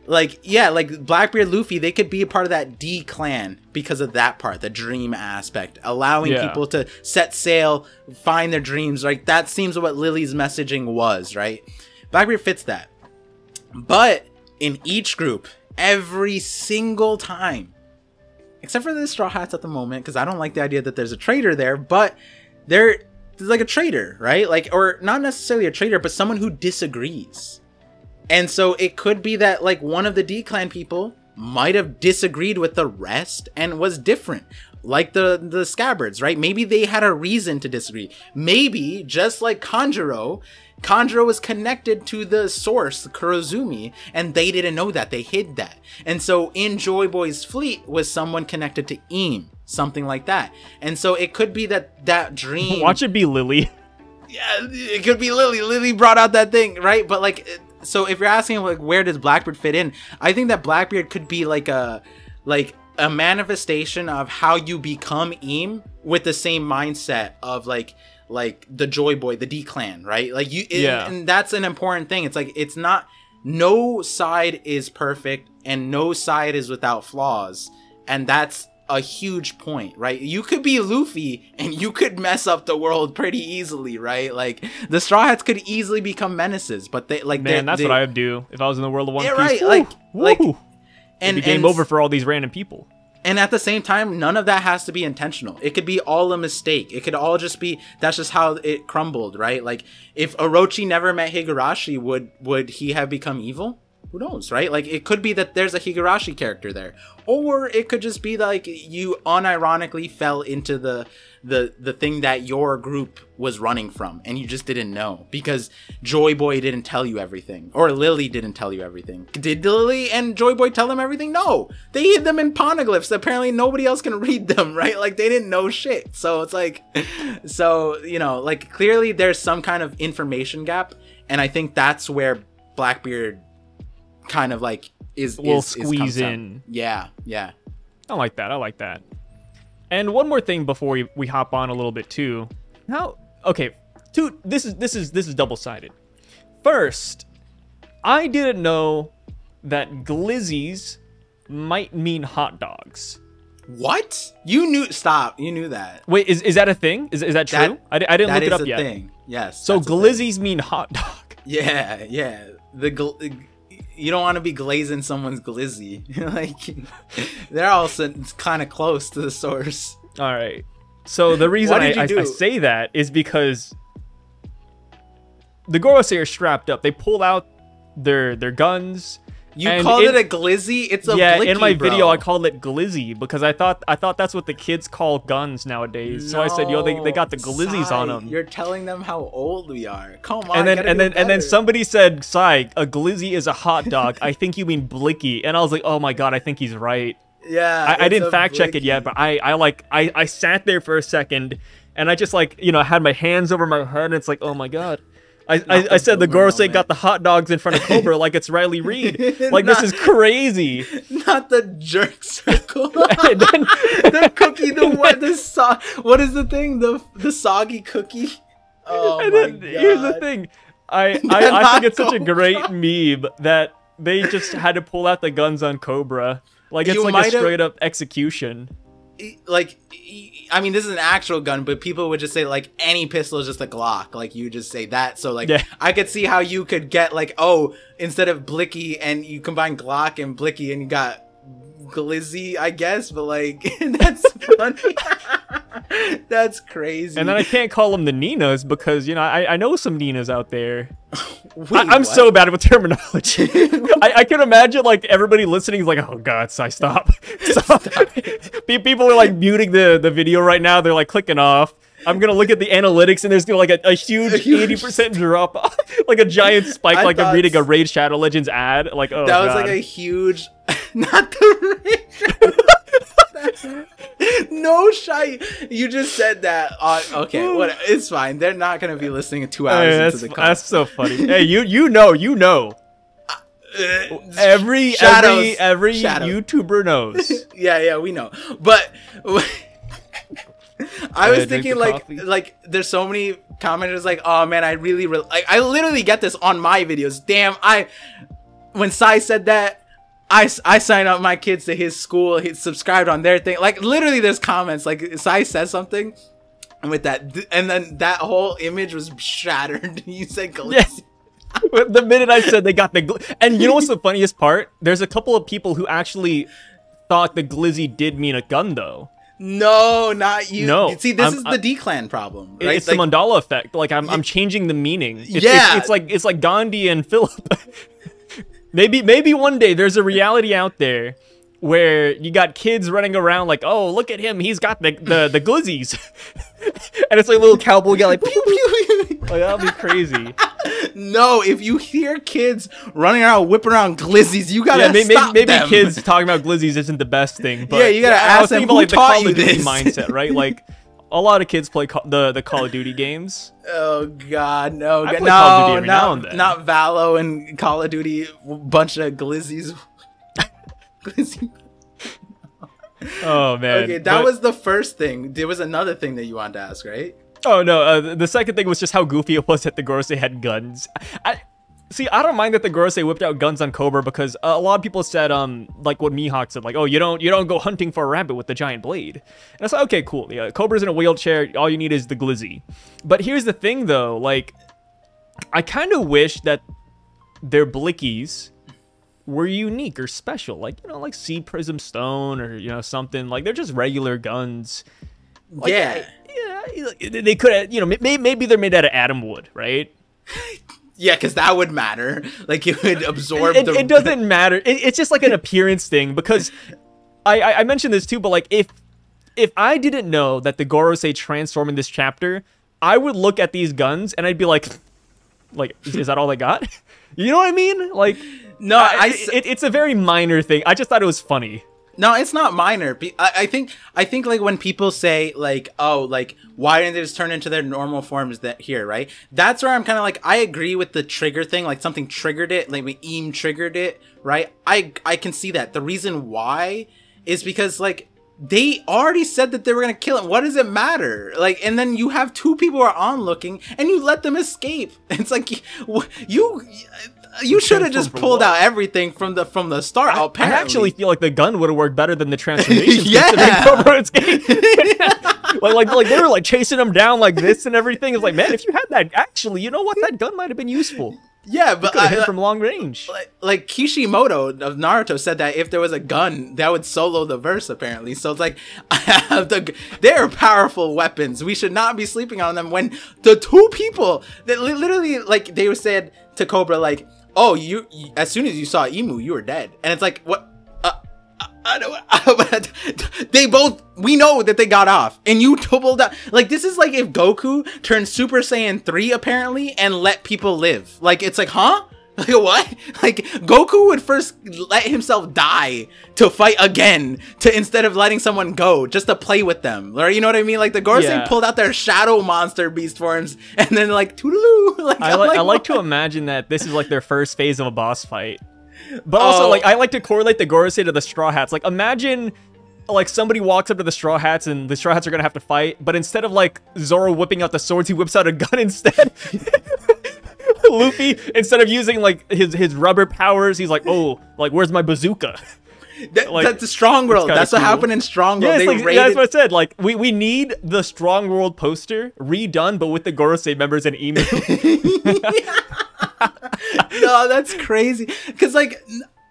Blackbeard, Luffy, they could be a part of that D-Clan because of that part, the dream aspect, allowing people to set sail, find their dreams. Like that seems what Lily's messaging was, right? Blackbeard fits that. But in each group, every single time, except for the Straw Hats at the moment, because I don't like the idea that there's a traitor there, but there's like a traitor, right? Like, or not necessarily a traitor, but someone who disagrees. And so it could be that like one of the D-Clan people might have disagreed with the rest and was different, like the Scabbards, right? Maybe they had a reason to disagree. Maybe just like Kanjuro was connected to the source, Kurozumi, and they didn't know that. They hid that. And so in Joy Boy's fleet was someone connected to Eam, something like that. And so it could be that dream. Watch it be Lily. Yeah, it could be Lily. Lily brought out that thing, right? But like, so if you're asking like where does Blackbeard fit in, I think that Blackbeard could be like a manifestation of how you become Eam with the same mindset of like the Joy Boy, the D-Clan, right? Like and that's an important thing. It's like, it's not, no side is perfect and no side is without flaws. And that's a huge point, right? You could be Luffy and you could mess up the world pretty easily, right? Like the Straw Hats could easily become menaces, but that's what I would do if I was in the world of One Piece. Right? Like, and game over for all these random people. And at the same time, none of that has to be intentional. It could be all a mistake. It could all just be, that's just how it crumbled, right? Like, if Orochi never met Higurashi, would he have become evil? Who knows, right? Like, it could be that there's a Higurashi character there. Or it could just be like you unironically fell into the thing that your group was running from and you just didn't know because Joy Boy didn't tell you everything, or Lily didn't tell you everything. Did Lily and Joy Boy tell them everything? No, they hid them in poneglyphs. Apparently nobody else can read them, right? Like they didn't know shit. So it's like, so, you know, like clearly there's some kind of information gap, and I think that's where Blackbeard kind of like will squeeze in. Yeah. I like that. And one more thing before we hop on a little bit too. This is double-sided. First, I didn't know that glizzies might mean hot dogs. What? You knew? Stop. You knew that. Wait, is that a thing? Is that true? I didn't look it up yet. Thing. Yes. So glizzies mean hot dog. Yeah. You don't want to be glazing someone's glizzy. Like, they're also kind of close to the source. All right. So the reason I say that is because the Gorosei are strapped up. They pull out their guns You called it a glizzy? It's a blicky, in my bro. video I called it glizzy because I thought that's what the kids call guns nowadays. So I said, yo, they got the glizzies on them. You're telling them how old we are. Come on. And then somebody said, Sai, a glizzy is a hot dog. I think you mean blicky. And I was like, oh my god, I think he's right. Yeah. I didn't fact check it yet, but I sat there for a second and I just like, you know, had my hands over my head and it's like, oh my god. I said the Gorosei got the hot dogs in front of Cobra like it's Riley Reid. Like, this is crazy. Not the jerk circle. The cookie, what is the thing? The soggy cookie? Oh and my god. Here's the thing. I think it's such a great meme that they just had to pull out the guns on Cobra. Like, it's like a straight up execution. Like, I mean, this is an actual gun, but people would just say like any pistol is just a Glock. Like, you just say that. So like, I could see how you could get like, oh, instead of blicky and you combine Glock and blicky and you got glizzy, I guess. But like, that's funny. That's crazy. And then I can't call them the Ninas because, you know, I know some Ninas out there. Wait, I'm so bad with terminology. I can imagine like everybody listening is like, oh god, stop. People are like muting the video right now. They're like clicking off. I'm gonna look at the analytics and there's like a huge 80% drop, like a giant spike. Like I'm reading a Raid Shadow Legends ad. Like, oh, that was god. Like a huge, not the Raid. No shy. You just said that. Okay, what? It's fine. They're not gonna be listening 2 hours into the call. That's so funny. Hey, you know. Every YouTuber knows. Yeah, we know. But I was thinking like there's so many commenters like, oh man, I literally get this on my videos. Damn, when Sai said that, I signed up my kids to his school. He subscribed on their thing. Like, literally, there's comments. Like, Sai says something, and with that, and then that whole image was shattered. You said glizzy. Yeah. The minute I said they got the and you know what's the funniest part? There's a couple of people who actually thought the glizzy did mean a gun, though. No, not you. No. See, this is the D-Clan problem, right? It's like, the Mandala effect. Like, I'm changing the meaning. It's like Gandhi and Philip. Maybe one day there's a reality out there where you got kids running around like, oh, look at him, he's got the glizzies. And it's like a little cowboy guy like, pew, pew, pew. Like, that'll be crazy. No, if you hear kids running around, whipping around glizzies, you gotta stop them. Maybe kids talking about glizzies isn't the best thing, but yeah, you gotta ask them who taught you this. The Call of Duty mindset, right? Like, a lot of kids play the Call of Duty games. Oh god, no, I play Call of Duty every now and then. Not Valo and Call of Duty, bunch of glizzies. Glizzy. Oh man. Okay, that was the first thing. There was another thing that you wanted to ask, right? Oh no, the second thing was just how goofy it was that the Gorosei had guns. I don't mind that the Gorosei whipped out guns on Cobra because a lot of people said, like what Mihawk said, like, oh, you don't go hunting for a rabbit with the giant blade. And I said, okay, cool. Yeah, Cobra's in a wheelchair. All you need is the glizzy. But here's the thing, though. Like, I kind of wish that their blickies were unique or special. Like, you know, like Sea Prism Stone or, you know, something. Like, they're just regular guns. Like, yeah. They could have, you know, maybe they're made out of atom wood, right? Yeah, because that would matter. Like, it would absorb it doesn't matter. It's just like an appearance thing. Because I mentioned this too, but like if I didn't know that the Gorosei transform in this chapter, I would look at these guns and I'd be like, is that all they got? You know what I mean? Like, no, it's a very minor thing. I just thought it was funny. No, it's not minor. I think like when people say like, oh, like why didn't they just turn into their normal forms that here, right? That's where I'm kind of like, I agree with the trigger thing. Like something triggered it, like Eam triggered it, right? I can see that. The reason why is because like they already said that they were gonna kill him. What does it matter? Like, and then you have two people who are onlooking and you let them escape. It's like you should have just pulled out everything from the start. I actually feel like the gun would have worked better than the transformation. Yeah. like they were like chasing him down like this and everything. It's like, man, if you had that, actually, you know what? That gun might have been useful. Yeah, but I hit from long range. Like Kishimoto of Naruto said that if there was a gun, that would solo the verse apparently. So it's like, they're powerful weapons. We should not be sleeping on them. When the two people that literally, like, they said to Cobra, like, oh, you as soon as you saw Imu, you were dead. And it's like, what? I don't. They both. We know that they got off, and you doubled out. Like, this is like if Goku turned Super Saiyan 3 apparently and let people live. Like, it's like, huh? Like, what? Like, Goku would first let himself die to fight again, to instead of letting someone go just to play with them. Or, you know what I mean? Like, the Gorosei pulled out their shadow monster beast forms, and then like, toodaloo. Like, I like to imagine that this is like their first phase of a boss fight. But also, like, I like to correlate the Gorosei to the Straw Hats. Like, imagine, like, somebody walks up to the Straw Hats, and the Straw Hats are gonna have to fight, but instead of, like, Zoro whipping out the swords, he whips out a gun instead. Luffy, instead of using, like, his rubber powers, he's like, oh, like, where's my bazooka? Like, that's a Strong World. That's cool. What happened in Strong World. Yeah, that's what I said. Like, we need the Strong World poster redone, but with the Gorosei members and Imu. No, that's crazy. Because, like,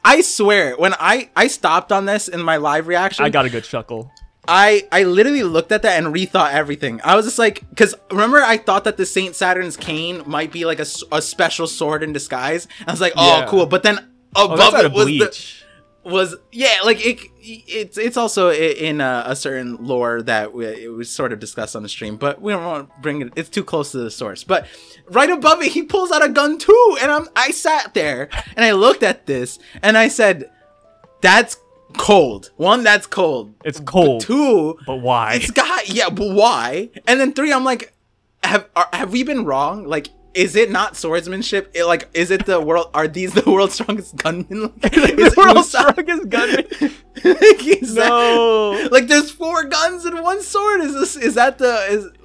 I swear, when I stopped on this in my live reaction, I got a good chuckle. I literally looked at that and rethought everything. I was just like, because remember, I thought that the Saint Saturn's cane might be like a special sword in disguise. I was like, oh, cool. But then above it was like it's also in a certain lore that it was sort of discussed on the stream, but we don't want to bring it. It's too close to the source. But right above it, he pulls out a gun too, and I sat there and I looked at this and I said, "That's cold. One, that's cold. It's cold. Two, but why? It's got but why? And then three, I'm like, have we been wrong? Like, is it not swordsmanship? Is it the world? Are these the world's strongest gunmen? Is the world's strongest gunmen? No. Like, there's 4 guns and 1 sword. Is that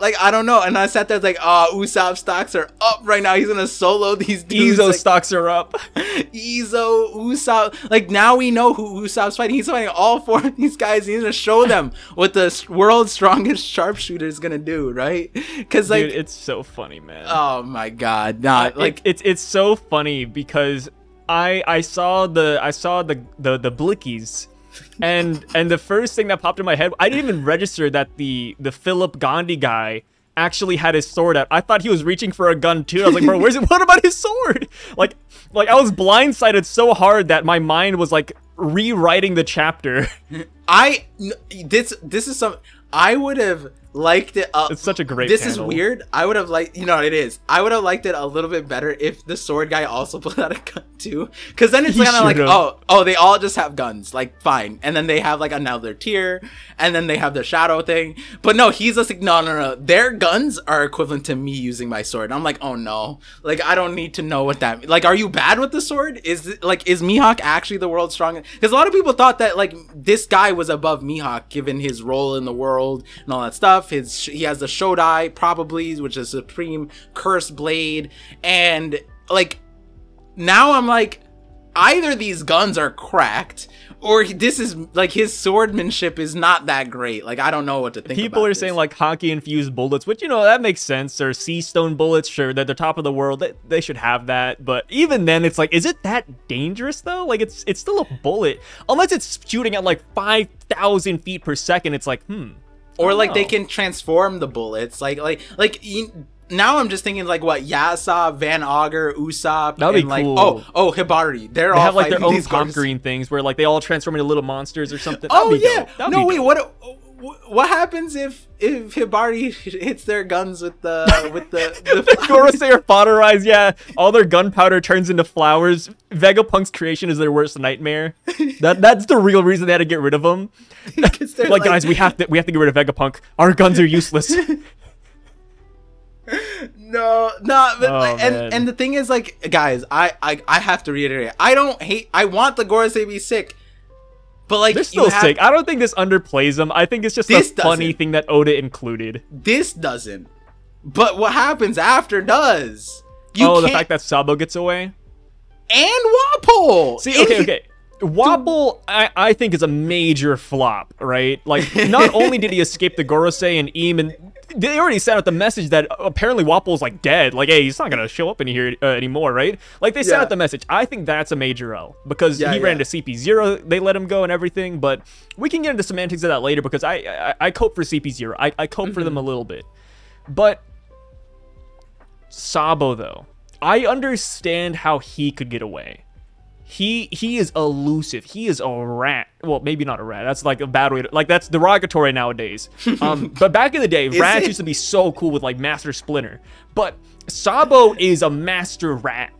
I don't know. And I sat there like, Usopp stocks are up right now. He's gonna solo these dudes. Izo stocks are up. Izo, Usopp. Like, now we know who Usopp's fighting. He's fighting all 4 of these guys. He's gonna show them what the world's strongest sharpshooter is gonna do, right? Because, like, dude, it's so funny, man. Oh my god, nah, like it's so funny because I saw the blickies. And the first thing that popped in my head, I didn't even register that the Philip Gandhi guy actually had his sword out. I thought he was reaching for a gun too. I was like, bro, what about his sword? Like I was blindsided so hard that my mind was like rewriting the chapter. This is some. I would have liked it. It's such a great This panel. is weird. I would have liked, it is. I would have liked it a little bit better if the sword guy also pulled out a gun too. Because then it's kind of like, oh, they all just have guns. Like, fine. And then they have like another tier. And then they have the shadow thing. But no, he's just like, no. Their guns are equivalent to me using my sword. And I'm like, oh no. Like, I don't need to know what that means. Like, are you bad with the sword? Is Mihawk actually the world's strongest? Because a lot of people thought that, like, this guy was above Mihawk given his role in the world and all that stuff. He has the Shodai probably, which is Supreme Curse Blade, and like now I'm like, either these guns are cracked or this is like his swordmanship is not that great. Like, I don't know what to think. People are saying like Haki infused bullets, which, that makes sense. Or sea stone bullets, sure, they're the top of the world. They should have that. But even then, it's like, is it that dangerous though? Like, it's still a bullet, unless it's shooting at like 5,000 feet per second. It's like, Or like they can transform the bullets. Now I'm just thinking like what Yasa, Van Augur, Usopp, that'd be like cool. Hibari. They all have like their own pop green things where like they all transform into little monsters or something. That'd wait, what happens if Hibari hits their guns with the Gorosei are fodderized? Yeah, all their gunpowder turns into flowers. Vegapunk's creation is their worst nightmare. That's the real reason they had to get rid of them. like, guys, we have to get rid of Vegapunk. Our guns are useless. No, but and the thing is, like, guys, I have to reiterate, I want the Gorosei to be sick, but like, they're still sick. I don't think this underplays them. I think it's just a funny thing that Oda included. This doesn't, but what happens after does. The fact that Sabo gets away and Wapol. See, okay. Wapol, I think, is a major flop, right? Like, not only did he escape the Gorosei and Im, and they already sent out the message that apparently Wapol's like dead. Like, hey, he's not gonna show up in here anymore, right? Like, they sent out the message. I think that's a major L because he ran into CP0. They let him go and everything. But we can get into semantics of that later because I cope for CP0. I cope for them a little bit. But Sabo, though, I understand how he could get away. He is elusive. He is a rat. Well, maybe not a rat. That's like a bad way to, like, that's derogatory nowadays. But back in the day, rats used to be so cool with like Master Splinter. But Sabo is a master rat.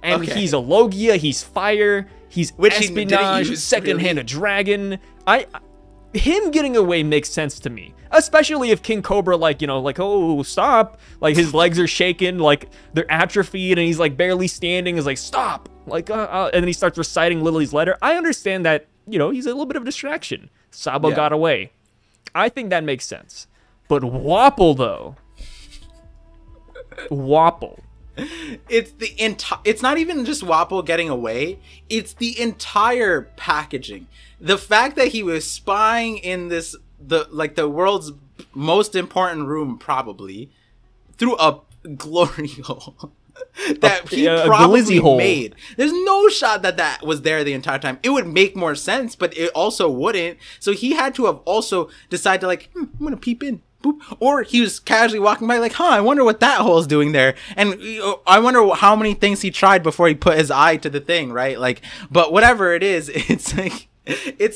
And he's a Logia, he's fire, he's espionage, second-hand a dragon. Him getting away makes sense to me. Especially if King Cobra, like, you know, like, oh, stop. Like, his legs are shaking, like, they're atrophied, and he's, like, barely standing. Is like, stop. Like, and then he starts reciting Lily's letter. I understand that, you know, he's a little bit of a distraction. Sabo got away. I think that makes sense. But Wapol, though. Wapol. It's not even just Wapol getting away. It's the entire packaging. The fact that he was spying in the world's most important room, probably through a glory hole that he probably made. There's no shot that was there the entire time. It would make more sense, but it also wouldn't. So he had to have also decided to, like, I'm gonna peep in. Boop. Or he was casually walking by, like, I wonder what that hole's doing there. And I wonder how many things he tried before he put his eye to the thing, right? Like, but whatever it is, it's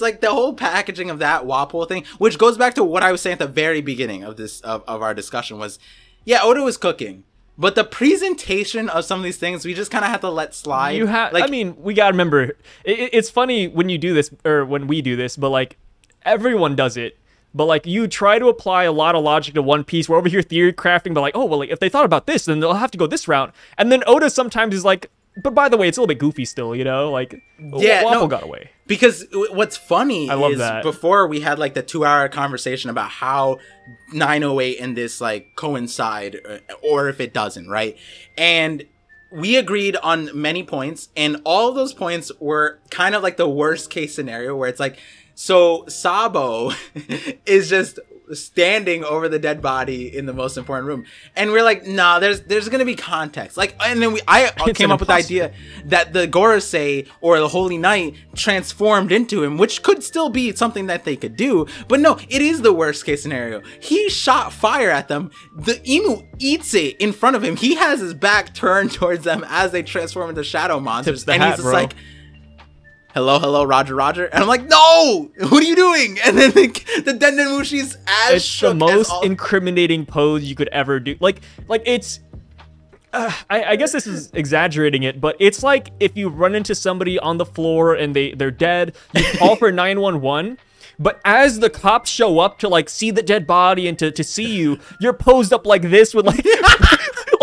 like the whole packaging of that Wapol thing, which goes back to what I was saying at the very beginning of this of our discussion was, yeah, Oda was cooking. But the presentation of some of these things, we just kind of have to let slide. I mean, we gotta remember, it's funny when you do this, or when we do this, but like, everyone does it. But, like, you try to apply a lot of logic to One Piece. We're over here theory crafting, but like, oh, well, like, if they thought about this, then they'll have to go this route. And then Oda sometimes is like, but by the way, it's a little bit goofy still, you know? Like, Wapol got away. Because what's funny is before we had, like, the 2-hour conversation about how 908 and this, like, coincide, or if it doesn't, right? And we agreed on many points, and all of those points were kind of like the worst case scenario, where it's like, so Sabo is just standing over the dead body in the most important room, and we're like, nah, there's gonna be context. Like, and then I came up with the idea that the Gorosei or the Holy Knight transformed into him, which could still be something that they could do. But no, it is the worst case scenario. He shot fire at them. The Inu eats it in front of him. He has his back turned towards them as they transform into shadow monsters, and he's just like, hello, Roger. And I'm like, no, what are you doing? And then the Dendemushi's as shook. It's the most incriminating pose you could ever do. Like it's, I guess this is exaggerating it, but it's like if you run into somebody on the floor and they're dead, you call for 911. But as the cops show up to, like, see the dead body and to see you, you're posed up like this with, like,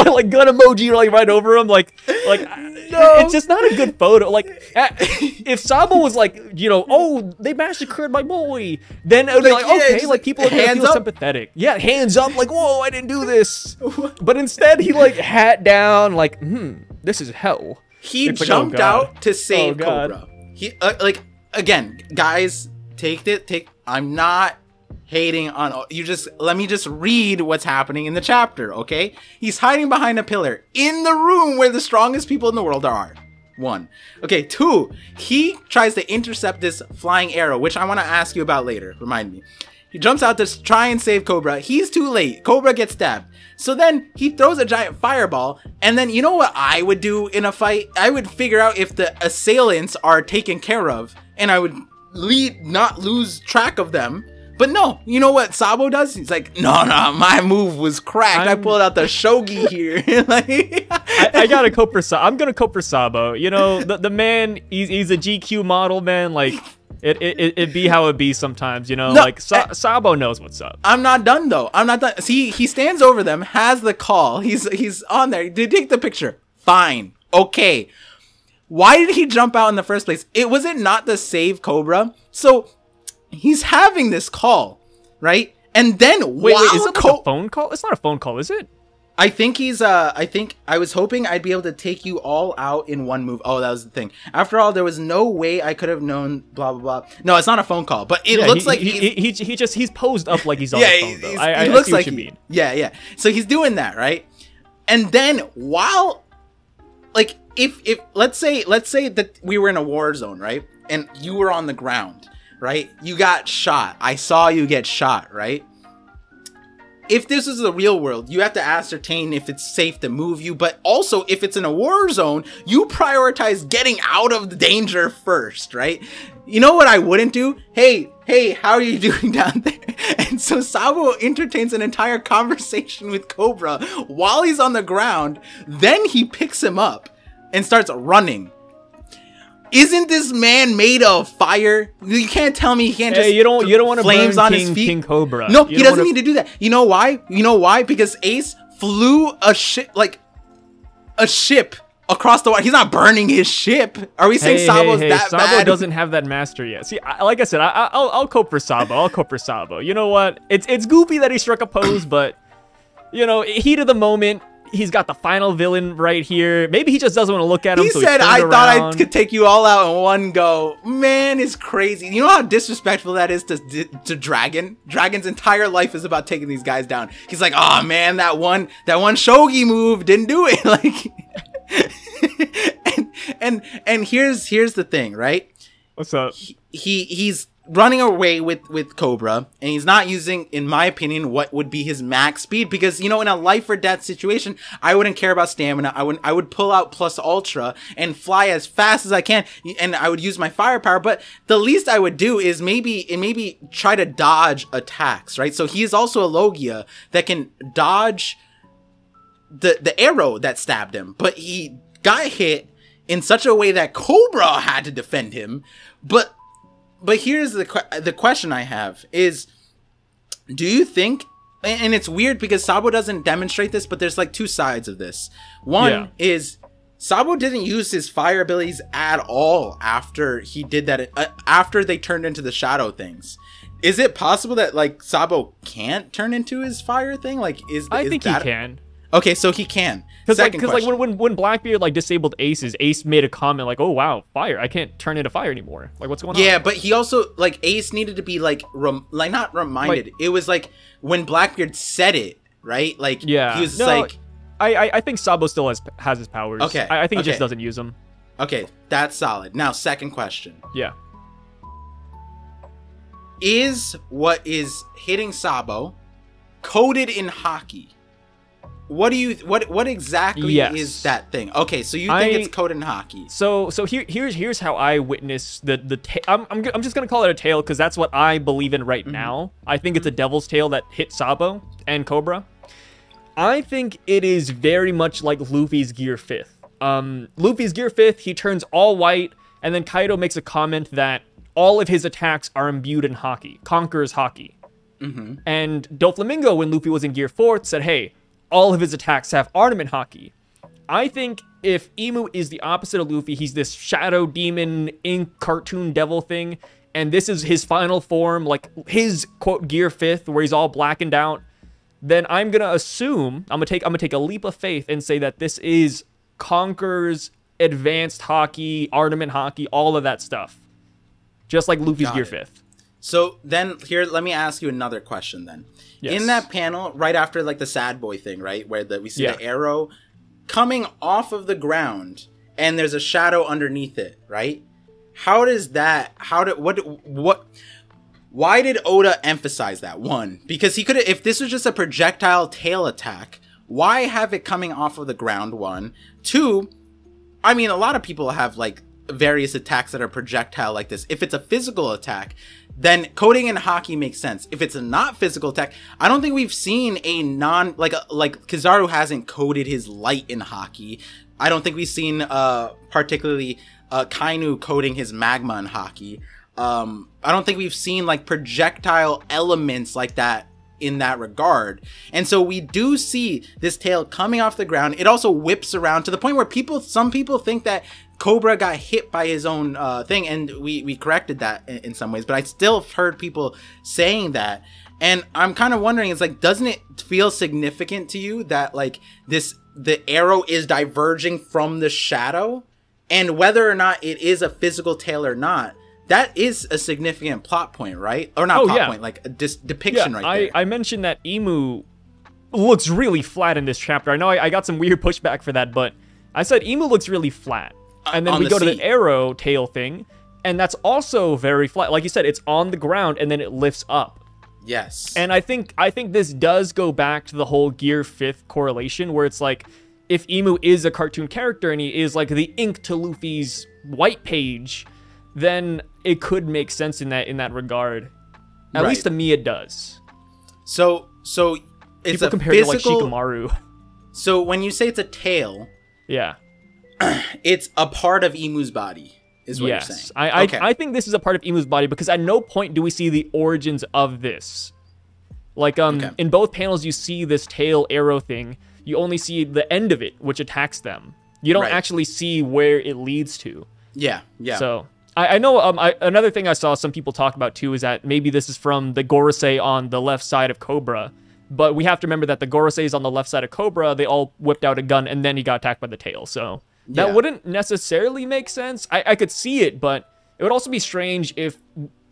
like gun emoji, like, right over him. Like, no. It's just not a good photo. Like, if Sabo was like, you know, oh, they massacred my boy, then it would be like, okay, like, people are gonna feel sympathetic. Yeah, hands up, like, whoa, I didn't do this. But instead, he, like, hat down, like, this is hell. He jumped out to save Cobra. He, like, again, guys, I'm not hating on you. Just let me just read what's happening in the chapter, okay? He's hiding behind a pillar in the room where the strongest people in the world are. 1. Okay, 2. He tries to intercept this flying arrow, which I want to ask you about later. Remind me. He jumps out to try and save Cobra. He's too late. Cobra gets stabbed. So then he throws a giant fireball, and then you know what I would do in a fight? I would figure out if the assailants are taken care of, and I would not lose track of them. But no, you know what Sabo does? He's like, no, my move was cracked. I pulled out the shogi here. Like, I gotta cope for Sabo. I'm gonna cope for Sabo. You know, the man, he's a GQ model, man. Like, it be how it be sometimes, you know? No, like, Sabo knows what's up. I'm not done, though. I'm not done. See, he stands over them, has the call. He's on there. They take the picture. Fine. Okay. Why did he jump out in the first place? Was it not to save Cobra? So he's having this call, right? And then wait, is it like a phone call? It's not a phone call, is it? I think I was hoping I'd be able to take you all out in one move. Oh, that was the thing. After all, there was no way I could have known blah blah blah. No, it's not a phone call, but it looks like he's posed up like he's on the phone though. I looks see like what you mean. Yeah. So he's doing that, right? And then while, like, if let's say that we were in a war zone, right? And you were on the ground, right? You got shot. I saw you get shot, right? if this is the real world, you have to ascertain if it's safe to move you, but also if it's in a war zone, you prioritize getting out of the danger first, right? You know what I wouldn't do? Hey, how are you doing down there? And so Sabo entertains an entire conversation with Cobra while he's on the ground. Then he picks him up and starts running. Isn't this man made of fire? You can't tell me he can't just you don't want to flames burn on his feet. King Cobra. No, he doesn't need to do that. You know why? Because Ace flew a ship across the water. He's not burning his ship. Are we saying Sabo's that Sabo bad? doesn't have that master yet. See, like I said, I'll cope for Sabo. You know what? It's goofy that he struck a pose, but you know, heat of the moment. He's got the final villain right here. Maybe he just doesn't want to look at him. He so said, "I around. thought I could take you all out in one go." Man, it's crazy. You know how disrespectful that is to Dragon. Dragon's entire life is about taking these guys down. He's like, "Oh man, that one shogi move didn't do it." Like, and here's the thing, right? What's up? He's running away with Cobra, and he's not using, in my opinion, what would be his max speed, because, you know, in a life or death situation, I wouldn't care about stamina. I would pull out plus ultra and fly as fast as I can, and I would use my firepower. But the least I would do is maybe try to dodge attacks, right? So he is also a Logia that can dodge the arrow that stabbed him, but he got hit in such a way that Cobra had to defend him. But here's the question I have is, do you think, and it's weird because Sabo doesn't demonstrate this, but there's like two sides of this. One is Sabo didn't use his fire abilities at all after he did that, after they turned into the shadow things. Is it possible that like Sabo can't turn into his fire thing? Like, I think he can. Okay, so he can. Because like when Blackbeard like disabled Ace made a comment like, "Oh wow, fire! I can't turn into fire anymore." Like, what's going on? Yeah, but he also, like, Ace needed to be like not reminded. It was like when Blackbeard said it, right? Like, he was like, I think Sabo still has his powers. Okay, I think he just doesn't use them. Okay, that's solid. Now, second question. Yeah. Is what is hitting Sabo coded in Haki? What exactly is that thing? Okay, so you think it's coded in Haki. So here's how I witness the I'm just gonna call it a tail because that's what I believe in right now. I think it's a devil's tail that hit Sabo and Cobra. I think it is very much like Luffy's Gear 5th. Luffy's Gear 5th, he turns all white, and then Kaido makes a comment that all of his attacks are imbued in Haki, conquers Haki. And Doflamingo, when Luffy was in Gear 4th, said, "Hey, all of his attacks have Armament Haki." I think if Imu is the opposite of Luffy, he's this shadow demon ink cartoon devil thing, and this is his final form, like his quote Gear 5th, where he's all blackened out, then I'm gonna assume I'm gonna take a leap of faith and say that this is Conquer's advanced Haki, Armament Haki, all of that stuff, just like Luffy's Gear 5th. So then here, let me ask you another question then. Yes. In that panel, right after like the sad boy thing, right, where we see the arrow coming off of the ground and there's a shadow underneath it, right? Why did Oda emphasize that? One, because he could have, if this was just a projectile tail attack, why have it coming off of the ground? One. Two, I mean, a lot of people have like various attacks that are projectile like this. If it's a physical attack, then coding in Haki makes sense. If it's a not physical attack, I don't think we've seen a like Kizaru hasn't coded his light in Haki. I don't think we've seen particularly Kainu coding his magma in Haki. I don't think we've seen like projectile elements like that in that regard. And so we do see this tail coming off the ground. It also whips around to the point where some people think that Cobra got hit by his own thing, and we corrected that in some ways, but I still have heard people saying that, and I'm kind of wondering, it's like, doesn't it feel significant to you that like the arrow is diverging from the shadow, and whether or not it is a physical tail or not, that is a significant plot point, right? Or not plot point, like a depiction right there. I mentioned that Imu looks really flat in this chapter. I know I got some weird pushback for that, but I said Imu looks really flat. And then we go to the arrow tail thing, and that's also very flat. Like you said, it's on the ground, and then it lifts up. Yes. And I think this does go back to the whole Gear 5th correlation, where it's like, if Emu is a cartoon character and he is like the ink to Luffy's white page, then it could make sense in that regard. At least to me, it does. So it's people a compare physical... it to like Shikamaru. So when you say it's a tail, yeah, it's a part of Emu's body, is what you're saying. I think this is a part of Emu's body, because at no point do we see the origins of this. Like in both panels, you see this tail arrow thing. You only see the end of it, which attacks them. You don't actually see where it leads to. Yeah. So I know another thing I saw some people talk about too is that maybe this is from the Gorosei on the left side of Cobra. But we have to remember that the Goroseis on the left side of Cobra, they all whipped out a gun and then he got attacked by the tail. So that wouldn't necessarily make sense. I could see it, but it would also be strange if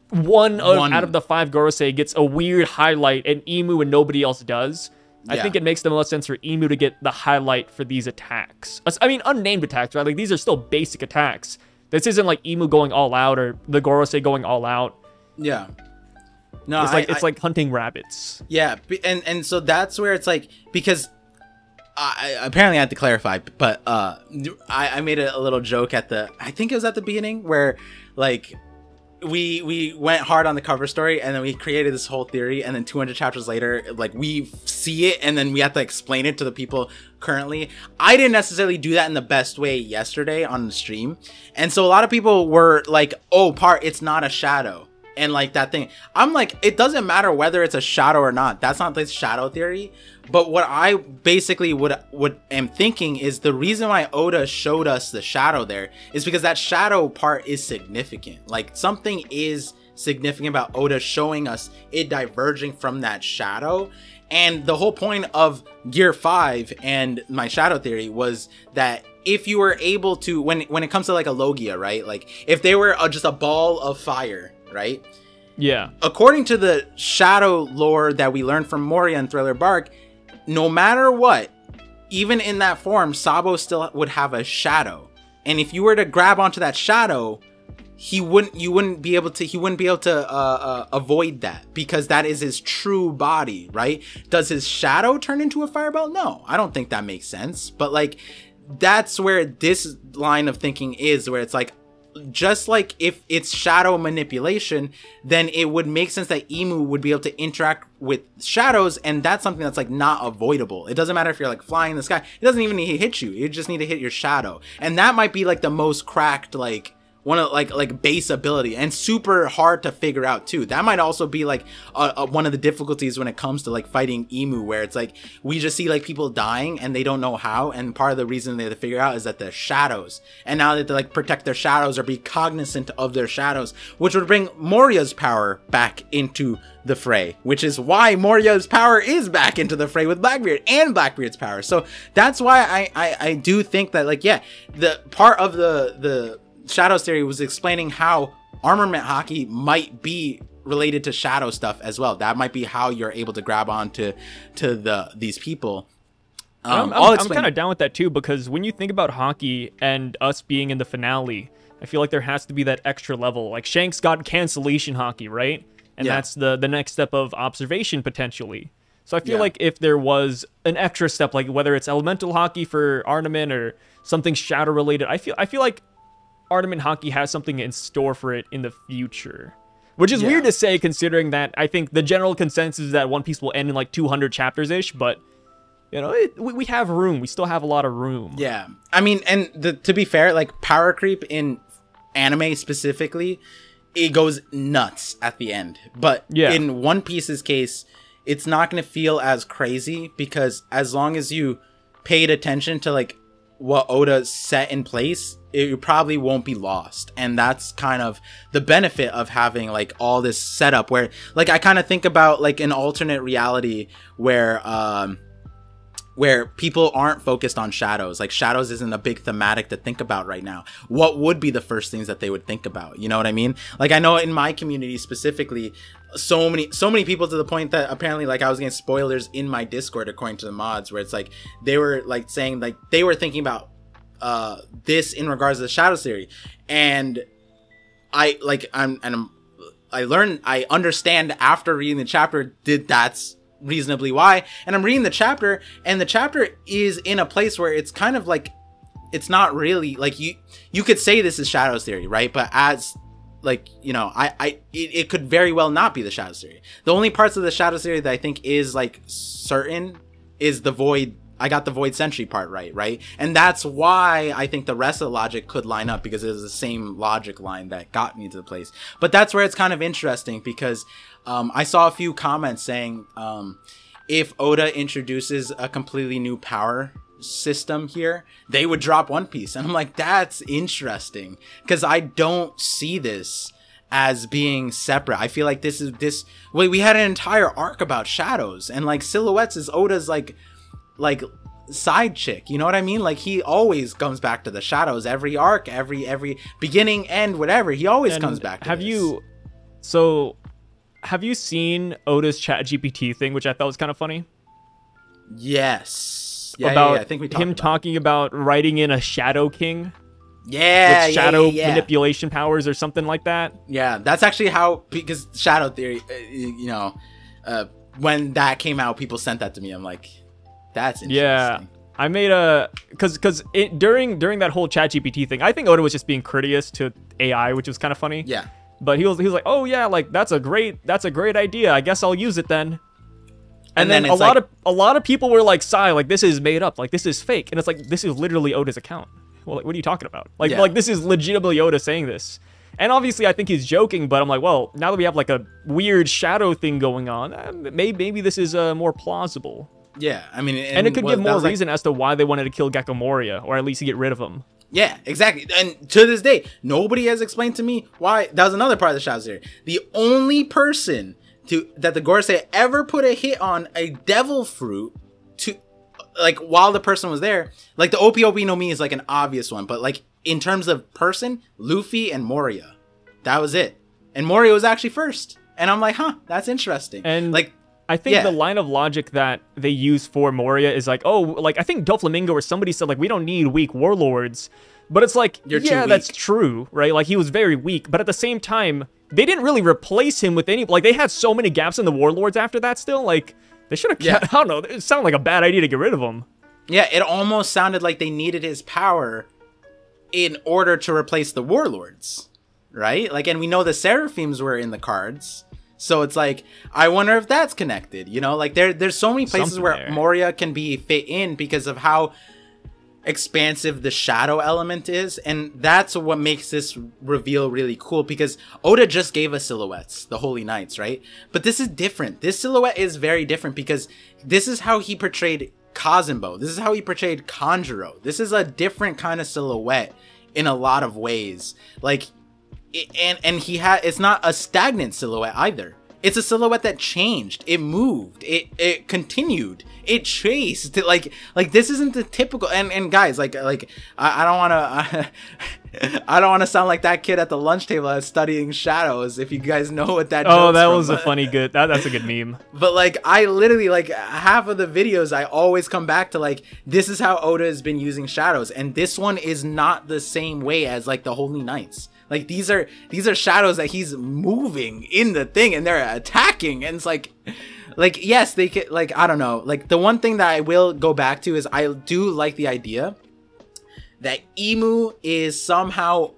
one out of the 5 Gorosei gets a weird highlight and Emu and nobody else does. I think it makes the most sense for Emu to get the highlight for these attacks. I mean, unnamed attacks, right? Like, these are still basic attacks. This isn't like Emu going all out or the Gorosei going all out. Yeah. No, it's like hunting rabbits. Yeah, and so that's where it's like, because apparently I had to clarify, but I made a little joke I think it was at the beginning, where like we went hard on the cover story and then we created this whole theory, and then 200 chapters later, like, we see it and then we have to explain it to the people currently. I didn't necessarily do that in the best way yesterday on the stream, and so a lot of people were like, oh, it's not a shadow. And like that thing, I'm like, it doesn't matter whether it's a shadow or not. That's not the shadow theory. But what I basically am thinking is the reason why Oda showed us the shadow there is because that shadow part is significant. Like, something is significant about Oda showing us it diverging from that shadow. And the whole point of Gear 5 and my shadow theory was that if you were able to, when it comes to like a Logia, right? Like, if they were just a ball of fire, right? Yeah. According to the shadow lore that we learned from Moria and Thriller Bark, no matter what, even in that form, Sabo still would have a shadow. And if you were to grab onto that shadow, he wouldn't be able to avoid that, because that is his true body, right? Does his shadow turn into a fireball? No, I don't think that makes sense. But like, that's where this line of thinking is, where it's like, just like if it's shadow manipulation, then it would make sense that Emu would be able to interact with shadows, and that's something that's like not avoidable. It doesn't matter if you're like flying in the sky. It doesn't even need to hit you. You just need to hit your shadow. And that might be like the most cracked, like, one of like base ability, and super hard to figure out too. That might also be like one of the difficulties when it comes to like fighting Emu, where it's like we just see like people dying and they don't know how, and part of the reason they have to figure out is that the shadows, and now that they like protect their shadows or be cognizant of their shadows, which would bring Moria's power back into the fray, which is why Moria's power is back into the fray with Blackbeard and Blackbeard's power. So that's why I do think that, like, yeah, the part of the Shadows theory was explaining how armament hockey might be related to shadow stuff as well. That might be how you're able to grab on to these people. I'm kind of down with that too, because when you think about hockey and us being in the finale, I feel like there has to be that extra level. Like, Shanks got cancellation hockey, right? And that's the next step of observation potentially. So I feel like if there was an extra step, like whether it's elemental hockey for Armament or something shadow related, I feel like Armament hockey has something in store for it in the future, which is weird to say, considering that I think the general consensus is that One Piece will end in like 200 chapters ish, but you know, we have room. We still have a lot of room. Yeah, I mean, and to be fair, like, power creep in anime specifically, it goes nuts at the end. But in One Piece's case, it's not going to feel as crazy, because as long as you paid attention to like what Oda set in place, it probably won't be lost. And that's kind of the benefit of having like all this setup, where like I kind of think about like an alternate reality where people aren't focused on shadows. Like, shadows isn't a big thematic to think about right now. What would be the first things that they would think about? You know what I mean? Like, I know in my community specifically, so many people, to the point that apparently, like, I was getting spoilers in my Discord according to the mods, where it's like they were like saying like they were thinking about this in regards to the shadow theory. And I'm I understand after reading the chapter that's reasonably why. And I'm reading the chapter, and the chapter is in a place where it's kind of like, it's not really like, you could say this is Shadows theory, right? But as like, you know, it could very well not be the Shadows theory. The only parts of the Shadows theory that I think is like certain is the Void. I got the Void Sentry part right? And that's why I think the rest of the logic could line up, because it was the same logic line that got me to the place. But that's where it's kind of interesting, because I saw a few comments saying if Oda introduces a completely new power system here, they would drop One Piece. And I'm like, that's interesting, because I don't see this as being separate. I feel like we had an entire arc about Shadows, and like Silhouettes is Oda's like side chick, you know what I mean? Like, he always comes back to the Shadows, every arc, every beginning, end, whatever, he always comes back to have you seen Oda's ChatGPT thing, which I thought was kind of funny? Yes. About I think we talked him about talking about writing in a Shadow King with shadow manipulation powers or something like that. Yeah, that's actually how, because Shadow Theory, you know, when that came out, people sent that to me. I'm like, that's interesting. Yeah, I made because during that whole ChatGPT thing, I think Oda was just being courteous to AI, which was kind of funny. Yeah, but he was like, oh yeah, like that's a great idea. I guess I'll use it then. And then a lot of people were like, Sai, like this is made up, like this is fake, and it's like, this is literally Oda's account. Well, like, what are you talking about? Like this is legitimately Oda saying this. And obviously, I think he's joking, but I'm like, well, now that we have like a weird shadow thing going on, maybe this is more plausible. Yeah, I mean, and it could give more reason as to why they wanted to kill Gecko Moria, or at least to get rid of him. Yeah, exactly. And to this day, nobody has explained to me why. That was another part of the Shadow Theory. The only person that the Gorosei ever put a hit on a devil fruit to, like, while the person was there, like the Opi no Mi is like an obvious one, but like in terms of person, Luffy and Moria, that was it. And Moria was actually first, and I'm like, huh, that's interesting. And like, I think the line of logic that they use for Moria is like, oh, like I think Doflamingo or somebody said like, we don't need weak warlords, but it's like, yeah, that's true, right? Like he was very weak, but at the same time, they didn't really replace him with any, like they had so many gaps in the warlords after that still, like they should have, I don't know, it sounded like a bad idea to get rid of him. Yeah, it almost sounded like they needed his power in order to replace the warlords, right? Like, and we know the Seraphims were in the cards. So it's like, I wonder if that's connected, you know? Like, there's so many places where Moria can be fit in because of how expansive the shadow element is, and that's what makes this reveal really cool, because Oda just gave us Silhouettes, the Holy Knights, right? But this is different. This silhouette is very different, because this is how he portrayed Kazembo. This is how he portrayed Kanjuro. This is a different kind of silhouette in a lot of ways. Like, and it's not a stagnant silhouette either. It's a silhouette that changed. It moved. It continued. It chased. Like this isn't the typical. And guys, like I don't want to. I don't want to sound like that kid at the lunch table studying shadows. If you guys know what that. Oh, that was a funny good. That's a good meme. But like, I literally, like, half of the videos I always come back to, like, this is how Oda has been using shadows, and this one is not the same way as like the Holy Knights. Like, these are shadows that he's moving in the thing, and they're attacking, and it's like yes, they could, like, I don't know. Like, the one thing that I will go back to is I do like the idea that Imu is somehow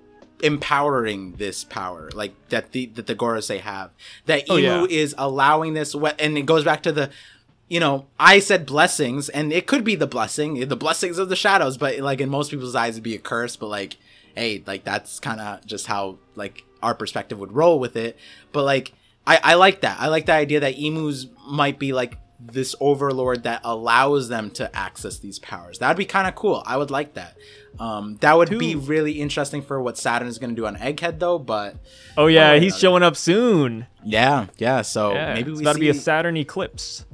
empowering this power, like that the Gorosei have. That Imu is allowing this, and it goes back to the, you know, I said blessings, and it could be the blessings of the shadows, but like in most people's eyes it'd be a curse, but like, hey, like that's kind of just how like our perspective would roll with it. But like, I like that. I like the idea that Emus might be like this overlord that allows them to access these powers. That'd be kind of cool. I would like that. That would be really interesting for what Saturn is going to do on Egghead, though. But oh yeah, he's showing up soon. Yeah. So maybe it's about to be a Saturn eclipse.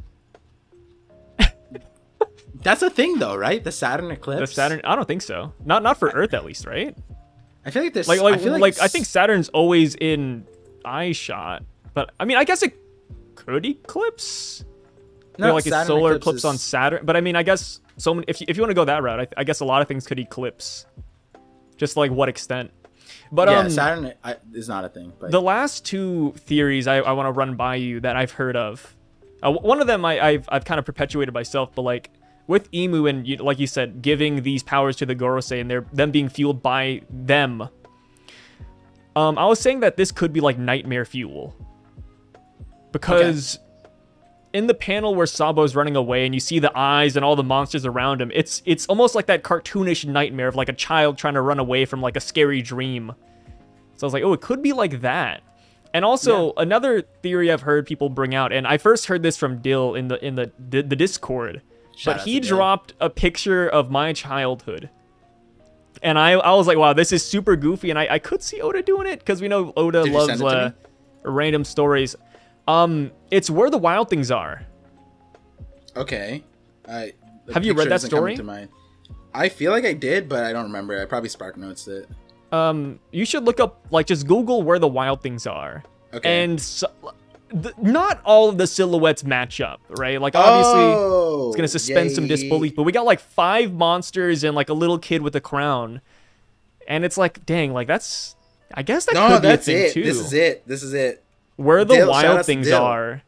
That's a thing, though, right? The Saturn eclipse. The Saturn. I don't think so. Not for Earth, at least, right? I feel like this. I think Saturn's always in eye shot, but I mean, I guess it could eclipse. No, like a solar eclipse on Saturn. But I mean, I guess if you want to go that route, I guess a lot of things could eclipse. Just like what extent? But yeah, Saturn is not a thing. But the last two theories I want to run by you that I've heard of. One of them I've kind of perpetuated myself, but like with Imu and like you said, giving these powers to the Gorosei and them being fueled by them. I was saying that this could be like nightmare fuel, because in the panel where Sabo's running away and you see the eyes and all the monsters around him, it's almost like that cartoonish nightmare of like a child trying to run away from like a scary dream. So I was like, oh, it could be like that. And also another theory I've heard people bring out, and I first heard this from Dill in the Discord, but he dropped a picture of my childhood. And I was like, wow, this is super goofy, and I could see Oda doing it, because we know Oda loves random stories. It's Where the Wild Things Are. Okay. Have you read that story? I feel like I did, but I don't remember. I probably Spark Notes it. You should look up, like, just Google Where the Wild Things Are. Okay. And not all of the silhouettes match up, right? Like, obviously, it's gonna suspend some disbelief, but we got like 5 monsters and like a little kid with a crown, and it's like, dang, like that's, I guess that could be a thing too. This is it. Where the Wild Things Are.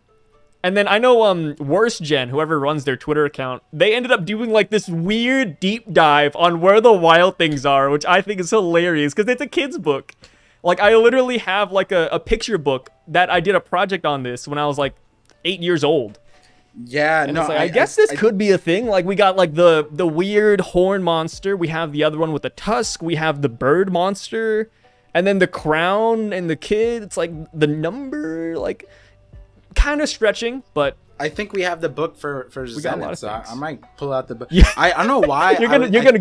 And then I know Worst Gen, whoever runs their Twitter account, they ended up doing like this weird deep dive on Where the Wild Things Are, which I think is hilarious because it's a kid's book. Like, I literally have like a picture book that I did a project on this when I was like 8 years old. Yeah, and no, like, I guess this could be a thing. Like, we got like the weird horn monster. We have the other one with the tusk. We have the bird monster. And then the crown and the kid. It's like the number, like, kind of stretching, but I think we have the book for Zenith, so I might pull out the book. Yeah. I don't know why. you're gonna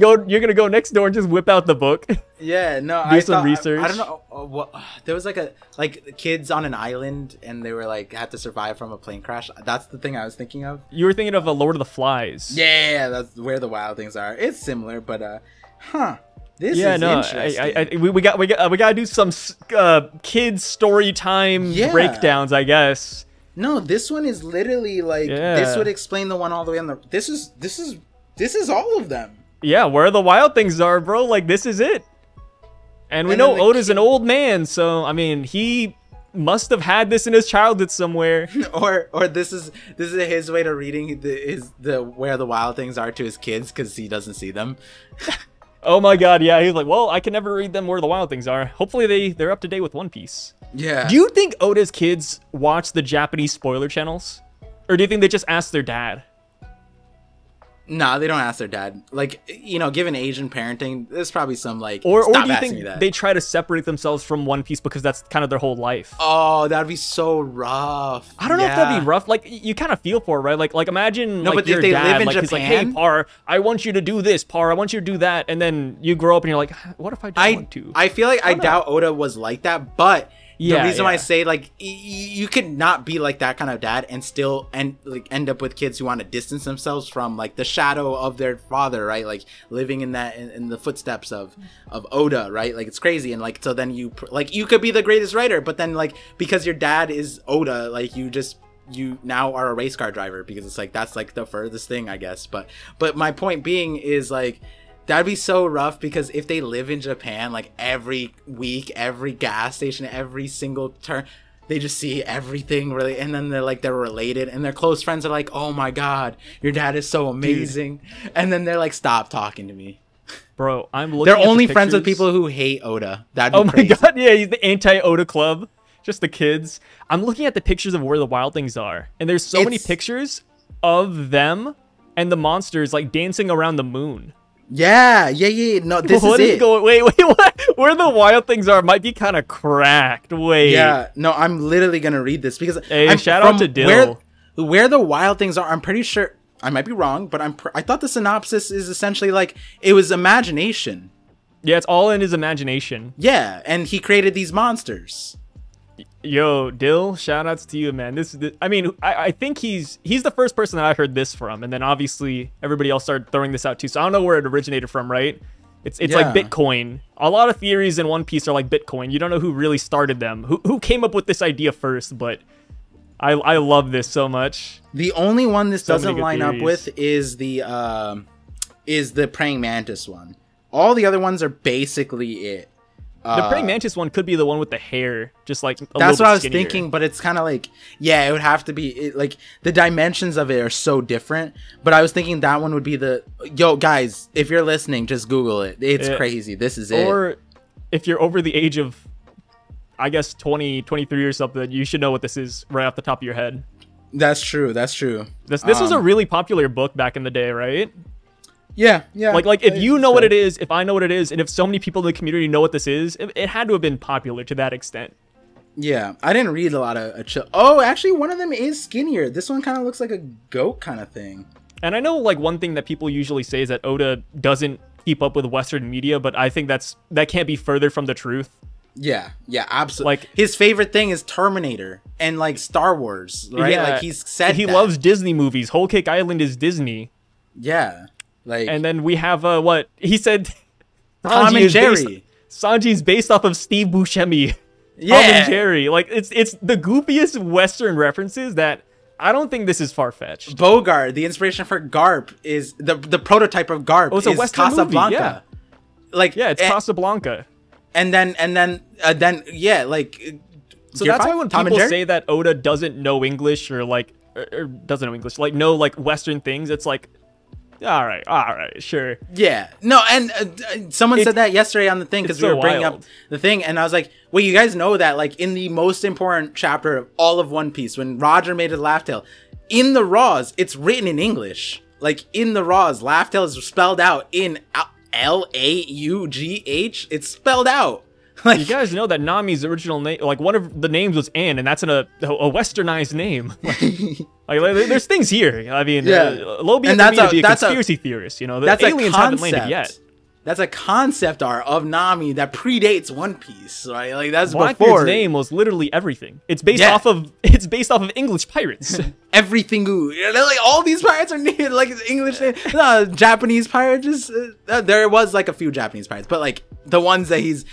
go next door and just whip out the book. Yeah, no, do some research. I don't know. There was like kids on an island and they were like had to survive from a plane crash. That's the thing I was thinking of. You were thinking of a Lord of the Flies. Yeah, that's Where the Wild Things Are. It's similar, but this is interesting. We gotta do some kids story time breakdowns, I guess. No, this one is literally like this would explain the one all the way on the. This is all of them. Yeah, Where the Wild Things Are, bro. Like, this is it. And we know Oda's an old man, so I mean, he must have had this in his childhood somewhere. or this is his way to reading the Where the Wild Things Are to his kids because he doesn't see them. Oh my god, yeah. He's like, well, I can never read them Where the Wild Things Are. Hopefully they're up to date with One Piece. Yeah. Do you think Oda's kids watch the Japanese spoiler channels? Or do you think they just ask their dad? Nah, they don't ask their dad. Like, you know, given Asian parenting, there's probably some like. Or do you think they try to separate themselves from One Piece because that's kind of their whole life? Oh, that'd be so rough. I don't know if that'd be rough. Like, you kind of feel for it, right? Like imagine like your dad, like, he's like, hey, Par, I want you to do this. Par, I want you to do that. And then you grow up and you're like, what if I don't want to? I feel like I doubt Oda was like that, but. The reason why I say, like, you could not be like that kind of dad and still end up with kids who want to distance themselves from like the shadow of their father, right? Like living in the footsteps of Oda, right? Like, it's crazy. And like, so then you could be the greatest writer, but then like because your dad is Oda, like you now are a race car driver because it's like that's like the furthest thing, I guess. But my point being is like. That'd be so rough because if they live in Japan, like every week, every gas station, every single turn, they just see everything really, and then they're related, and their close friends are like, "Oh my god, your dad is so amazing," and then they're like, "Stop talking to me, bro." I'm looking. They're only friends with people who hate Oda. That'd be crazy. My god, yeah, he's the anti-Oda club. Just the kids. I'm looking at the pictures of Where the Wild Things Are, and there's so many pictures of them and the monsters like dancing around the moon. Yeah. No, this is it. Wait, what? Where the Wild Things Are might be kind of cracked. Wait. Yeah, no, I'm literally gonna read this because shout out to Dill. Where the Wild Things Are, I'm pretty sure. I might be wrong, but I thought the synopsis is essentially like it was imagination. Yeah, it's all in his imagination. Yeah, and he created these monsters. Yo, Dill, shout outs to you, man. I mean, I think he's the first person that I heard this from, and then obviously everybody else started throwing this out too. So I don't know where it originated from, right? It's like Bitcoin. A lot of theories in One Piece are like Bitcoin. You don't know who really started them, who came up with this idea first, but I love this so much. The only one this doesn't line up with is the praying mantis one. All the other ones are basically it. The praying mantis one could be the one with the hair, just like that's what I was skinnier. thinking, but it's kind of like, yeah, it would have to be like the dimensions of it are so different. But I was thinking that one would be yo guys, if you're listening, just Google it. It's crazy. This is it. Or if you're over the age of, I guess 20, 23 or something, you should know what this is right off the top of your head. That's true. That's true. This was a really popular book back in the day, right? Yeah. Like if you know what it is, if I know what it is, and if so many people in the community know what this is, it had to have been popular to that extent. Yeah, I didn't read a lot of Oh, actually, one of them is skinnier. This one kind of looks like a goat kind of thing. And I know, like, one thing that people usually say is that Oda doesn't keep up with Western media, but I think that can't be further from the truth. Yeah, absolutely. Like, his favorite thing is Terminator and like Star Wars, right? Yeah, like he's said he loves Disney movies. Whole Cake Island is Disney. Yeah. Like, and then we have what he said. Tom and Jerry. Sanji's based off of Steve Buscemi. Yeah. Tom and Jerry. Like it's the goofiest Western references that I don't think this is far fetched. Bogart, the inspiration for Garp is the prototype of Garp. Oh, it's a is Western Casablanca. Movie, yeah. Like it's Casablanca. And then yeah, like. So that's why when people say that Oda doesn't know English or doesn't know English, like know like Western things, it's like. All right, sure. Yeah, no, and someone said that yesterday on the thing because we were bringing up the thing, and I was like, "Wait, you guys know that like in the most important chapter of all of One Piece, when Roger made his laugh tale, in the Raws, it's written in English. Like in the Raws, laugh tale is spelled out in Laugh. It's spelled out. Like, you guys know that Nami's original name, like one of the names was Anne, and that's a westernized name. Like, there's things here. I mean, Lobby and to be a conspiracy theorist. You know, the aliens haven't landed yet. That's a concept art of Nami that predates One Piece, right? Like that's Blackbeard's before. name was literally everything. It's based off of English pirates. Everything, like all these pirates are named like English, Japanese pirates. There was like a few Japanese pirates, but like the ones that he's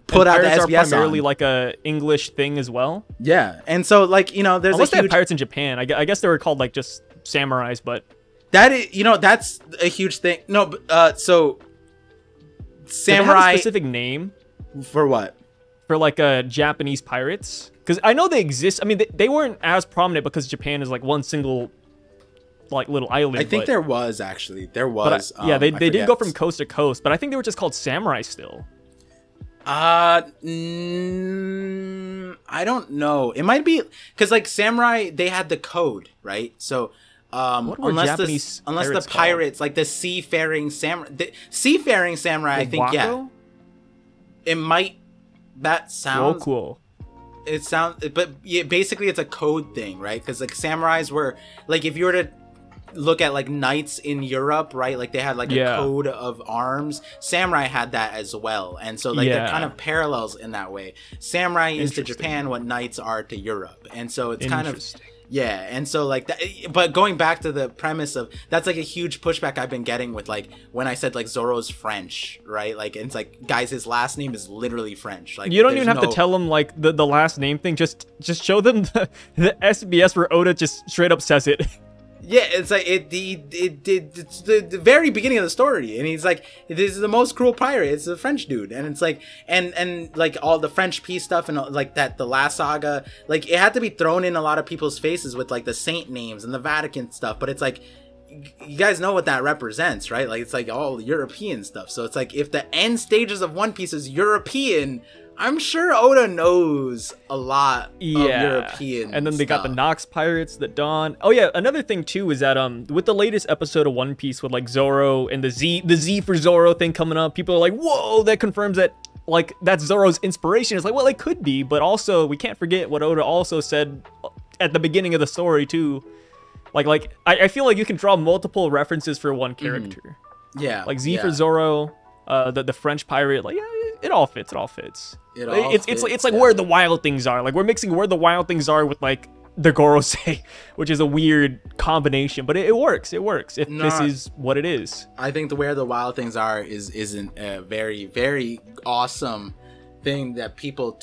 put out the SBS are primarily on. Like a English thing as well. Yeah, and so like there's unless they have pirates in Japan. I guess they were called like just samurais, but that is that's a huge thing. No, so. Samurai. Do they have a specific name for what? For like Japanese pirates, because I know they exist. I mean, they weren't as prominent because Japan is like one single like little island. I think there was. Yeah, they did go from coast to coast, but I think they were just called samurai still. I don't know. It might be because like samurai, they had the code, right? So. Unless the pirates, like the seafaring samurai, I think, yeah, it might. That sounds cool. It sounds, but yeah, basically it's a code thing, right? Because like samurais were like, if you were to look at like knights in Europe, right? Like they had like a code of arms. Samurai had that as well, and so like they're kind of parallels in that way. Samurai is to Japan what knights are to Europe, and so it's kind of. Yeah, and so like that, but going back to the premise of that's like a huge pushback I've been getting with like when I said like Zoro's French, right? Like it's like guys, his last name is literally French. Like you don't even have to tell them like the last name thing. Just show them the SBS where Oda just straight up says it. Yeah, it's like it's the very beginning of the story, and he's like, "This is the most cruel pirate. It's a French dude," and it's like, and like all the French peace stuff and like that, the last saga, like it had to be thrown in a lot of people's faces with like the saint names and the Vatican stuff, but it's like, you guys know what that represents, right? Like it's like all European stuff. So it's like if the end stages of One Piece is European. I'm sure Oda knows a lot of European and then they got the Nox pirates, the Dawn. Oh yeah, another thing too is that with the latest episode of One Piece with like Zoro and the Z for Zoro thing coming up, people are like, whoa, that confirms that like that's Zoro's inspiration. It's like, well, it could be, but also we can't forget what Oda also said at the beginning of the story too. Like I feel like you can draw multiple references for one character. Yeah, like Z for Zoro, the French pirate, like it all fits. It's like where the wild things are. Like we're mixing where the wild things are with like the Gorosei, which is a weird combination, but it works. It works if this is what it is. I think the where the wild things are isn't a very, very awesome thing that people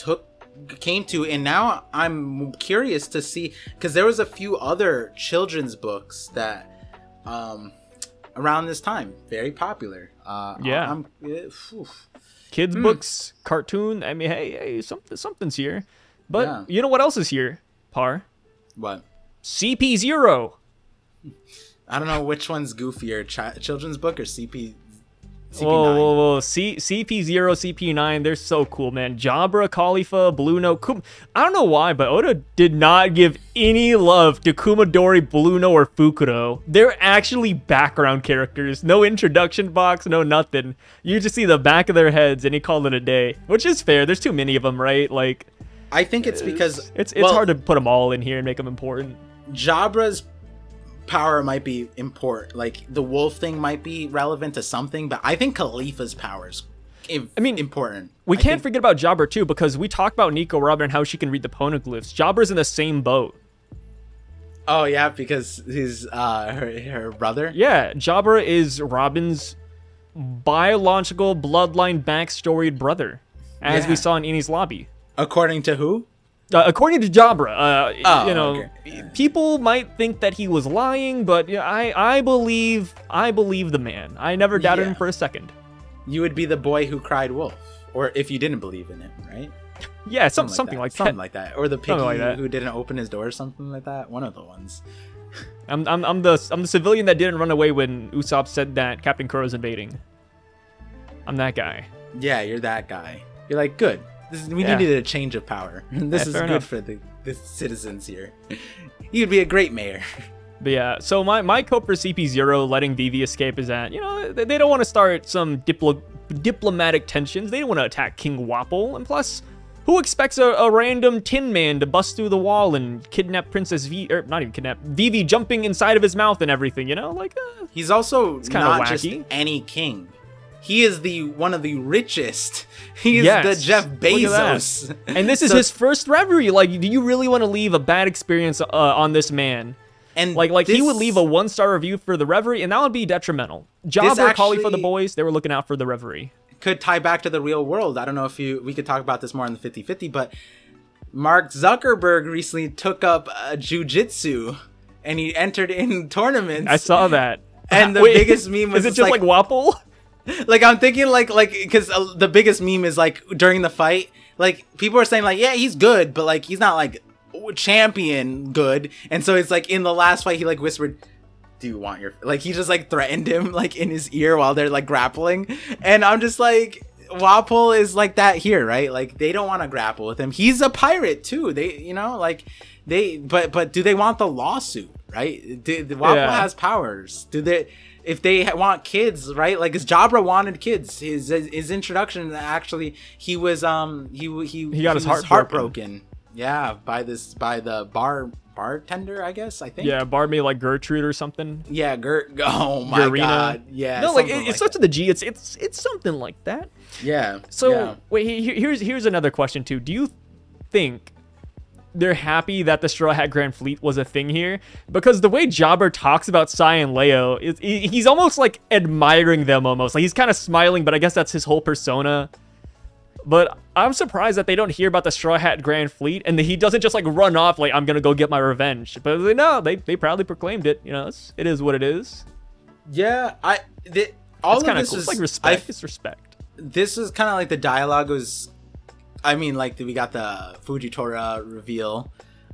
came to, and now I'm curious to see, because there was a few other children's books that around this time very popular. Kids books, cartoon. I mean, hey, something's here. But you know what else is here, Par? What? CP0. I don't know which one's goofier, children's book or CP9. Whoa. CP0, CP9, they're so cool, man. Jabra, Khalifa, Blue Note, I don't know why, but Oda did not give any love to Kumadori, Blue Note, or Fukuro. They're actually background characters. No introduction box, no nothing. You just see the back of their heads, and he called it a day. Which is fair. There's too many of them, right? Like, I think it's because... It's hard to put them all in here and make them important. Jabra's power might be important, like the wolf thing might be relevant to something, but I think Khalifa's powers important. We can't forget about Jabra too, because we talked about Nico Robin and how she can read the poneglyphs. Jabra's in the same boat. Oh yeah, because he's her brother. Yeah, Jabra is Robin's biological bloodline backstoried brother, as we saw in Enies Lobby. According to who? According to Jabra, people might think that he was lying, but I believe the man. I never doubted him for a second. You would be the boy who cried wolf, or if you didn't believe in it, right? Yeah, something like that. Or the piggy who didn't open his door, or something like that. One of the ones. I'm the civilian that didn't run away when Usopp said that Captain Kuro's invading. I'm that guy. Yeah, you're that guy. You're like, good. We needed a change of power. This is good for the citizens here. You'd be a great mayor. But yeah, so my cope for CP0 letting Vivi escape is that, they don't want to start some diplomatic tensions. They don't want to attack King Wapol. And plus, who expects a random Tin Man to bust through the wall and kidnap Princess V, or not even kidnap, Vivi jumping inside of his mouth and everything, He's also not just any king. He is one of the richest. He is the Jeff Bezos. And this is his first reverie. Like, do you really want to leave a bad experience on this man? And he would leave a 1-star review for the reverie, and that would be detrimental. Jabra, Kali for the boys, they were looking out for the reverie. Could tie back to the real world. I don't know if we could talk about this more on the 50-50, but Mark Zuckerberg recently took up jiu-jitsu, and he entered in tournaments. I saw that. And the biggest meme was is it just like Wapol? Like, I'm thinking like because the biggest meme is like during the fight, like people are saying like, yeah, he's good, but like he's not like champion good. And so it's like in the last fight he like whispered, do you want your, like he just like threatened him like in his ear while they're like grappling. And I'm just like, Wapol is like that here, right? Like they don't want to grapple with him. He's a pirate too. They, but do they want the lawsuit, right? Wapol has powers. If they want kids, right? Like, his Jabra wanted kids. His introduction, actually, he was he got his heart broken. Yeah, by the bartender, I guess. I think. Yeah, barmaid like Gertrude or something. Yeah, oh my god. Yeah. No, like it starts with the G. It's something like that. Yeah. So wait, here's another question too. Do you think they're happy that the Straw Hat Grand Fleet was a thing here? Because the way Jabber talks about Sai and Leo, he's almost like admiring them almost. Like he's kind of smiling, but I guess that's his whole persona. But I'm surprised that they don't hear about the Straw Hat Grand Fleet and that he doesn't just like run off like, I'm going to go get my revenge. But no, they proudly proclaimed it. It is what it is. Yeah, all it's of kind of this cool. is It's like respect. It's respect. This is kind of like the dialogue was... I mean, like, we got the Fujitora reveal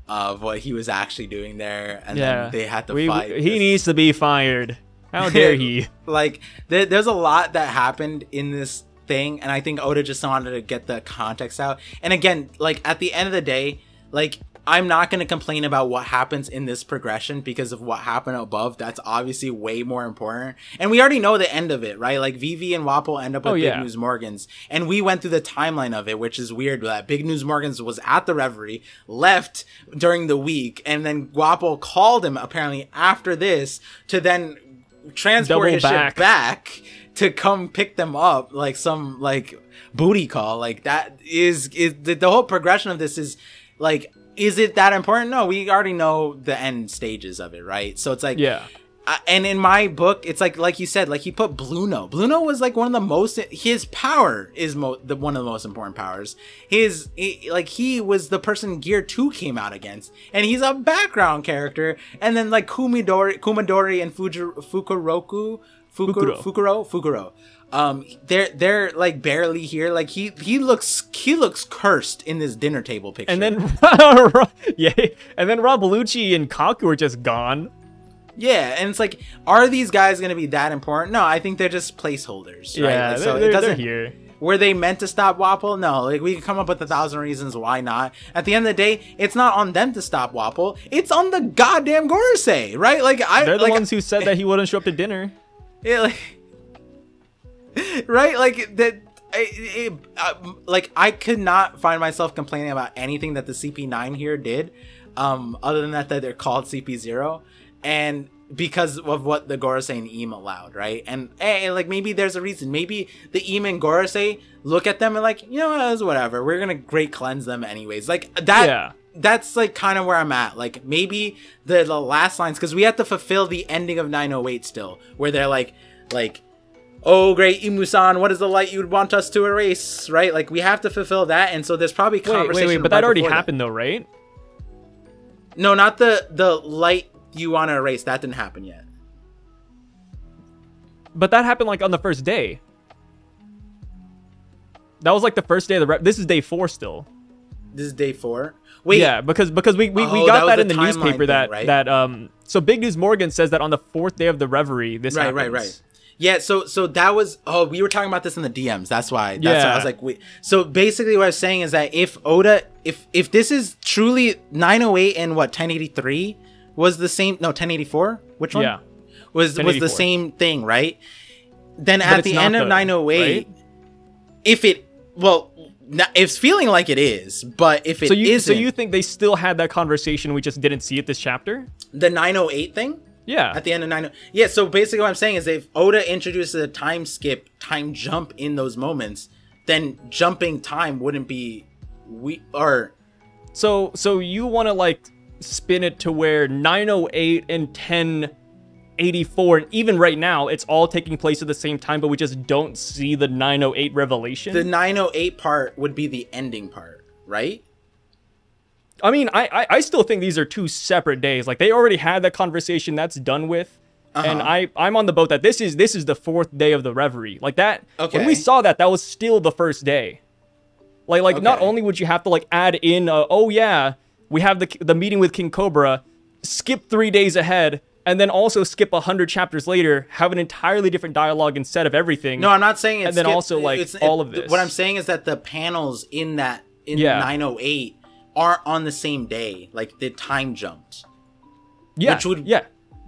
of what he was actually doing there, and then they had to fight. He needs to be fired. How dare he? Like, there's a lot that happened in this thing, and I think Oda just wanted to get the context out. And again, like, at the end of the day, like, I'm not going to complain about what happens in this progression because of what happened above. That's obviously way more important. And we already know the end of it, right? Like, Vivi and Wapol end up with Big News Morgans. And we went through the timeline of it, which is weird. That Big News Morgans was at the Reverie, left during the week, and then Wapol called him, apparently, after this, to then transport his ship back to come pick them up, like some, like, booty call. Like, that is the whole progression of this is, like... Is it that important? No, we already know the end stages of it, right? So it's like, and in my book, it's like you said, like he put Blue Note. Blue Note was like one of the most. His power is one of the most important powers. He was the person Gear 2 came out against, and he's a background character. And then like Kumadori and Fukuroku. Fukuro. They're like barely here. Like he looks cursed in this dinner table picture. And then yeah, and then Rob Bellucci and Kaku are just gone. Yeah, and it's like, are these guys gonna be that important? No, I think they're just placeholders. Right? Yeah, like, so they're here. Were they meant to stop Wapol? No, like we could come up with 1,000 reasons why not. At the end of the day, it's not on them to stop Wapol. It's on the goddamn Gorosei, right? Like they're the ones who said that he wouldn't show up to dinner. Yeah, like, right? Like that. Like I could not find myself complaining about anything that the CP9 here did, other than that they're called CP0, and because of what the Gorosei and Im allowed, right? And like maybe there's a reason. Maybe the Im and Gorosei look at them and like, you know, it's whatever. We're gonna great cleanse them anyways. Like that. Yeah. That's like kind of where I'm at. Like maybe the last lines, because we have to fulfill the ending of 908 still, where they're like, oh great Imu-san, what is the light you'd want us to erase, right? Like we have to fulfill that, and so there's probably conversation. Wait, but that already happened though, right? No, not the light you want to erase. That didn't happen yet. But that happened like on the first day. That was like the first day of the this is day 4 still. This is day 4. Wait. Yeah, because we got that in the newspaper thing, right? So Big News Morgan says that on the 4th day of the Reverie this happens. Right. Yeah, so that was, we were talking about this in the DMs. That's why I was like, wait. So basically what I was saying is that if Oda, if this is truly 908 and what 1083 was the same, no 1084, which one? Yeah, was the same thing, right? Then at the end of 908, right? It's feeling like it is, but if it isn't, so you think they still had that conversation? We just didn't see it this chapter. The 908 thing. Yeah. At the end of 908. Yeah. So basically, what I'm saying is, if Oda introduces a time jump in those moments, then jumping time wouldn't be So you want to like spin it to where 908 and 1084, and even right now, it's all taking place at the same time, but we just don't see the 908 revelation. The 908 part would be the ending part, right? I mean, I still think these are 2 separate days. Like they already had that conversation, that's done with. And I'm on the boat that this is the 4th day of the Reverie. Like that, when we saw that was still the first day. Like not only would you have to like add in, oh yeah, we have the meeting with King Cobra, skip 3 days ahead, and then also skip 100 chapters later, have an entirely different dialogue instead of everything. No, I'm not saying it's and then also like all of this. What I'm saying is that the panels in 908 aren't on the same day. Like the time jumped. Yeah,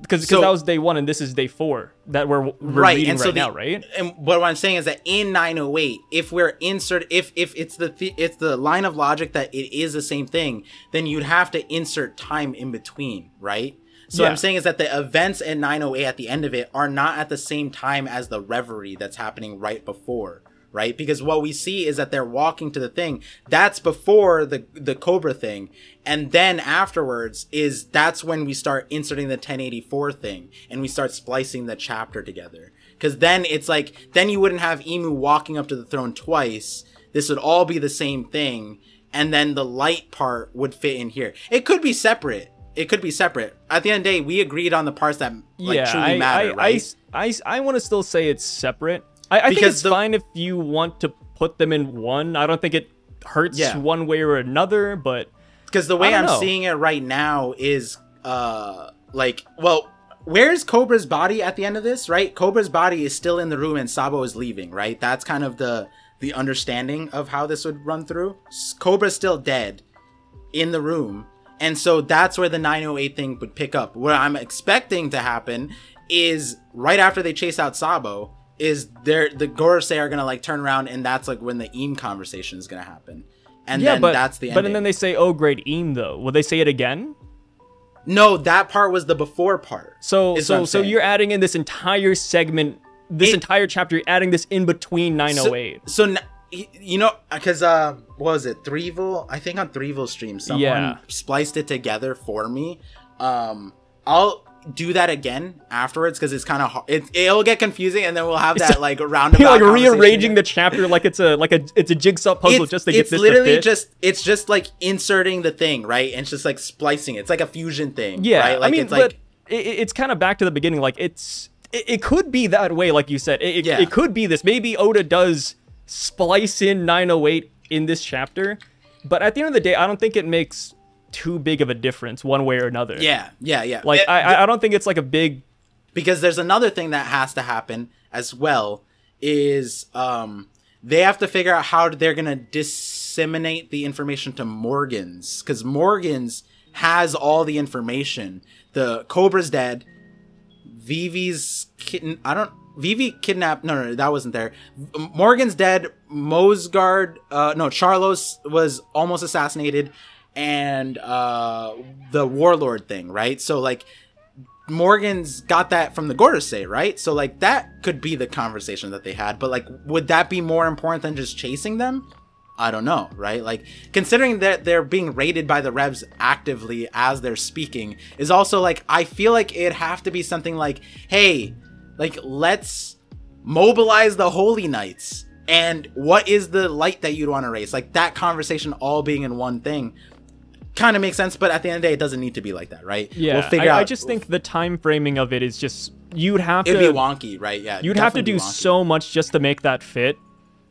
because that was day 1 and this is day 4 that we're reading right now, right? And what I'm saying is that in 908, if it's the line of logic that it is the same thing, then you'd have to insert time in between, right? So what I'm saying is that the events in 908 at the end of it are not at the same time as the Reverie that's happening right before, right? Because what we see is that they're walking to the thing. That's before the Cobra thing. And then afterwards that's when we start inserting the 1084 thing and we start splicing the chapter together. Because then it's like, then you wouldn't have Imu walking up to the throne twice. This would all be the same thing. And then the light part would fit in here. It could be separate. At the end of the day, we agreed on the parts that truly matter, right? I want to still say it's separate. I think it's fine if you want to put them in one. I don't think it hurts one way or another, but because the way I'm seeing it right now is where's Cobra's body at the end of this, right? Cobra's body is still in the room and Sabo is leaving, right? That's kind of the understanding of how this would run through. Cobra's still dead in the room. And so that's where the 908 thing would pick up. What I'm expecting to happen is right after they chase out Sabo, is the Gorosei are gonna like turn around, and that's like when the Im conversation is gonna happen, and that's the ending. But then they say, "Oh, great Im," though. Will they say it again? No, that part was the before part. So you're adding in this entire segment, entire chapter. You're adding this in between 908. So you know, because what was it, Threeville? I think on Threeville's stream, someone spliced it together for me. I'll do that again afterwards because it's kind of hard. It'll get confusing, and then we'll have that like roundabout. You're like rearranging the chapter like it's a jigsaw puzzle just to get this. It's literally just like inserting the thing, right? And it's just like splicing it. It's like a fusion thing. Yeah, right? Like, I mean, but it's kind of back to the beginning. Like it's it could be that way, like you said. It could be this. Maybe Oda does splice in 908 in this chapter, but at the end of the day, I don't think it makes too big of a difference one way or another. Yeah. Like, I don't think it's like a big... Because there's another thing that has to happen as well, is they have to figure out how they're going to disseminate the information to Morgans, because Morgans has all the information. The Cobra's dead. Vivi's Vivi kidnapped. No, that wasn't there. Morgan's dead. Charlos was almost assassinated, and the warlord thing, right? So like, Morgan's got that from the Gorosei, right? So like, that could be the conversation that they had. But like, would that be more important than just chasing them? I don't know, right? Like, considering that they're being raided by the Revs actively as they're speaking, is also like, I feel like it'd have to be something like, hey, like, let's mobilize the Holy Knights. And what is the light that you'd want to raise? Like, that conversation all being in one thing kind of makes sense, but at the end of the day, it doesn't need to be like that, right? Yeah, we'll figure out. I just think the time framing of it is just, you'd have to... It'd be wonky, right? Yeah. You'd have to do so much just to make that fit.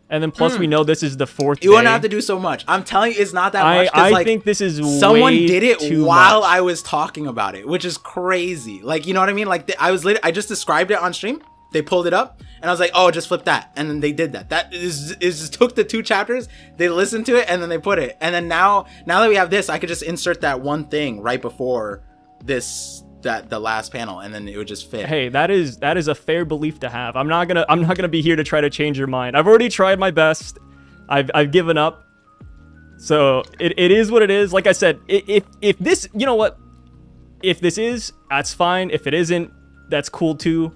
And then plus we know this is the fourth day. You wouldn't have to do so much. I'm telling you, it's not that much. I think this is someone way did it too while much. I was talking about it, which is crazy. Like, you know what I mean? Like, I just described it on stream. They pulled it up, and I was like, oh, just flip that. And then they did that. That is just took the 2 chapters, they listened to it, and then they put it. And then now that we have this, I could just insert that one thing right before this, the last panel, and then it would just fit. Hey, that is a fair belief to have. I'm not gonna be here to try to change your mind. I've already tried my best. I've given up. So it is what it is. Like I said, if this, you know what? If this is, that's fine. If it isn't, that's cool too.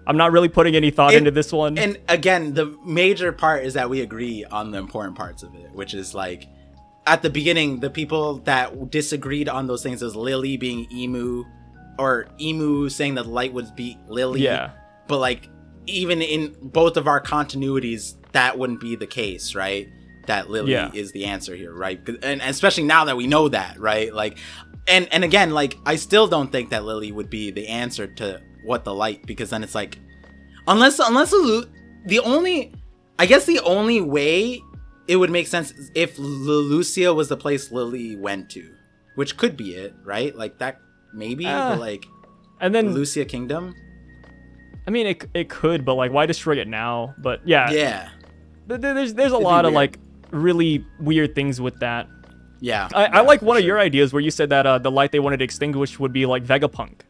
I'm not really putting any thought into this one. And again, the major part is that we agree on the important parts of it, which is like, at the beginning, the people that disagreed on those things is Lily being Emu, or Emu saying that light would be Lily. Yeah. But like, even in both of our continuities, that wouldn't be the case, right? That Lily is the answer here, right? And especially now that we know that, right? Like, and again, like, I still don't think that Lily would be the answer to what the light, because then it's like, unless the only way it would make sense is if Lucia was the place Lily went to, which could be it, right? Like, that maybe, but like, and then Lucia Kingdom. I mean, it could, but like, why destroy it now? But yeah. There's a lot of like really weird things with that. Yeah. I like one of your ideas where you said that the light they wanted to extinguish would be like Vegapunk.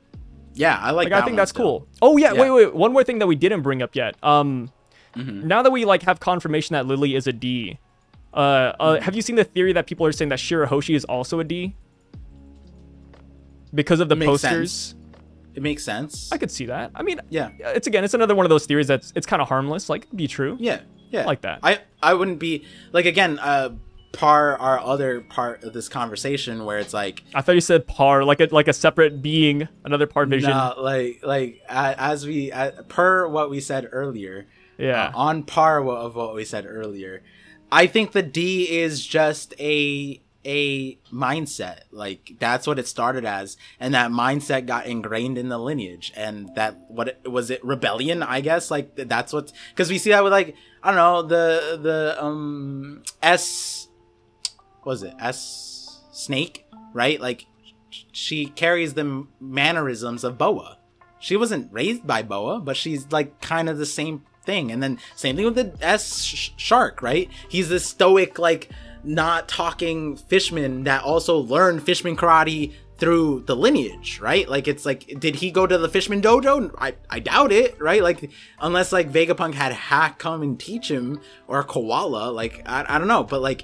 Yeah, I like that. I think that's cool. Oh yeah, wait. One more thing that we didn't bring up yet. Now that we like have confirmation that Lily is a D, have you seen the theory that people are saying that Shirahoshi is also a D? Because of the posters. It makes sense. I could see that. I mean, yeah. It's another one of those theories that's kind of harmless, like be true. Yeah. I like that. I wouldn't be like, again, our other part of this conversation where it's like, I thought you said par, like a separate being, another part vision. No, like as per what we said earlier. Yeah. On par of what we said earlier, I think the D is just a mindset. Like, that's what it started as, and that mindset got ingrained in the lineage, and that it rebellion, I guess. Like, that's what, because we see that with, like, I don't know, the S Snake, right? Like, she carries the mannerisms of Boa. She wasn't raised by Boa, but she's like kind of the same thing. And then same thing with the S Shark, right? He's this stoic, like, not talking fishman that also learned fishman karate through the lineage, right? Like, it's like, did he go to the fishman dojo? I doubt it, right? Like, unless like Vegapunk had Hack come and teach him, or Koala, like, I don't know, but like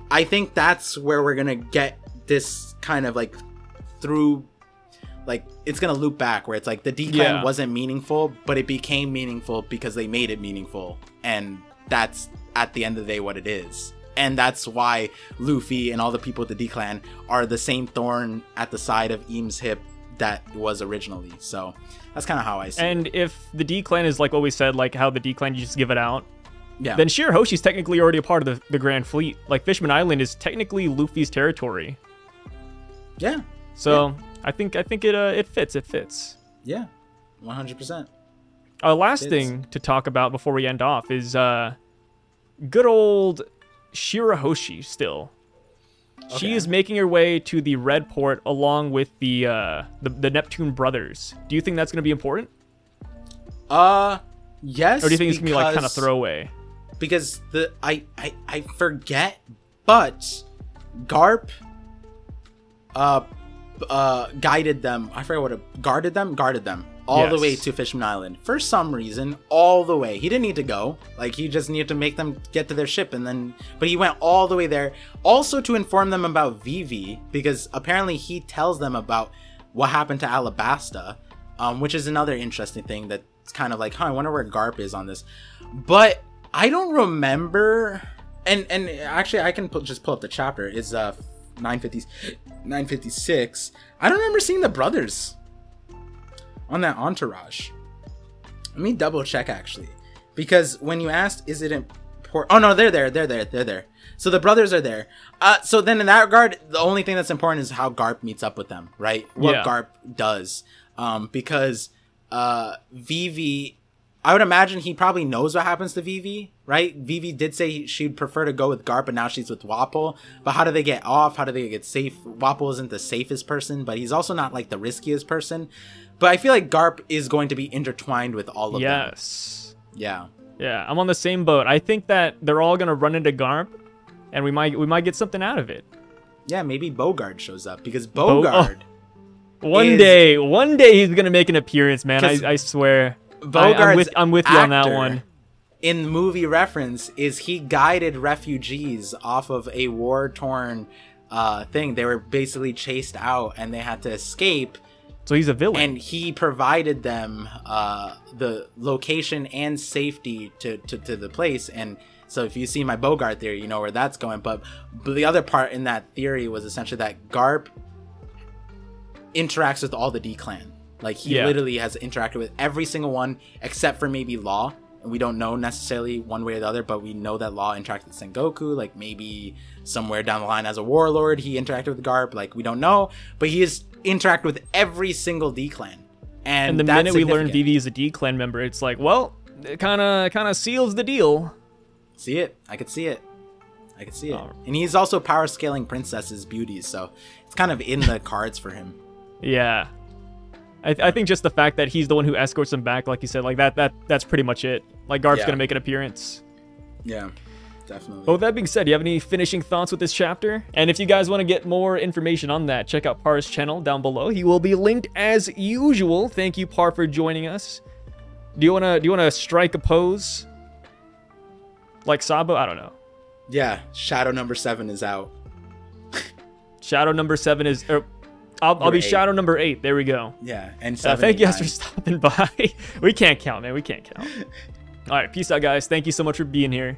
I think that's where we're gonna get this kind of like through, like, it's gonna loop back where it's like the D-Clan wasn't meaningful, but it became meaningful because they made it meaningful, and that's at the end of the day what it is. And that's why Luffy and all the people with the D-Clan are the same thorn at the side of Eam's hip that was originally. So that's kind of how I see it. And if the D-Clan is like what we said, like how the D-Clan, you just give it out, yeah, then Shirahoshi's technically already a part of the Grand Fleet. Like, Fishman Island is technically Luffy's territory. Yeah. So I think it fits. It fits. Yeah, 100%. Last thing to talk about before we end off is good old Shirahoshi still. Okay. She is making her way to the Red Port along with the Neptune brothers. Do you think that's going to be important? Yes. Or do you think it's going to be like kind of throwaway? Because I forget, but Garp guided them. I forget what guarded them all the way to Fishman Island for some reason. All the way. He didn't need to go. Like, he just needed to make them get to their ship, and then. But he went all the way there, also to inform them about Vivi, because apparently he tells them about what happened to Alabasta, which is another interesting thing that's kind of like, I wonder where Garp is on this. But I don't remember. And actually, I can just pull up the chapter. It's 956. I don't remember seeing the brothers on that entourage. Let me double check actually, because when you asked, is it important? Oh no, they're there. So the brothers are there. So then in that regard, the only thing that's important is how Garp meets up with them, right? What Garp does, because Vivi, I would imagine he probably knows what happens to Vivi, right? Vivi did say she'd prefer to go with Garp, but now she's with Wapol. But how do they get off? How do they get safe? Wapol isn't the safest person, but he's also not like the riskiest person. But I feel like Garp is going to be intertwined with all of them. Yes. Yeah. Yeah, I'm on the same boat. I think that they're all gonna run into Garp, and we might get something out of it. Yeah, maybe Bogard shows up, because Bogard. One day he's gonna make an appearance, man. I swear. I'm with you on that one. In movie reference, is he guided refugees off of a war-torn thing. They were basically chased out, and they had to escape. So he's a villain. And he provided them the location and safety to the place. And so if you see my Bogart theory, you know where that's going. But the other part in that theory was essentially that Garp interacts with all the D-Clan. Like, he literally has interacted with every single one except for maybe Law. And we don't know necessarily one way or the other, but we know that Law interacted with Sengoku. Like, maybe somewhere down the line as a warlord, he interacted with Garp. Like, we don't know. But he has interacted with every single D-Clan. And the minute we learn Vivi is a D-Clan member, it's like, well, it kind of seals the deal. See it. I could see it. And he's also power scaling princesses' beauties, so it's kind of in the cards for him. Yeah. I think just the fact that he's the one who escorts them back, like you said, like that's pretty much it. Like, Garp's gonna make an appearance. Yeah, definitely. But with that being said, do you have any finishing thoughts with this chapter? And if you guys want to get more information on that, check out Par's channel down below. He will be linked as usual. Thank you, Par, for joining us. Do you wanna strike a pose like Sabo? I don't know. Yeah, Shadow number 7 is out. Shadow number 7 is. I'll be 8. Shadow number 8. There we go. Yeah, and 7, thank you guys for stopping by. We can't count, man. We can't count. All right, peace out, guys. Thank you so much for being here.